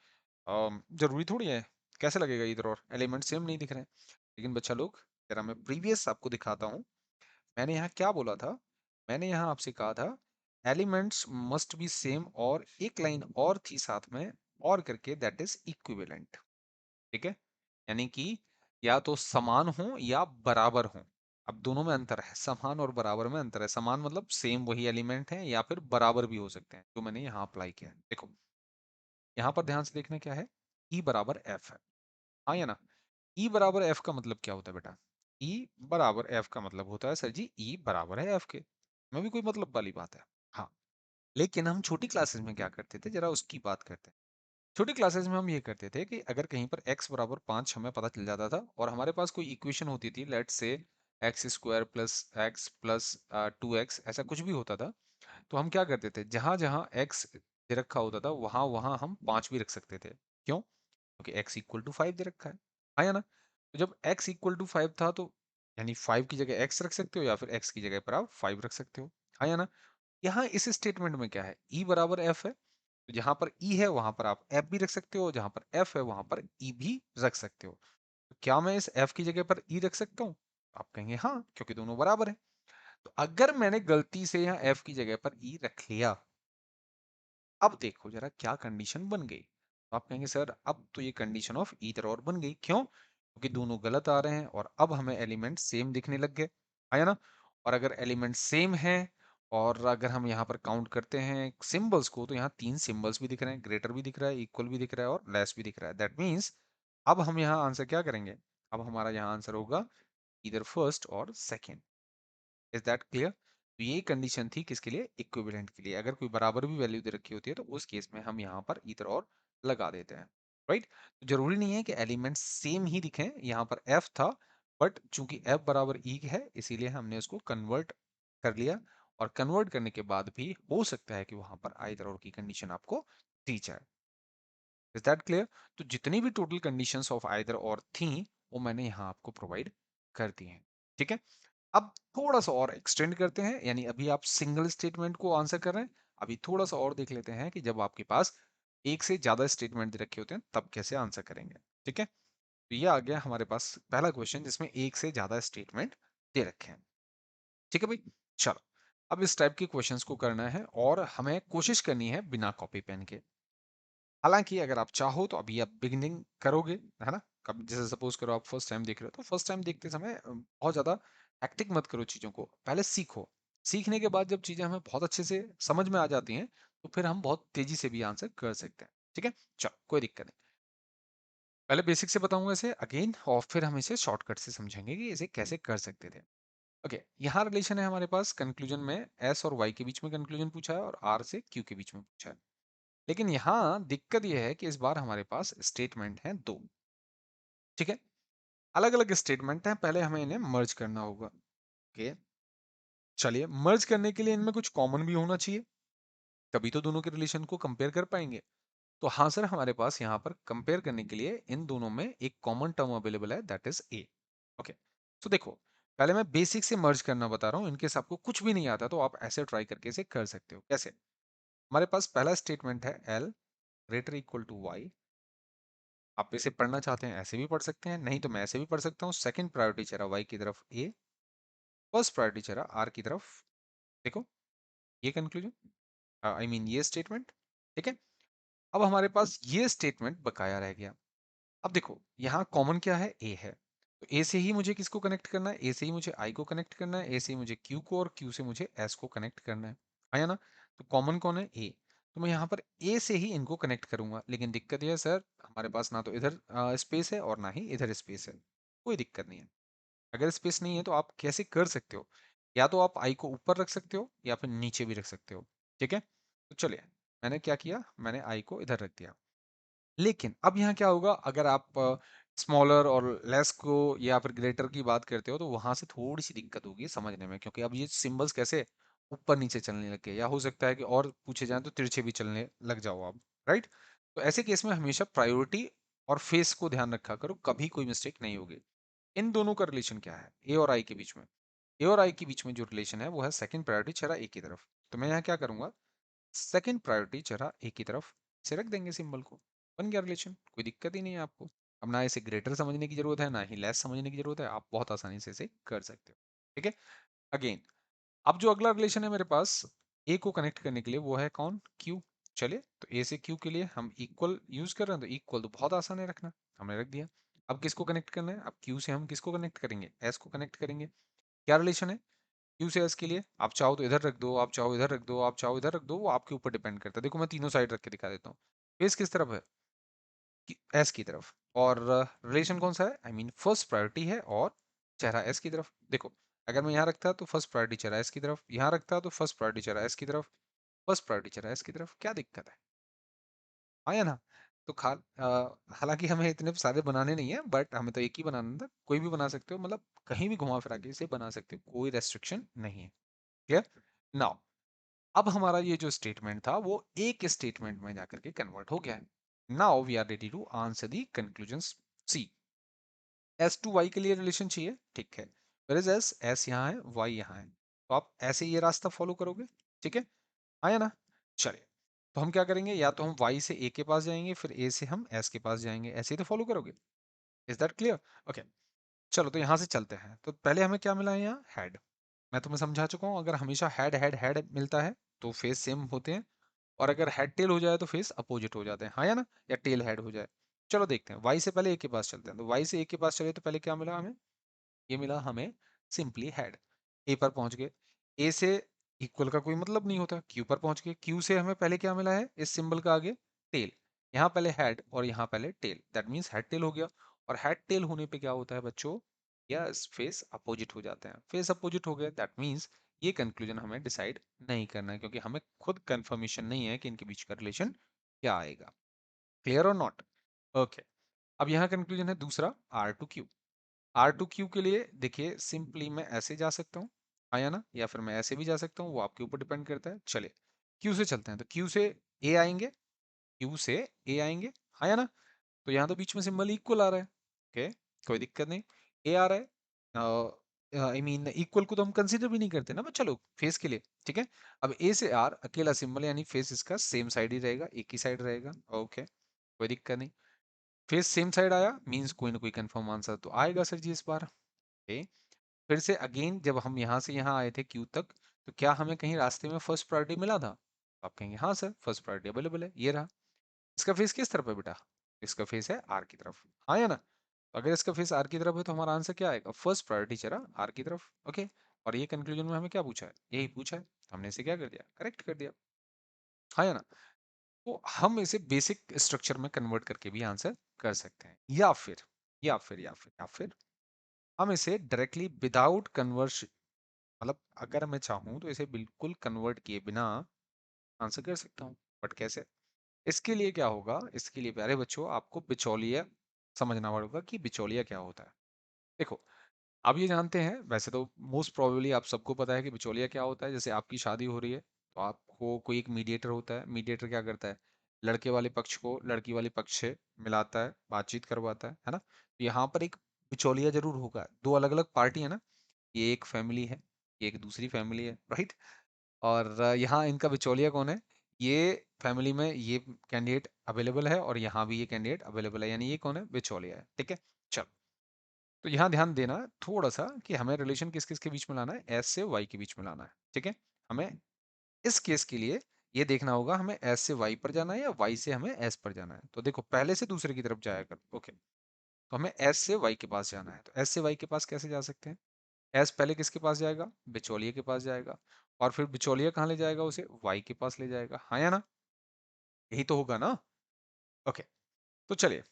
जरूरी थोड़ी है, कैसे लगेगा ईदर और? एलिमेंट सेम नहीं दिख रहे हैं। लेकिन बच्चा लोग, जरा मैं प्रीवियस आपको दिखाता हूँ, मैंने यहाँ क्या बोला था? मैंने यहाँ आपसे कहा था एलिमेंट्स मस्ट बी सेम, और एक लाइन और थी साथ में और करके, दैट इज इक्विवेलेंट। ठीक है, यानी कि या तो समान हो या बराबर हो। अब दोनों में अंतर है, समान और बराबर में अंतर है। समान मतलब सेम वही एलिमेंट है, या फिर बराबर भी हो सकते हैं, जो मैंने यहाँ अप्लाई किया है। देखो यहाँ पर ध्यान से देखना क्या है, ई बराबर एफ है, हाँ या ना? ई बराबर एफ का मतलब क्या होता है बेटा? ई बराबर एफ का मतलब होता है सर जी ई बराबर है एफ के, में भी कोई मतलब वाली बात है। हाँ, लेकिन हम छोटी क्लासेस में क्या करते थे, जरा उसकी बात करते हैं। छोटी क्लासेस में हम ये करते थे कि अगर कहीं पर x बराबर 5 हमें पता चल जाता था और हमारे पास कोई इक्वेशन होती थी, let's say x square plus x plus 2x, ऐसा कुछ भी होता था, तो हम क्या करते थे, जहां जहां x दे रखा होता था वहां वहां हम 5 भी रख सकते थे। क्यों? क्योंकि x इक्वल टू 5 दे रखा है या ना? तो जब x इक्वल टू 5 था तो यानी 5 की जगह x रख सकते हो या फिर x की जगह पर आप 5 रख सकते हो, हाँ या ना? यहाँ इस स्टेटमेंट में क्या है, e बराबर f है, तो जहां पर e है वहां पर आप f भी रख सकते हो, जहां पर f है वहां पर e भी रख सकते हो। तो क्या मैं इस f की जगह पर e रख सकता हूँ? आप कहेंगे हाँ, क्योंकि दोनों बराबर है। तो अगर मैंने गलती से यहाँ f की जगह पर e रख लिया, अब देखो जरा क्या कंडीशन बन गई। तो आप कहेंगे सर अब तो ये कंडीशन ऑफ ईदर और बन गई, क्यों? क्योंकि दोनों गलत आ रहे हैं और अब हमें एलिमेंट सेम दिखने लग गए, है ना? और अगर एलिमेंट सेम है और अगर हम यहाँ पर काउंट करते हैं सिंबल्स को, तो यहाँ 3 सिंबल्स भी दिख रहे हैं, ग्रेटर भी दिख रहा है, इक्वल भी दिख रहा है और लेस भी दिख रहा है। दैट मीन्स अब हम यहाँ आंसर क्या करेंगे? अब हमारा यहाँ आंसर होगा इधर फर्स्ट और सेकेंड। Is that clear? तो ये कंडीशन थी किसके लिए? इक्विवेलेंट के लिए। अगर कोई बराबर भी वैल्यू दे रखी होती है तो उस केस में हम यहाँ पर इधर और लगा देते हैं, राइट? तो जरूरी नहीं है कि एलिमेंट सेम ही दिखें। यहाँ पर एफ था, बट चूंकि एफ बराबर ई है इसीलिए हमने उसको कन्वर्ट कर लिया, और कन्वर्ट करने के बाद भी हो सकता है कि वहां पर आइदर और की कंडीशन आपको दी जाए। Is that clear? तो जितनी भी टोटल कंडीशंस ऑफ आइदर और थी वो मैंने यहाँ आपको प्रोवाइड कर दी हैं, ठीक है? अब थोड़ा सा और एक्सटेंड करते हैं, यानी अभी आप सिंगल स्टेटमेंट को आंसर कर रहे हैं, अभी थोड़ा सा और देख लेते हैं कि जब आपके पास एक से ज्यादा स्टेटमेंट दे रखे होते हैं तब कैसे आंसर करेंगे। ठीक है, तो ये आ गया हमारे पास पहला क्वेश्चन जिसमें एक से ज्यादा स्टेटमेंट दे रखे हैं। ठीक है भाई, चलो अब इस टाइप के क्वेश्चंस को करना है और हमें कोशिश करनी है बिना कॉपी पेन के। हालांकि अगर आप चाहो तो अभी आप बिगिनिंग करोगे, है ना? कब जैसे सपोज करो आप फर्स्ट टाइम देख रहे हो, तो फर्स्ट टाइम देखते समय बहुत ज्यादा हैक्टिक मत करो चीजों को, पहले सीखो। सीखने के बाद जब चीजें हमें बहुत अच्छे से समझ में आ जाती हैं तो फिर हम बहुत तेजी से भी आंसर कर सकते हैं। ठीक है, चलो कोई दिक्कत नहीं। पहले बेसिक से बताऊंगा इसे अगेन और फिर हम इसे शॉर्टकट से समझेंगे कि इसे कैसे कर सकते थे। ओके, यहाँ रिलेशन है हमारे पास कंक्लूजन में, एस और वाई के बीच में कंक्लूजन पूछा है और आर से क्यू के बीच में पूछा है। लेकिन यहाँ दिक्कत यह है कि इस बार हमारे पास स्टेटमेंट हैं दो। ठीक है, अलग अलग स्टेटमेंट हैं, पहले हमें इन्हें मर्ज करना होगा। ओके, चलिए मर्ज करने के लिए इनमें कुछ कॉमन भी होना चाहिए, तभी तो दोनों के रिलेशन को कंपेयर कर पाएंगे। तो हाँ सर, हमारे पास यहाँ पर कंपेयर करने के लिए इन दोनों में एक कॉमन टर्म अवेलेबल है, दैट इज ए। ओके, तो देखो पहले मैं बेसिक से मर्ज करना बता रहा हूँ, इनकेस आपको कुछ भी नहीं आता तो आप ऐसे ट्राई करके इसे कर सकते हो। कैसे? हमारे पास पहला स्टेटमेंट है L greater equal to Y. आप इसे पढ़ना चाहते हैं ऐसे भी पढ़ सकते हैं, नहीं तो मैं ऐसे भी पढ़ सकता हूँ। सेकंड प्रायोरिटी चेहरा वाई की तरफ ए, फर्स्ट प्रायोरिटी चेहरा आर की तरफ। देखो ये कंक्लूजन, आई मीन ये स्टेटमेंट, ठीक है। अब हमारे पास ये स्टेटमेंट बकाया रह गया। अब देखो यहाँ कॉमन क्या है, ए है, तो ए से ही मुझे किसको कनेक्ट करना है, ए से ही मुझे आई को कनेक्ट करना है, ए से ही मुझे क्यू को, और क्यू से मुझे एस को कनेक्ट करना है। आया ना। तो कॉमन कौन है, ए। तो मैं यहाँ पर ए से ही इनको कनेक्ट करूंगा, लेकिन दिक्कत यह है सर हमारे पास ना तो इधर स्पेस है और ना ही इधर स्पेस है। कोई दिक्कत नहीं है, अगर स्पेस नहीं है तो आप कैसे कर सकते हो, या तो आप आई को ऊपर रख सकते हो या फिर नीचे भी रख सकते हो, ठीक है। तो चलिए, मैंने क्या किया, मैंने आई को इधर रख दिया। लेकिन अब यहाँ क्या होगा, अगर आप स्मॉलर और लेस को या फिर ग्रेटर की बात करते हो तो वहां से थोड़ी सी दिक्कत होगी समझने में, क्योंकि अब ये सिंबल्स कैसे ऊपर नीचे चलने लग गए, या हो सकता है कि और पूछे जाए तो तिरछे भी चलने लग जाओ आप, राइट। तो ऐसे केस में हमेशा प्रायोरिटी और फेस को ध्यान रखा करो, कभी कोई मिस्टेक नहीं होगी। इन दोनों का रिलेशन क्या है, ए और आई के बीच में, ए और आई के बीच में जो रिलेशन है वो है सेकंड प्रायोरिटी चेहरा ए की तरफ। तो मैं यहाँ क्या करूंगा, सेकंड प्रायोरिटी चेहरा ए की तरफ से रख देंगे सिंबल को, बन गया रिलेशन, कोई दिक्कत ही नहीं है आपको। अब ना इसे ग्रेटर समझने की जरूरत है ना ही लेस समझने की जरूरत है, आप बहुत आसानी से इसे कर सकते हो, ठीक है। अगेन, अब जो अगला रिलेशन है मेरे पास ए को कनेक्ट करने के लिए वो है कौन, क्यू। चलिए, तो ए से क्यू के लिए हम इक्वल यूज कर रहे हैं, तो इक्वल तो बहुत आसान है रखना, हमने रख दिया। अब किसको कनेक्ट करना है, अब क्यू से हम किसको कनेक्ट करेंगे, एस को कनेक्ट करेंगे। क्या रिलेशन है, क्यू से एस के लिए आप चाहो तो इधर रख दो, आप चाहो इधर रख दो, आप चाहो इधर रख दो, वो आपके ऊपर डिपेंड करता है। देखो मैं तीनों साइड रख के दिखा देता हूँ। फेस किस तरफ है, एस की तरफ, और रिलेशन कौन सा है, आई मीन फर्स्ट प्रायोरिटी है और चेहरा एस की तरफ। देखो अगर मैं यहाँ रखता तो फर्स्ट प्रायोरिटी चेहरा एस की तरफ, यहाँ रखता तो फर्स्ट प्रायोरिटी चेहरा एस की तरफ, फर्स्ट प्रायोरिटी चेहरा एस की तरफ, क्या दिक्कत है, आया ना। तो हालांकि हमें इतने सारे बनाने नहीं है, बट हमें तो एक ही बनाना था, कोई भी बना सकते हो, मतलब कहीं भी घुमा फिरा के इसे बना सकते हो, कोई रेस्ट्रिक्शन नहीं है, क्लियर। नाउ अब हमारा ये जो स्टेटमेंट था वो एक स्टेटमेंट में जाकर के कन्वर्ट हो गया है। Now we are ready to answer the conclusion. See, S to Y के लिए रिलेशन चाहिए, ठीक है, वेयर इज एस, एस यहाँ है वाई यहाँ है, तो आप ऐसे ये रास्ता फॉलो करोगे, ठीक है, आया ना। चलिए, तो हम क्या करेंगे, या तो हम वाई से ए के पास जाएंगे, फिर ए से हम एस के पास जाएंगे, ऐसे ही तो फॉलो करोगे। Is that clear, okay. चलो तो यहाँ से चलते हैं, तो पहले हमें क्या मिला है यहाँ, हेड। मैं तुम्हें समझा चुका हूँ, अगर हमेशा हेड हेड हेड मिलता है तो फेस सेम होते हैं, और अगर हेड टेल हो जाए तो फेस अपोजिट हो जाते हैं, हाँ या ना, या टेल हेड हो जाए। चलो देखते हैं, वाई से पहले ए के पास चलते हैं, तो वाई से ए के पास चले तो पहले क्या मिला हमें, ये मिला हमें सिंपली हेड। ए पर पहुंच गए, ए से इक्वल का कोई मतलब नहीं होता, क्यू पर पहुंच गए, क्यू से हमें पहले क्या मिला है इस सिंबल का आगे, टेल। यहाँ पहले हेड और यहाँ पहले tail, that means head tail हो गया। और हेड टेल होने पे क्या होता है बच्चों, यस फेस अपोजिट हो जाते हैं, फेस अपोजिट हो गए, दैट मीन्स ये कंक्लूजन हमें डिसाइड नहीं करना है, क्योंकि हमें खुद कंफर्मेशन नहीं है कि इनके बीच का रिलेशन क्या आएगा, क्लियर और नॉट, ओके। अब यहाँ कंक्लूजन है दूसरा, R to Q. R to Q के लिए देखिए सिंपली मैं ऐसे जा सकता हूँ, आया ना, या फिर मैं ऐसे भी जा सकता हूँ, वो आपके ऊपर डिपेंड करता है। चलिए क्यू से चलते हैं, तो क्यू से ए आएंगे, क्यू से ए आएंगे, आया ना। तो यहाँ तो बीच में सिंबल इक्वल आ रहा है, ओके, कोई दिक्कत नहीं, ए आ रहा है, आई मीन इक्वल को तो हम कंसीडर भी नहीं करते ना, बट चलो फेस के लिए ठीक है। अब ए से आर अकेला सिंबल, यानी फेस इसका सेम साइड ही रहेगा, एक ही साइड रहेगा, ओके, कोई दिक्कत नहीं। फेस सेम साइड आया मीन्स कोई ना कोई कंफर्म आंसर तो आएगा सर जी इस बार, ओके। फिर से अगेन जब हम यहाँ से यहाँ आए थे क्यू तक, तो क्या हमें कहीं रास्ते में फर्स्ट प्रायोरिटी मिला था, तो आप कहेंगे हाँ सर फर्स्ट प्रायोरिटी अवेलेबल है, ये रहा। इसका फेस किस तरफ है बेटा, इसका फेस है आर की तरफ, हाँ या ना। तो अगर इसका फेस आर की तरफ है तो हमारा आंसर क्या आएगा, फर्स्ट प्रायोरिटी चला आर की तरफ, ओके। और ये कंक्लूजन में हमें क्या पूछा है, यही पूछा है, तो हमने इसे क्या कर दिया, करेक्ट कर दिया, हाँ या ना। तो हम इसे बेसिक स्ट्रक्चर में कन्वर्ट करके भी आंसर कर सकते हैं, या फिर हम इसे डायरेक्टली विदाउट कन्वर्स, मतलब अगर मैं चाहूँ तो इसे बिल्कुल कन्वर्ट किए बिना आंसर कर सकता हूँ, बट कैसे, इसके लिए क्या होगा, इसके लिए प्यारे बच्चों आपको बिचौलिया समझना पड़ेगा कि बिचौलिया क्या होता है। देखो आप ये जानते हैं, वैसे तो मोस्ट प्रोबेबली आप सबको पता है कि बिचौलिया क्या होता है। जैसे आपकी शादी हो रही है तो आपको कोई एक मीडिएटर होता है, मीडिएटर क्या करता है, लड़के वाले पक्ष को लड़की वाले पक्ष से मिलाता है, बातचीत करवाता है ना। तो यहाँ पर एक बिचौलिया जरूर होगा, दो अलग अलग पार्टी है ना, ये एक फैमिली है, ये एक दूसरी फैमिली है, राइट। और यहाँ इनका बिचौलिया कौन है, ये फैमिली में ये कैंडिडेट अवेलेबल है और यहाँ भी ये कैंडिडेट अवेलेबल है, यानी ये कौन है, बिचौलिया है, ठीक है। चलो तो यहाँ ध्यान देना थोड़ा सा कि हमें रिलेशन किस किस के बीच में लाना है, एस से वाई के बीच में लाना है। ठीक है, हमें इस केस के लिए ये देखना होगा हमें एस से वाई पर जाना है या वाई से हमें एस पर जाना है। तो देखो पहले से दूसरे की तरफ जाया कर। ओके, तो हमें एस से वाई के पास जाना है। तो एस से वाई के पास कैसे जा सकते हैं? एस पहले किसके पास जाएगा? बिचौलिए के पास जाएगा, और फिर बिचौलिया कहाँ ले जाएगा उसे? वाई के पास ले जाएगा, हाँ या ना? यही तो होगा ना? ओके, तो चलिए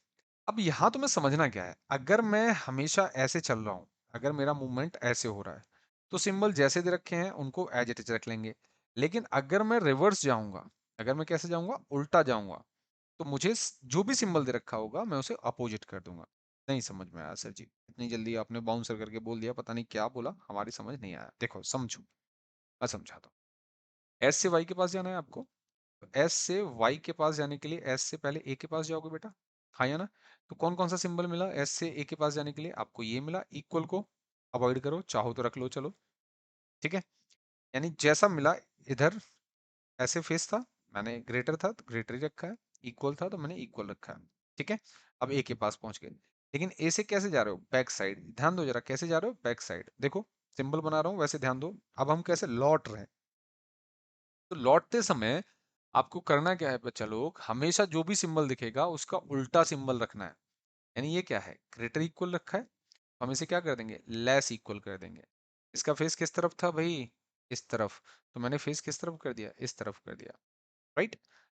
अब यहाँ तुम्हें समझना क्या है, अगर मैं हमेशा ऐसे चल रहा हूँ, अगर मेरा मूवमेंट ऐसे हो रहा है, तो सिंबल जैसे दे रखे हैं उनको एज इट इज रख लेंगे। लेकिन अगर मैं रिवर्स जाऊंगा, अगर मैं कैसे जाऊंगा, उल्टा जाऊंगा, तो मुझे जो भी सिंबल दे रखा होगा मैं उसे अपोजिट कर दूंगा। नहीं समझ में आया सर जी, इतनी जल्दी आपने बाउंसर करके बोल दिया, पता नहीं क्या बोला, हमारी समझ नहीं आया। देखो समझो, मैं समझाता हूँ। एस से वाई के पास जाना है आपको, एस से वाई के पास जाने के लिए एस से पहले ए के पास जाओगे बेटा, हाँ या ना? तो कौन कौन सा सिंबल मिला एस से ए के पास जाने के लिए? आपको ये मिला, इक्वल को अवॉइड करो, चाहो तो रख लो, चलो ठीक है। यानी जैसा मिला इधर ऐसे फेस था, मैंने ग्रेटर था तो ग्रेटर ही रखा है, इक्वल था तो मैंने इक्वल रखा है। ठीक है, अब ए के पास पहुंच गए। लेकिन ए से कैसे जा रहे हो? बैक साइड, ध्यान दो जरा, कैसे जा रहे हो? Back side. देखो सिंबल बना रहा हूं वैसे ध्यान दो, अब हम कैसे लौट रहे हैं। तो लौटते समय आपको करना क्या है बच्चा लोग, हमेशा जो भी सिंबल दिखेगा उसका उल्टा सिंबल रखना है। यानी ये क्या है, ग्रेटर इक्वल रखा है, हम इसे क्या कर देंगे, लेस इक्वल कर देंगे। इसका फेस किस तरफ था भाई? इस तरफ, तो मैंने फेस किस तरफ कर दिया? इस तरफ कर दिया, राइट।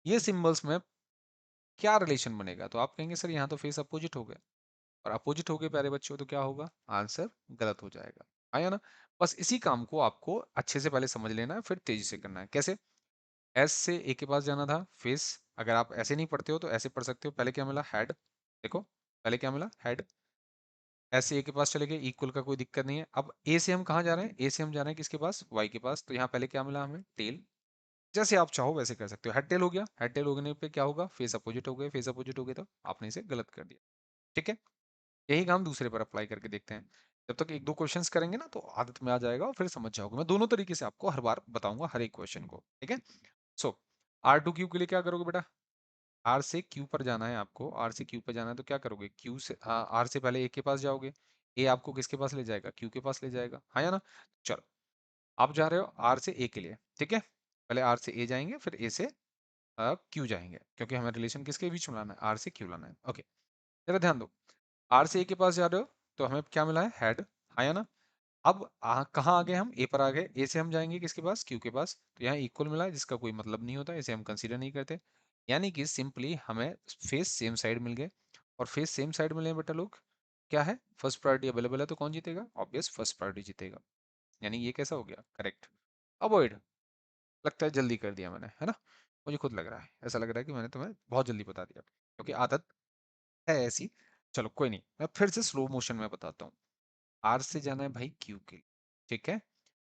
ये सिंबल्स में क्या रिलेशन बनेगा? तो आप कहेंगे सर यहाँ तो फेस अपोजिट हो गया, और अपोजिट हो गए प्यारे बच्चों तो क्या होगा? आंसर गलत हो जाएगा, आया ना? बस इसी काम को आपको अच्छे से पहले समझ लेना है, फिर तेजी से करना है। कैसे? एस से ए के पास जाना था, फेस, अगर आप ऐसे नहीं पढ़ते हो तो ऐसे पढ़ सकते हो। पहले क्या मिला? हेड। देखो पहले क्या मिला? हेड। एस से ए के पास चले गए, इक्वल का कोई दिक्कत नहीं है। अब ए से हम कहाँ जा रहे हैं? ए से हम जा रहे हैं किसके पास? वाई के पास। तो यहाँ पहले क्या मिला हमें? टेल। जैसे आप चाहो वैसे कर सकते हो। हेड टेल हो गया, हेड टेल होने पे क्या होगा? फेस अपोजिट हो गए, फेस अपोजिट हो गए तो आपने इसे गलत कर दिया। ठीक है, यही काम दूसरे पर अप्लाई करके देखते हैं। जब तक एक दो क्वेश्चंस करेंगे ना तो आदत में आ जाएगा और फिर समझ जाओगे। मैं दोनों तरीके से आपको हर बार बताऊंगा हर एक क्वेश्चन को, ठीक है। सो आर टू क्यू के लिए क्या करोगे बेटा? आर से क्यू पर जाना है आपको, आर से क्यू पर जाना है तो क्या करोगे? क्यू से आर से पहले ए के पास जाओगे, ए आपको किसके पास ले जाएगा? क्यू के पास ले जाएगा, हाँ या ना? चलो, आप जा रहे हो आर से ए के लिए, ठीक है। पहले आर से ए जाएंगे, फिर ए से क्यू जाएंगे, क्योंकि हमें रिलेशन किसके बीच में लाना है? आर से क्यू लाना है। ओके, जरा ध्यान दो, आर से ए के पास जा रहे हो तो हमें क्या मिला है? हेड, हाँ या ना? अब कहाँ आ गए हम? ए पर आ गए। ए से हम जाएंगे किसके पास? क्यू के पास। तो यहाँ इक्वल मिला है जिसका कोई मतलब नहीं होता, इसे हम कंसीडर नहीं करते। यानी कि सिंपली हमें फेस सेम साइड मिल गए, और फेस सेम साइड मिले बेटा लोग, क्या है? फर्स्ट प्रायोरिटी अवेलेबल है तो कौन जीतेगा? ऑब्वियस फर्स्ट प्रायोरिटी जीतेगा। यानी ये कैसा हो गया? करेक्ट। अवॉइड, लगता है जल्दी कर दिया मैंने, है ना? मुझे खुद लग रहा है, ऐसा लग रहा है कि मैंने तुम्हें बहुत जल्दी बता दिया, क्योंकि आदत है ऐसी। चलो कोई नहीं, मैं फिर से स्लो मोशन में बताता हूँ। आर से जाना है भाई क्यू के लिए, ठीक है।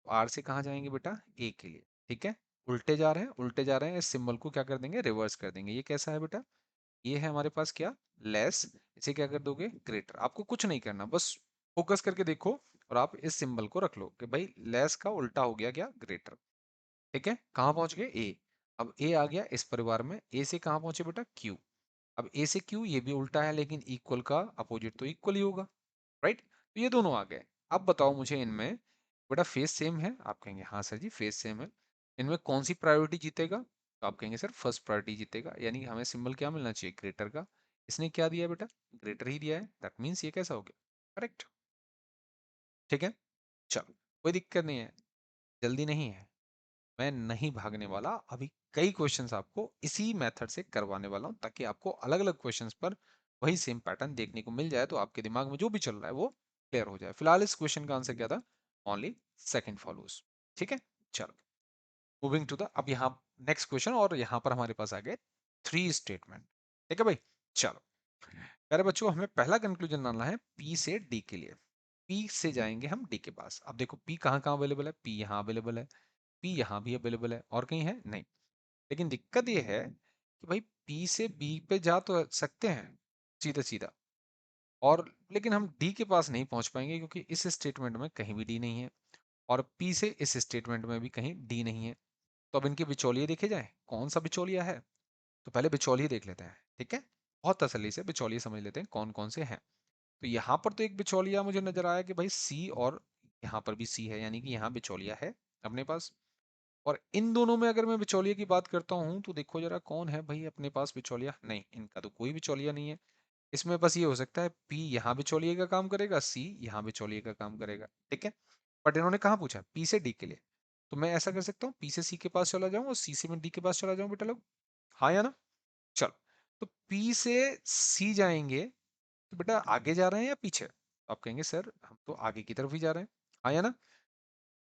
आर से कहाँ जाएंगे बेटा? ए के लिए, ठीक है। उल्टे जा रहे हैं, उल्टे जा रहे हैं, इस सिंबल को क्या कर देंगे? रिवर्स कर देंगे। ये कैसा है बेटा? ये है हमारे पास क्या? लेस। इसे क्या कर दोगे? ग्रेटर। आपको कुछ नहीं करना, बस फोकस करके देखो, और आप इस सिंबल को रख लो कि भाई लेस का उल्टा हो गया क्या? ग्रेटर। ठीक है, कहाँ पहुंच गए? ए। अब ए आ गया इस परिवार में, ए से कहाँ पहुंचे बेटा? क्यू। अब ए से क्यू ये भी उल्टा है, लेकिन इक्वल का अपोजिट तो इक्वल ही होगा, राइट। तो ये दोनों आ गए। अब बताओ मुझे इनमें, बेटा फेस सेम है? आप कहेंगे हाँ सर जी फेस सेम है। इनमें कौन सी प्रायोरिटी जीतेगा? तो आप कहेंगे सर फर्स्ट प्रायोरिटी जीतेगा। यानी हमें सिंबल क्या मिलना चाहिए? ग्रेटर का। इसने क्या दिया बेटा? ग्रेटर ही दिया है, दैट मीन्स ये कैसा हो गया? करेक्ट। ठीक है, चलो कोई दिक्कत नहीं है, जल्दी नहीं है, मैं नहीं भागने वाला। अभी कई क्वेश्चंस आपको इसी मेथड से करवाने वाला हूं, ताकि आपको अलग अलग क्वेश्चंस पर वही सेम पैटर्न देखने को मिल जाए, तो आपके दिमाग में जो भी चल रहा है वो क्लियर हो जाए। फिलहाल इस क्वेश्चन का आंसर क्या था? Only second follows. ठीक है, चलो मूविंग टू द, अब यहाँ नेक्स्ट क्वेश्चन, और यहाँ पर हमारे पास आ गए थ्री स्टेटमेंट। ठीक है भाई, चलो प्यारे बच्चों, हमें पहला कंक्लूजन लाना है पी से डी के लिए। पी से जाएंगे हम डी के पास। अब देखो पी कहाँ कहाँ अवेलेबल है? पी यहाँ अवेलेबल है, पी यहाँ भी अवेलेबल है, और कहीं है? नहीं। लेकिन दिक्कत ये है कि भाई पी से बी पे जा तो सकते हैं सीधा सीधा, और लेकिन हम डी के पास नहीं पहुंच पाएंगे, क्योंकि इस स्टेटमेंट में कहीं भी डी नहीं है, और पी से इस स्टेटमेंट में भी कहीं डी नहीं है। तो अब इनके बिचौलिए देखे जाए, कौन सा बिचौलिया है? तो पहले बिचौलिए देख लेते हैं, ठीक है। बहुत तसल्ली से बिचौलिए समझ लेते हैं कौन कौन से हैं। तो यहाँ पर तो एक बिचौलिया मुझे नजर आया कि भाई सी, और यहाँ पर भी सी है, यानी कि यहाँ बिचौलिया है अपने पास। और इन दोनों में अगर मैं बिचौलिया की बात करता हूँ तो देखो जरा कौन है भाई अपने पास बिचौलिया, नहीं इनका तो कोई बिचौलिया नहीं है। इसमें बस ये हो सकता है पी यहाँ बिचौलिए का काम करेगा, सी यहाँ बिचौलिए का काम करेगा, ठीक है। बट इन्होंने कहाँ पूछा, पी से डी के लिए। तो मैं ऐसा कर सकता हूँ, पी से सी के पास चला जाऊँ और सी से मैं डी के पास चला जाऊँ बेटा लोग, हाँ या ना। चलो, तो पी से सी जाएंगे तो बेटा आगे जा रहे हैं या पीछे, तो आप कहेंगे सर हम तो आगे की तरफ ही जा रहे हैं, हाँ या ना।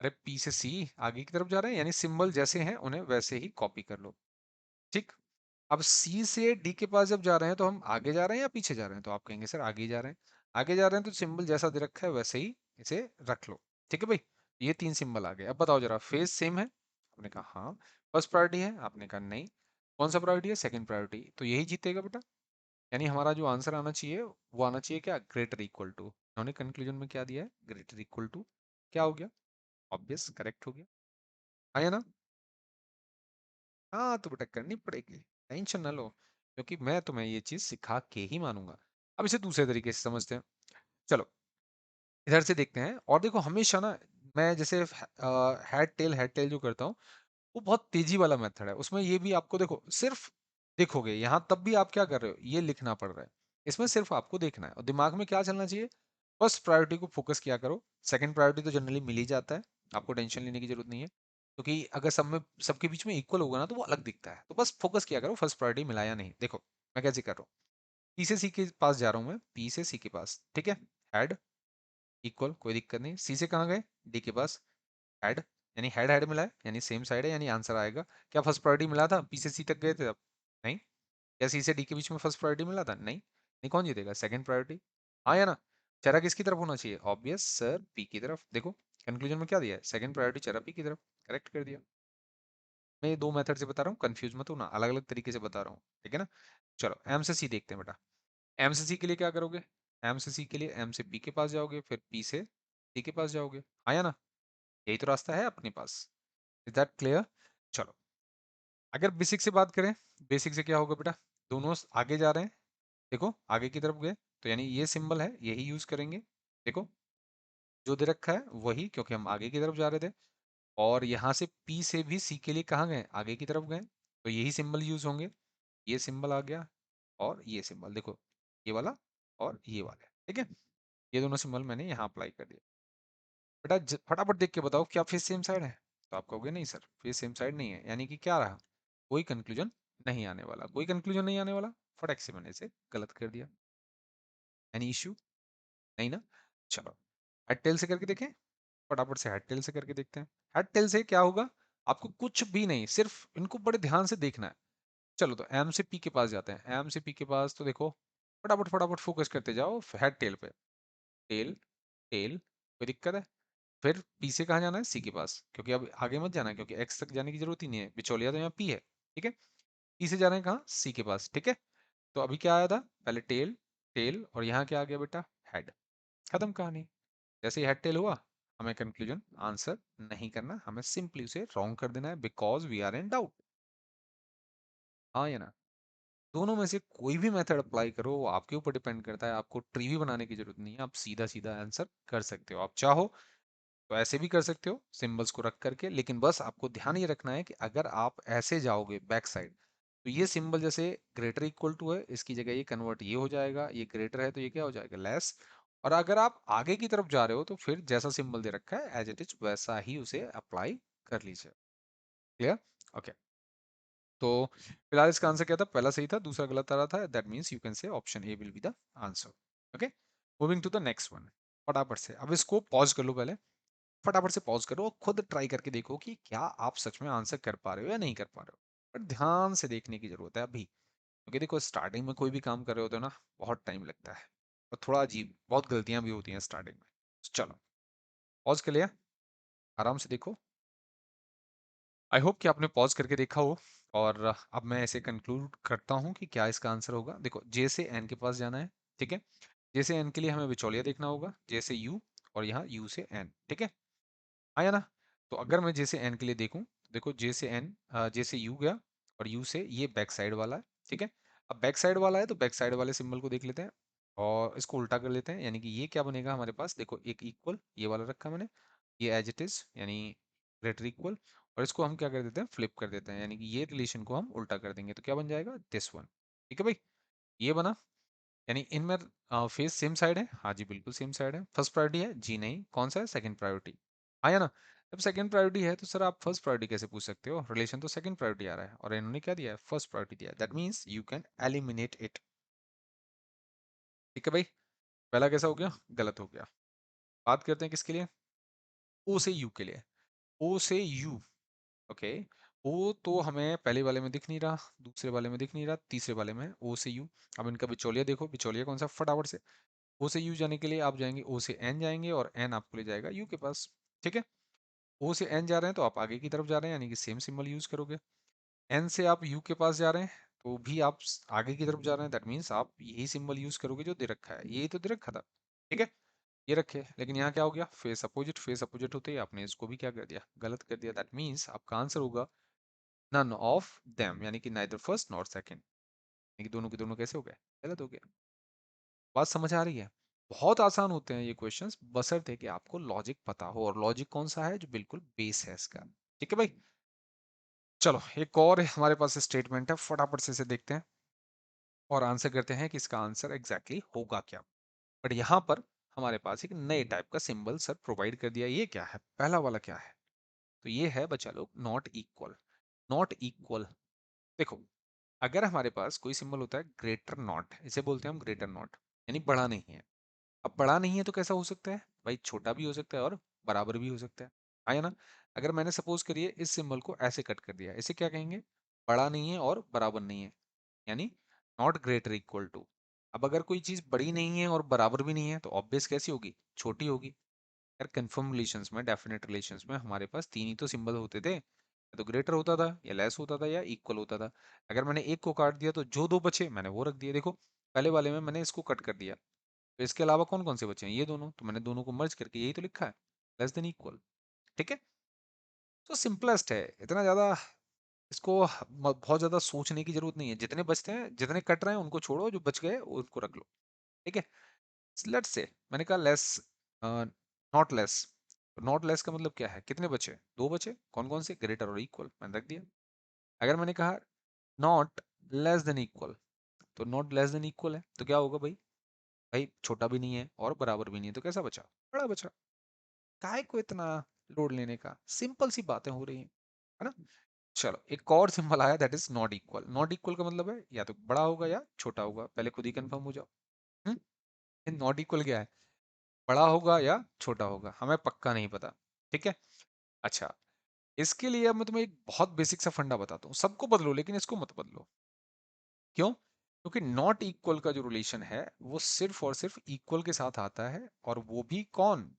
अरे पी से सी आगे की तरफ जा रहे हैं, यानी सिंबल जैसे हैं उन्हें वैसे ही कॉपी कर लो, ठीक। अब सी से डी के पास जब जा रहे हैं तो हम आगे जा रहे हैं या पीछे जा रहे हैं, तो आप कहेंगे सर आगे ही जा रहे हैं। आगे जा रहे हैं तो सिंबल जैसा दे रखा है वैसे ही इसे रख लो, ठीक है भाई। ये 3 सिंबल आ गए। अब बताओ जरा फेज सेम है, आपने कहा हाँ। फर्स्ट प्रायोरिटी है, आपने कहा नहीं। कौन सा प्रायोरिटी है, सेकंड प्रायोरिटी, तो यही जीतेगा बेटा। यानी हमारा जो आंसर आना चाहिए वो आना चाहिए क्या, ग्रेटर इक्वल टू। उन्होंने कंक्लूजन में क्या दिया है, ग्रेटर इक्वल टू। क्या हो गया, ऑब्वियस करेक्ट हो गया, हाँ या ना। हाँ तो बेटा करनी पड़ेगी, टेंशन ना लो, क्योंकि मैं तुम्हें ये चीज सिखा के ही मानूंगा। अब इसे दूसरे तरीके से समझते हैं। चलो इधर से देखते हैं, और देखो हमेशा ना मैं जैसे हेड टेल जो करता हूँ वो बहुत तेजी वाला मेथड है, उसमें ये भी आपको देखो सिर्फ देखोगे यहाँ तब भी आप क्या कर रहे हो, ये लिखना पड़ रहा है। इसमें सिर्फ आपको देखना है और दिमाग में क्या चलना चाहिए, फर्स्ट प्रायोरिटी को फोकस किया करो। सेकंड प्रायोरिटी तो जनरली मिल ही जाता है, आपको टेंशन लेने की जरूरत नहीं है, क्योंकि अगर सब में सबके बीच में इक्वल होगा ना तो वो अलग दिखता है। तो बस फोकस किया करो फर्स्ट प्रायोरिटी मिला या नहीं। देखो मैं कैसे कर रहा हूँ, पी से सी के पास जा रहा हूँ मैं, पी से सी के पास, ठीक है। हेड इक्वल, कोई दिक्कत नहीं। सी से कहाँ गए, डी के पास, हेड, यानी हेड हेड मिला है, यानी सेम साइड है, यानी आंसर आएगा। क्या फर्स्ट प्रायोरिटी मिला था, पी से सी तक गए थे अब, नहीं। क्या सी से डी के बीच में फर्स्ट प्रायोरिटी मिला था, नहीं। नहीं, कौन जीतेगा, सेकंड प्रायोरिटी, हाँ या ना। चेहरा किसकी तरफ होना चाहिए, ऑब्वियस सर पी की तरफ। देखो कंक्लूजन में क्या दिया है, सेकंड प्रायोरिटी चेहरा पी की तरफ, करेक्ट कर दिया। मैं ये दो मेथड से बता रहा हूँ, कंफ्यूज मत होना, अलग अलग तरीके से बता रहा हूँ, ठीक है ना। चलो एम से सी देखते हैं बेटा। एम से सी के लिए क्या करोगे, एम से सी के लिए एम से पी के पास जाओगे, फिर पी से सी के पास जाओगे, हाँ या ना। यही तो रास्ता है अपने पास, इज दैट क्लियर। चलो अगर बेसिक से बात करें, बेसिक से क्या होगा बेटा, दोनों आगे जा रहे हैं, देखो आगे की तरफ गए, तो यानी ये सिंबल है यही यूज करेंगे। देखो जो दे रखा है वही, क्योंकि हम आगे की तरफ जा रहे थे। और यहाँ से पी से भी सी के लिए कहाँ गए, आगे की तरफ गए, तो यही सिंबल यूज होंगे। ये सिंबल आ गया और ये सिंबल देखो, ये वाला और ये वाला, ठीक है। ये दोनों सिंबल मैंने यहाँ अप्लाई कर दिया। बेटा फटाफट देख के बताओ क्या फेस सेम साइड है, तो आप कहोगे नहीं सर फेस सेम साइड नहीं है, यानी कि क्या रहा, कोई कंक्लूजन नहीं आने वाला, कोई कंक्लूजन नहीं आने वाला, फटक से मैंने इसे गलत कर दिया। एनी इश्यू, नहीं ना। चलो हेड टेल से करके देखें, फटाफट से हेड टेल से करके देखते हैं। हेड टेल से क्या होगा, आपको कुछ भी नहीं, सिर्फ इनको बड़े ध्यान से देखना है। चलो तो एम से पी के पास जाते हैं, एम से पी के पास तो देखो फटाफट फटाफट फोकस करते जाओ हेड टेल पे, टेल टेल, कोई दिक्कत है। फिर पी से कहाँ जाना है, सी के पास, क्योंकि अब आगे मत जाना है, क्योंकि एक्स तक जाने की जरूरत ही नहीं है, बिचौलिया तो यहाँ पी है, ठीक है। पी से जा रहे हैं कहाँ, सी के पास, ठीक है। तो अभी क्या आया था, पहले टेल टेल, और यहाँ क्या आ गया बेटा, हेड। खत्म कहानी। जैसे ही हेड टेल हुआ, हमें कंक्लूजन आंसर नहीं करना, हमें सिंपली उसे रॉन्ग कर देना है, because we are in doubt, हाँ या ना। दोनों में से कोई भी मेथड अप्लाई करो, वो आपके ऊपर डिपेंड करता है, आपको ट्री बनाने की जरूरत नहीं है, आप सीधा सीधा आंसर कर सकते हो। आप चाहो तो ऐसे भी कर सकते हो सिंबल्स को रख करके, लेकिन बस आपको ध्यान ये रखना है कि अगर आप ऐसे जाओगे बैक साइड, तो ये सिंबल जैसे ग्रेटर इक्वल टू है, इसकी जगह ये कन्वर्ट ये हो जाएगा, ये ग्रेटर है तो ये क्या हो जाएगा, लेस। और अगर आप आगे की तरफ जा रहे हो तो फिर जैसा सिंबल दे रखा है एज इट इज वैसा ही उसे अप्लाई कर लीजिए। Clear, okay. तो फिलहाल इसका आंसर क्या था, पहला सही था दूसरा गलत आ रहा था, that means you can say option A will be the answer. Okay, moving to the next one. फटाफट से अब इसको पॉज कर लो पहले, फटाफट से पॉज करो और खुद ट्राई करके देखो कि क्या आप सच में आंसर कर पा रहे हो या नहीं कर पा रहे हो। पर ध्यान से देखने की जरूरत है अभी, क्योंकि देखो स्टार्टिंग में कोई भी काम कर रहे होते हो ना, बहुत टाइम लगता है और थोड़ा अजीब, बहुत गलतियां भी होती हैं स्टार्टिंग में। चलो पॉज कर लिया, आराम से देखो। आई होप कि आपने पॉज करके देखा हो। और अब मैं ऐसे कंक्लूड करता हूँ कि क्या इसका आंसर होगा। देखो जे से एन के पास जाना है, ठीक है। जे से एन के लिए हमें बिचौलिया देखना होगा, जे से यू, और यहाँ यू से एन, ठीक है, आया ना। तो अगर मैं जे से एन के लिए देखूं, देखो जे से एन, जे से यू गया, और यू से ये बैक साइड वाला है, ठीक है। अब बैक साइड वाला है तो बैक साइड वाले सिंबल को देख लेते हैं। और इसको उल्टा कर लेते हैं, यानी कि ये क्या बनेगा हमारे पास, देखो एक इक्वल ये वाला रखा मैंने, ये एज इट इज यानी ग्रेटर इक्वल, और इसको हम क्या कर देते हैं, फ्लिप कर देते हैं, यानी कि ये रिलेशन को हम उल्टा कर देंगे, तो क्या बन जाएगा, दिस वन। ठीक है भाई, ये बना, यानी इनमें फेस सेम साइड है, हाँ जी बिल्कुल सेम साइड है। फर्स्ट प्रायोरिटी है जी, नहीं, कौन सा है, सेकंड प्रायोरिटी। आया ना, जब सेकंड प्रायोरिटी है तो सर आप फर्स्ट प्रायोरिटी कैसे पूछ सकते हो, रिलेशन तो सेकंड प्रायोरिटी आ रहा है, और इन्होंने क्या दिया है, फर्स्ट प्रायोरिटी दिया है, that means you can eliminate it. ठीक है भाई, पहला कैसा हो गया, गलत हो गया। बात करते हैं किसके लिए, ओ से यू के लिए। ओ से यू, ओके, ओ तो हमें पहले वाले में दिख नहीं रहा, दूसरे वाले में दिख नहीं रहा, तीसरे वाले में ओ से यू। अब इनका बिचौलिया देखो, बिचौलिया कौन सा, फटाफट से, ओ से यू जाने के लिए आप जाएंगे ओ से एन जाएंगे, और एन आपको ले जाएगा यू के पास। ठीक है, ओ से एन जा रहे हैं तो आप आगे की तरफ जा रहे हैं, यानी कि सेम सिंबल यूज करोगे। एन से आप यू के पास जा रहे हैं तो भी आप आगे की तरफ जा रहे हैं, दैट मीन्स आप यही सिंबल यूज करोगे जो दे रखा है, यही तो दे रखा था। ठीक है, ये रखे, लेकिन यहाँ क्या हो गया, फेस अपोजिट, फेस अपोजिट होते ही आपने इसको भी क्या कर दिया, गलत कर दिया, दैट मीन्स आपका आंसर होगा नन ऑफ देम, यानी कि नाइदर फर्स्ट नॉट सेकंड, यानी कि दोनों के दोनों कैसे हो गए, गलत हो गए। बात समझ आ रही है, बहुत आसान होते हैं ये क्वेश्चंस, बशर्ते कि आपको लॉजिक पता हो, और लॉजिक कौन सा है, जो बिल्कुल बेस है इसका। ठीक है भाई, चलो एक और हमारे पास स्टेटमेंट है, फटाफट से इसे देखते हैं और आंसर करते हैं कि इसका आंसर एग्जैक्टली होगा क्या। बट यहाँ पर हमारे पास एक नए टाइप का सिंबल सर प्रोवाइड कर दिया, ये क्या है, पहला वाला क्या है, तो ये है बच्चा लोग नॉट इक्वल। नॉट इक्वल, देखो अगर हमारे पास कोई सिंबल होता है ग्रेटर नॉट, इसे बोलते हैं हम ग्रेटर नॉट, यानी बड़ा नहीं है। अब बड़ा नहीं है तो कैसा हो सकता है भाई, छोटा भी हो सकता है और बराबर भी हो सकता है। आया ना, अगर मैंने सपोज करिए इस सिंबल को ऐसे कट कर दिया, इसे क्या कहेंगे, बड़ा नहीं है और बराबर नहीं है, यानी नॉट ग्रेटर इक्वल टू। अब अगर कोई चीज बड़ी नहीं है और बराबर भी नहीं है तो ऑब्वियस कैसी होगी, छोटी होगी। यार कंफर्म रिलेशंस में, डेफिनेट रिलेशंस में हमारे पास तीन ही तो सिंबल होते थे, या तो ग्रेटर होता था, या लेस होता था, या इक्वल होता था। अगर मैंने एक को काट दिया तो जो दो बचे मैंने वो रख दिए, देखो पहले वाले में मैंने इसको कट कर दिया, तो इसके अलावा कौन कौन से बचे हैं, ये दोनों, तो मैंने दोनों को मर्ज करके यही तो लिखा है, लेस देन इक्वल। ठीक है, तो सिंपलेस्ट है, इतना ज्यादा इसको बहुत ज्यादा सोचने की जरूरत नहीं है, जितने बचते हैं जितने कट रहे हैं उनको छोड़ो, जो बच गए उनको रख लो। ठीक है, लेट्स से मैंने कहा less, not less, not less का मतलब क्या है, कितने बचे, दो बचे, कौन कौन से, ग्रेटर और इक्वल, मैंने रख दिया। अगर मैंने कहा नॉट लेस देन इक्वल, तो नॉट लेस देन इक्वल है तो क्या होगा भाई, भाई छोटा भी नहीं है और बराबर भी नहीं है, तो कैसा बचा, बड़ा बचा। काय को इतना लोड लेने का, सिंपल सी बातें हो रही हैं, है ना। चलो एक और सिंबल आया, that is not equal. Not equal का मतलब है या तो बड़ा होगा या छोटा होगा, पहले खुद ही कंफर्म हो जाओ। नॉट इक्वल क्या है, बड़ा होगा या छोटा होगा, हमें पक्का नहीं पता। ठीक है, अच्छा, इसके लिए अब मैं तुम्हें एक बहुत बेसिक सा फंडा बताता हूँ, सबको बदलो लेकिन इसको मत बदलो। क्यों, क्योंकि नॉट इक्वल का जो रिलेशन है वो सिर्फ और सिर्फ इक्वल के साथ आता है, और वो भी कौन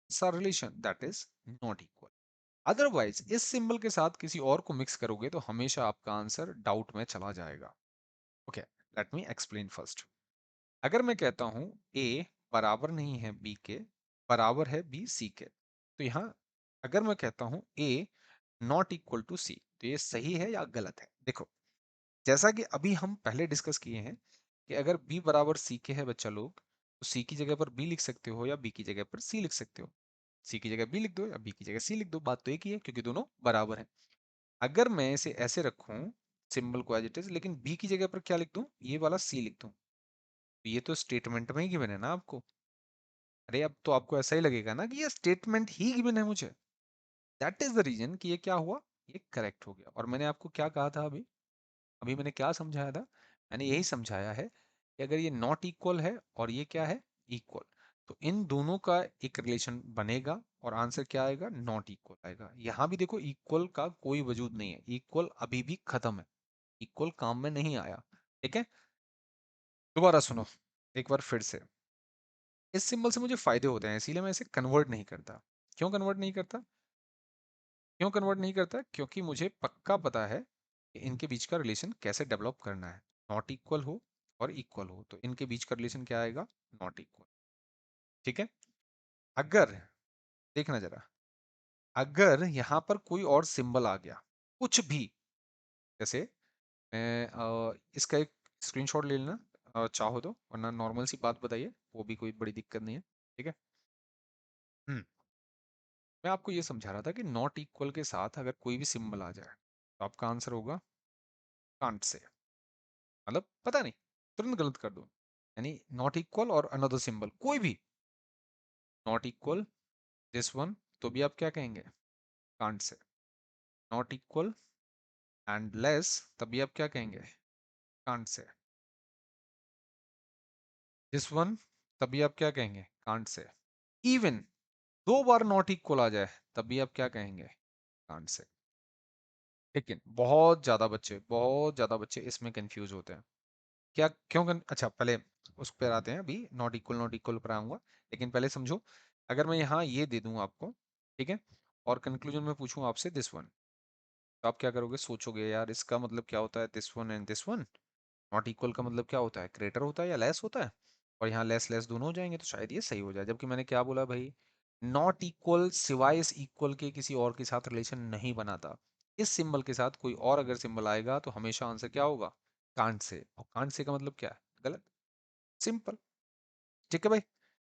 सा relation, that is not equal. Otherwise इस सिंबल के साथ किसी और को मिक्स करोगे तो हमेशा आपका आंसर डाउट में चला जाएगा। Okay, let me explain first. अगर मैं कहता हूं ए बराबर नहीं है बी के, बराबर है बी सी के, तो यहाँ अगर मैं कहता हूं ए नॉट इक्वल टू सी, तो ये सही है या गलत है। देखो जैसा कि अभी हम पहले डिस्कस किए हैं कि अगर बी बराबर सी के है बच्चा लोग, तो सी की जगह पर बी लिख सकते हो या बी की जगह पर सी लिख सकते हो, सी की जगह बी लिख दो या बी की जगह सी लिख दो, बात तो एक ही है क्योंकि दोनों बराबर हैं। अगर मैं इसे ऐसे रखूं सिंबल को एज इट इज, लेकिन बी की जगह पर क्या लिख दूं, ये वाला सी लिख दूं, तो ये तो स्टेटमेंट में ही गिवन है ना आपको। अरे अब तो आपको ऐसा ही लगेगा ना कि ये स्टेटमेंट ही गिवन है मुझे, दैट इज द रीजन कि ये क्या हुआ, ये करेक्ट हो गया। और मैंने आपको क्या कहा था अभी, अभी मैंने क्या समझाया था, मैंने यही समझाया है कि अगर ये नॉट इक्वल है और ये क्या है, इक्वल, तो इन दोनों का एक रिलेशन बनेगा और आंसर क्या आएगा, नॉट इक्वल आएगा। यहां भी देखो इक्वल का कोई वजूद नहीं है, इक्वल अभी भी खत्म है, इक्वल काम में नहीं आया। ठीक है, दोबारा सुनो एक बार फिर से, इस सिंबल से मुझे फायदे होते हैं इसीलिए मैं इसे कन्वर्ट नहीं करता। क्यों कन्वर्ट नहीं करता, क्यों कन्वर्ट नहीं करता, क्योंकि मुझे पक्का पता है कि इनके बीच का रिलेशन कैसे डेवलप करना है, नॉट इक्वल हो और इक्वल हो तो इनके बीच का रिलेशन क्या आएगा, नॉट इक्वल। ठीक है, अगर देखना जरा, अगर यहां पर कोई और सिंबल आ गया कुछ भी, जैसे मैं इसका एक स्क्रीनशॉट ले लेना, चाहो तो, वरना नॉर्मल सी बात बताइए, वो भी कोई बड़ी दिक्कत नहीं है। ठीक है। हम्म मैं आपको ये समझा रहा था कि नॉट इक्वल के साथ अगर कोई भी सिंबल आ जाए तो आपका आंसर होगा कांट से, मतलब पता नहीं, तुरंत गलत कर दो। यानी नॉट इक्वल और अनदर सिंबल कोई भी, नॉट इक्वल दिस वन, तो भी आप क्या कहेंगे, can't say. Not equal and less, तभी आप क्या कहेंगे, कांट से। दिस वन, तभी आप क्या कहेंगे, can't say. Even though bar not equal आ जाए तभी आप क्या कहेंगे, कांट से। लेकिन बहुत ज्यादा बच्चे इसमें कंफ्यूज होते हैं। क्या क्यों अच्छा, पहले उस पर आते हैं, अभी नॉट इक्वल पर आऊंगा। लेकिन पहले समझो, अगर मैं यहाँ ये दे दूं आपको, ठीक है, और कंक्लूजन में पूछूं आपसे दिस वन, तो आप क्या करोगे, सोचोगे यार इसका मतलब क्या होता है, this one and this one. Not equal का मतलब क्या होता है, ग्रेटर होता है या लेस होता है, और यहाँ लेस लेस दोनों हो जाएंगे, तो शायद ये सही हो जाए। जबकि मैंने क्या बोला भाई, नॉट इक्वल सिवाय इस इक्वल के किसी और के साथ रिलेशन नहीं बनाता। इस सिंबल के साथ कोई और अगर सिंबल आएगा तो हमेशा आंसर क्या होगा, कांट से। और कांट से का मतलब क्या है, गलत, सिंपल। ठीक है भाई।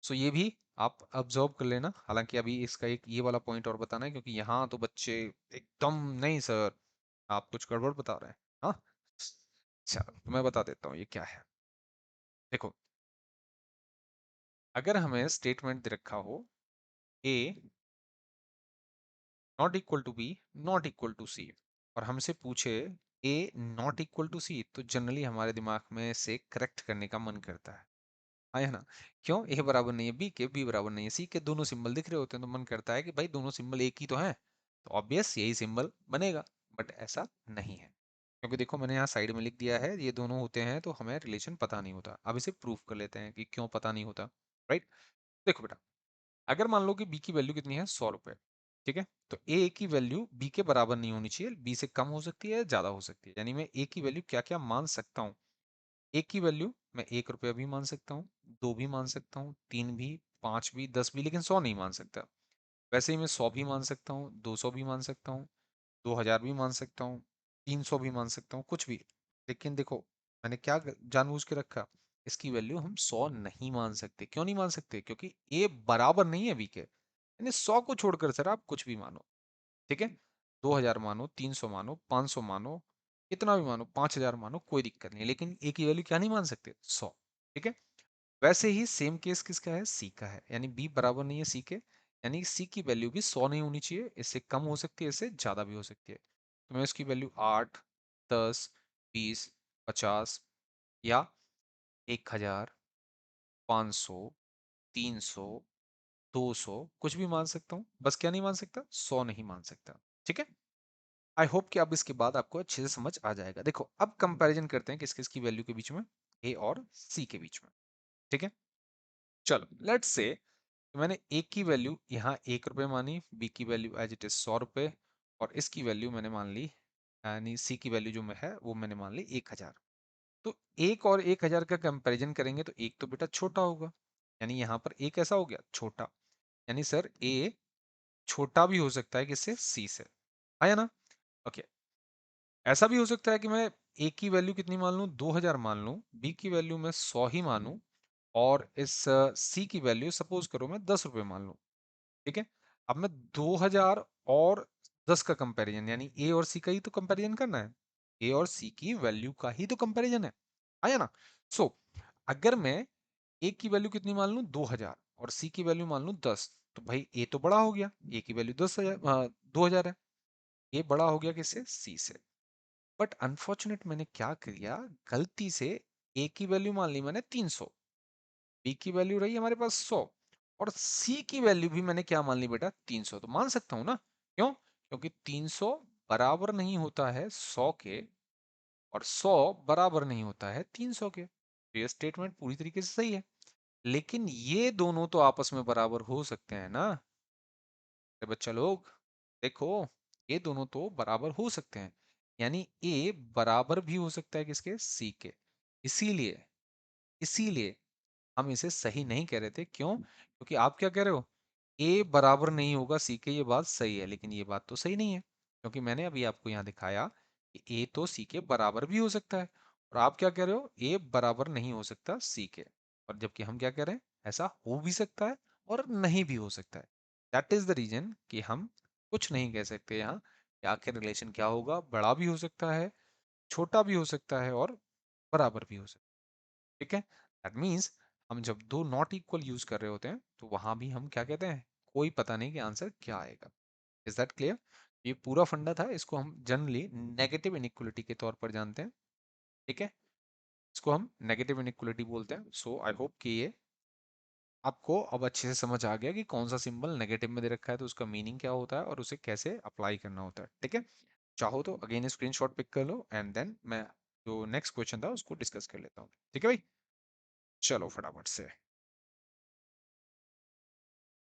सो ये भी आप ऑब्जर्व कर लेना। हालांकि अभी इसका एक ये वाला पॉइंट और बताना है, क्योंकि यहाँ तो बच्चे एकदम नहीं सर, आप कुछ गड़बड़ बता रहे हैं। हाँ, अच्छा तो मैं बता देता हूँ ये क्या है। देखो, अगर हमें स्टेटमेंट दे रखा हो A not equal to B not equal to C, और हमसे पूछे A not equal to C, तो जनरली हमारे दिमाग में से करेक्ट करने का मन करता है। हाँ या ना, क्यों, ए बराबर नहीं है बी के, बी बराबर नहीं है सी के, दोनों सिंबल दिख रहे होते हैं, तो मन करता है कि भाई दोनों सिंबल एक ही तो हैं, तो ऑब्वियस यही सिंबल बनेगा। बट ऐसा नहीं है, क्योंकि देखो मैंने यहाँ साइड में लिख दिया है ये दोनों होते हैं, तो हमें रिलेशन पता नहीं होता। अब इसे प्रूफ कर लेते हैं कि क्यों पता नहीं होता। राइट। देखो बेटा, अगर मान लो कि बी की वैल्यू कितनी है, 100 रुपए, ठीक है, तो ए की वैल्यू बी के बराबर नहीं होनी चाहिए, बी से कम हो सकती है, ज्यादा हो सकती है। यानी मैं ए की वैल्यू क्या क्या मान सकता हूँ, ए की वैल्यू मैं 1 रुपया भी मान सकता हूँ, 2 भी मान सकता हूँ, 3 भी, 5 भी, 10 भी, लेकिन 100 नहीं मान सकता। वैसे ही मैं 100 भी मान सकता हूँ, 200 भी मान सकता हूँ, 2000 भी मान सकता हूँ, 300 भी मान सकता हूँ, कुछ भी। लेकिन देखो, मैंने क्या जानबूझ के रखा, इसकी वैल्यू हम 100 नहीं मान सकते। क्यों नहीं मान सकते, क्योंकि ए बराबर नहीं है बी के। यानी 100 को छोड़कर सर आप कुछ भी मानो, ठीक है, 2000 मानो, 300 मानो, 500 मानो, कितना भी मानो, 5000 मानो, कोई दिक्कत नहीं, लेकिन ए की वैल्यू क्या नहीं मान सकते, 100। ठीक है। वैसे ही सेम केस किसका है, सी का है। यानी बी बराबर नहीं है सी के, यानी सी की वैल्यू भी 100 नहीं होनी चाहिए, इससे कम हो सकती है, इससे ज्यादा भी हो सकती है। तो मैं इसकी वैल्यू 8, 10, 20, 50 या 1000, 500, 300, 200 कुछ भी मान सकता हूँ, बस क्या नहीं मान सकता, 100 नहीं मान सकता। ठीक है। आई होप कि अब इसके बाद आपको अच्छे से समझ आ जाएगा। देखो अब कंपैरिजन करते हैं किस किस की वैल्यू के बीच में, ए और सी के बीच में। ठीक है। चलो लेट्स से मैंने ए की वैल्यू यहाँ 1 रुपये मानी, बी की वैल्यू एज इट इज 100 रुपये, और इसकी वैल्यू मैंने मान ली, यानी सी की वैल्यू जो मैं है वो मैंने मान ली 1000। तो एक और 1000 का कंपैरिजन करेंगे तो एक तो बेटा छोटा होगा, यानी यहाँ पर एक ऐसा हो गया छोटा। यानी सर ए छोटा भी हो सकता है किससे, सी से, आया ना। ओके। ऐसा भी हो सकता है कि मैं ए की वैल्यू कितनी मान लूं, 2000 मान लूं, बी की वैल्यू मैं 100 ही मानूं, और इस सी की वैल्यू सपोज करो मैं 10 रुपये मान लूं। ठीक है। अब मैं 2000 और 10 का कंपैरिजन, यानी ए और सी का ही तो कंपैरिजन करना है, ए और सी की वैल्यू का ही तो कंपैरिजन है, आया ना। सो अगर मैं ए की वैल्यू कितनी मान लूं, 2000, और सी की वैल्यू मान लूं 10, तो भाई ए तो बड़ा हो गया, ए की वैल्यू 10,000, 2000 है, ए बड़ा हो गया किससे, सी से। बट अनफॉर्चुनेट मैंने क्या किया, गलती से ए की वैल्यू मान ली मैंने 300, बी की वैल्यू रही हमारे पास 100, और सी की वैल्यू भी मैंने क्या मान ली बेटा, 300। तो मान सकता हूं ना, क्यों, क्योंकि 300 बराबर नहीं होता है 100 के, और 100 बराबर नहीं होता है 300 के। तो ये स्टेटमेंट पूरी तरीके से सही है। लेकिन ये दोनों तो आपस में बराबर हो सकते हैं ना, अरे बच्चा लोग, देखो ये दोनों तो बराबर हो सकते हैं, यानी ए बराबर भी हो सकता है किसके, सी के। इसीलिए इसीलिए हम इसे सही नहीं कह रहे थे। क्यों, क्योंकि आप क्या कह रहे हो, ए बराबर नहीं होगा सी के, ये बात सही है, लेकिन ये बात तो सही नहीं है, क्योंकि मैंने अभी आपको यहाँ दिखाया कि ए तो सी के बराबर भी हो सकता है, और आप क्या कह रहे हो, ए बराबर नहीं हो सकता सी के, और जबकि हम क्या कह रहे हैं, ऐसा हो भी सकता है और नहीं भी हो सकता है। दैट इज द रीजन कि हम कुछ नहीं कह सकते यहाँ कि आखिर रिलेशन क्या होगा, बड़ा भी हो सकता है, छोटा भी हो सकता है और बराबर भी हो सकता है। ठीक है, दैट मीन्स हम जब दो नॉट इक्वल यूज कर रहे होते हैं तो वहां भी हम क्या कहते हैं, कोई पता नहीं कि आंसर क्या आएगा। Is that clear? ये पूरा फंडा था, इसको हम जनरली नेगेटिव इनइक्वलिटी के तौर पर जानते हैं। ठीक है, इसको हम नेगेटिव इनइक्वलिटी बोलते हैं। सो आई होप कि ये आपको अब अच्छे से समझ आ गया कि कौन सा सिंबल नेगेटिव में दे रखा है तो उसका मीनिंग क्या होता है और उसे कैसे अप्लाई करना होता है। ठीक है, चाहो तो अगेन स्क्रीनशॉट पिक कर लो एंड देन मैं जो नेक्स्ट क्वेश्चन था उसको डिस्कस कर लेता हूँ। ठीक है भाई, चलो फटाफट से।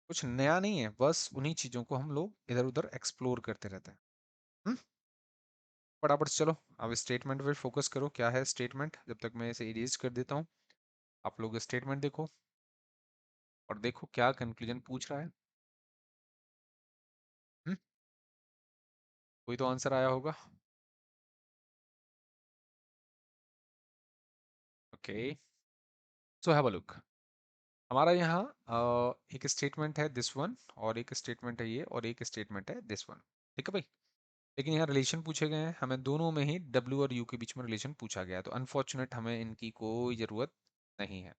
कुछ नया नहीं है, बस उन्हीं चीजों को हम लोग इधर उधर एक्सप्लोर करते रहते हैं। हम्म, फटाफट से चलो, अब स्टेटमेंट पे फोकस करो। क्या है स्टेटमेंट, जब तक मैं इसे इरेज कर देता हूँ। आप लोग स्टेटमेंट देखो और देखो क्या कंक्लूजन पूछ रहा है। हम्म, कोई तो आंसर आया होगा। Okay, so have a look. हमारा यहाँ एक स्टेटमेंट है दिस वन, और एक स्टेटमेंट है ये, और एक स्टेटमेंट है दिस वन। ठीक है भाई, लेकिन यहाँ रिलेशन पूछे गए हैं, हमें दोनों में ही W और U के बीच में रिलेशन पूछा गया है, तो अनफॉर्चुनेट हमें इनकी कोई ज़रूरत नहीं है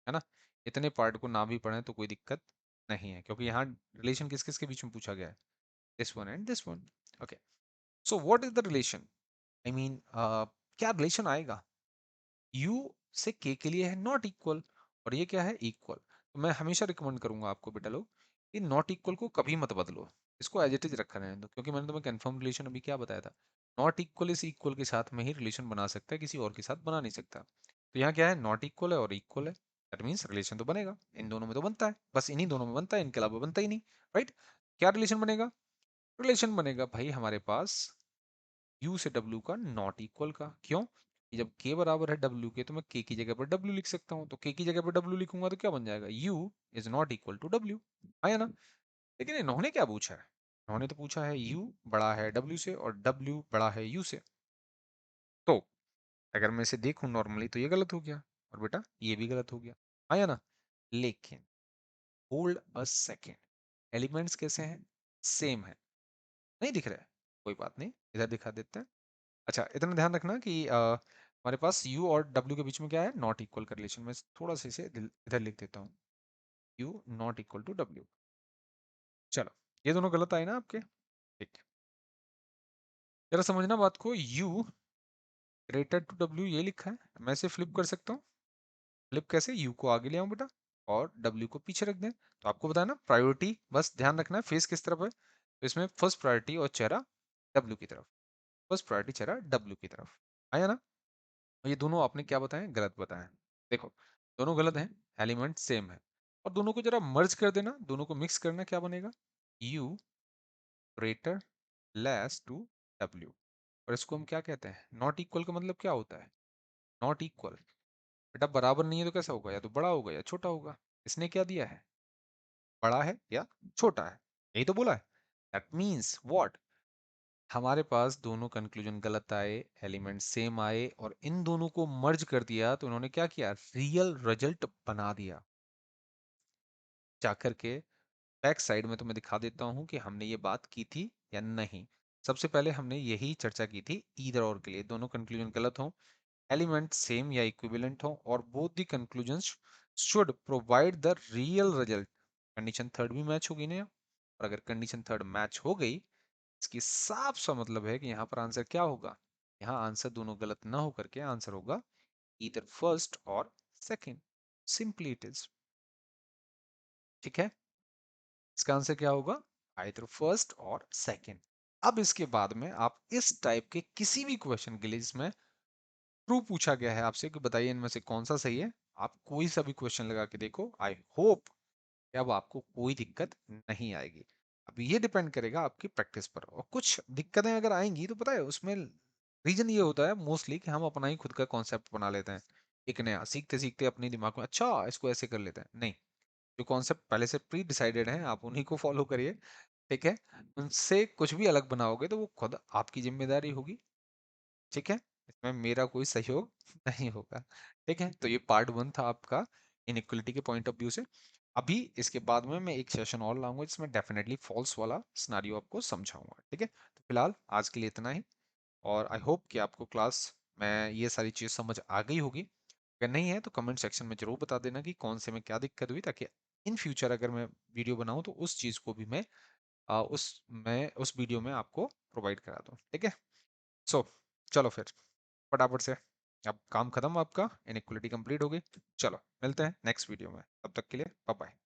ना। इतने पार्ट को ना भी पढ़ें तो कोई दिक्कत नहीं है, क्योंकि यहाँ रिलेशन किस किस के बीच में पूछा गया है, this one and this one. Okay, so what is the relation, I mean क्या रिलेशन आएगा। U से K के लिए है नॉट इक्वल, और ये क्या है, इक्वल। तो मैं हमेशा रिकमेंड करूंगा आपको बेटा लोग कि नॉट इक्वल को कभी मत बदलो, इसको एज इट इज रखा रहने दो, क्योंकि मैंने तुम्हें कंफर्म रिलेशन अभी क्या बताया था, नॉट इक्वल इस इक्वल के साथ में ही रिलेशन बना सकता है, किसी और के साथ बना नहीं सकता। तो यहाँ क्या है, नॉट इक्वल है और इक्वल है, दैट मीन्स रिलेशन तो बनेगा, इन दोनों में तो बनता है, बस इन्हीं दोनों में बनता है, इनके अलावा बनता ही नहीं। राइट, क्या रिलेशन बनेगा, रिलेशन बनेगा भाई हमारे पास U से W का नॉट इक्वल का। क्यों, कि जब K बराबर है W के तो मैं K की जगह पर W लिख सकता हूँ, तो K की जगह पर W लिखूंगा तो क्या बन जाएगा, U is not equal to W। आया ना। लेकिन इन्होंने क्या पूछा है, इन्होंने तो पूछा है U बड़ा है W से और W बड़ा है U से। तो अगर मैं इसे देखूं नॉर्मली तो ये गलत हो गया, और बेटा ये भी गलत हो गया। आया ना। लेकिन होल्ड अ सेकेंड, एलिमेंट्स कैसे हैं, सेम है, नहीं दिख रहा है, कोई बात नहीं, इधर दिखा देते हैं। अच्छा, इतना ध्यान रखना कि हमारे पास U और W के बीच में क्या है, नॉट इक्वल का रिलेशन। मैं थोड़ा सा इसे इधर लिख देता हूँ, U not equal to W। चलो, ये दोनों गलत आए ना आपके, ठीक है। जरा समझना बात को, U ग्रेटर टू W ये लिखा है, मैं इसे फ्लिप कर सकता हूँ। फ्लिप कैसे, U को आगे ले आऊं बेटा और W को पीछे रख दें। तो आपको बताया ना प्रायोरिटी, बस ध्यान रखना है फेस किस तरफ है, तो इसमें फर्स्ट प्रायोरिटी और चेहरा W की तरफ, फर्स्ट प्रायोरिटी चेहरा W की तरफ। आया ना। और ये दोनों आपने क्या बताएं, गलत बताएं। देखो, दोनों गलत हैं, एलिमेंट सेम है, और दोनों को जरा मर्ज कर देना, दोनों को मिक्स करना, क्या बनेगा, U greater less to W। और इसको हम क्या कहते हैं, नॉट इक्वल का मतलब क्या होता है, नॉट इक्वल, बेटा बराबर नहीं है तो कैसा होगा, या तो बड़ा होगा या छोटा होगा। इसने क्या दिया है, बड़ा है या छोटा है, यही तो बोला है। दैट मीन्स व्हाट, हमारे पास दोनों कंक्लूजन गलत आए, एलिमेंट सेम आए, और इन दोनों को मर्ज कर दिया तो उन्होंने क्या किया, रियल रिजल्ट बना दिया। जाकर के बैक साइड में तुम्हें दिखा देता हूं कि हमने ये बात की थी या नहीं। सबसे पहले हमने यही चर्चा की थी ईदर और के लिए, दोनों कंक्लूजन गलत हो, एलिमेंट सेम या इक्विवेलेंट हो, और both the conclusions should provide the real result. Condition third भी मैच होगी ना, और अगर कंडीशन थर्ड मैच हो गई, इसकी साफ सा मतलब है कि यहाँ पर आंसर क्या होगा, यहाँ आंसर दोनों गलत ना होकर के आंसर होगा ईदर फर्स्ट और सेकंड, सिंपली इट इज। ठीक है, इसका आंसर क्या होगा, आइदर फर्स्ट और सेकंड। अब इसके बाद में आप इस टाइप के किसी भी क्वेश्चन के लिए जिसमें ट्रू पूछा गया है आपसे कि बताइए इनमें से कौन सा सही है, आप कोई सा भी क्वेश्चन लगा के देखो, आई होप कि अब आपको कोई दिक्कत नहीं आएगी। अब ये डिपेंड करेगा आपकी प्रैक्टिस पर, और कुछ दिक्कतें अगर आएंगी तो पता है उसमें रीजन ये होता है मोस्टली कि हम अपना ही खुद का कॉन्सेप्ट बना लेते हैं, एक नया सीखते सीखते अपने दिमाग में अच्छा इसको ऐसे कर लेते हैं। नहीं, जो कॉन्सेप्ट पहले से प्री डिसाइडेड है आप उन्हीं को फॉलो करिए। ठीक है, उनसे कुछ भी अलग बनाओगे तो वो खुद आपकी जिम्मेदारी होगी। ठीक है, इसमें मेरा कोई सहयोग नहीं होगा। ठीक है, तो ये पार्ट 1 था आपका इनइक्वालिटी के पॉइंट ऑफ व्यू से। अभी इसके बाद में मैं एक सेशन और लाऊंगा जिसमें डेफिनेटली फॉल्स वाला सिनेरियो आपको समझाऊंगा। ठीक है, तो फिलहाल आज के लिए इतना ही, और आई होप कि आपको क्लास में ये सारी चीज़ समझ आ गई होगी। अगर नहीं है तो कमेंट सेक्शन में जरूर बता देना कि कौन से में क्या दिक्कत हुई, ताकि इन फ्यूचर अगर मैं वीडियो बनाऊं तो उस चीज़ को भी मैं उस वीडियो में आपको प्रोवाइड करा दूं। ठीक है, सो चलो फिर फटाफट से, अब काम खत्म आपका, इनइक्वालिटी कंप्लीट हो गई। चलो मिलते हैं नेक्स्ट वीडियो में, तब तक के लिए बाय बाय।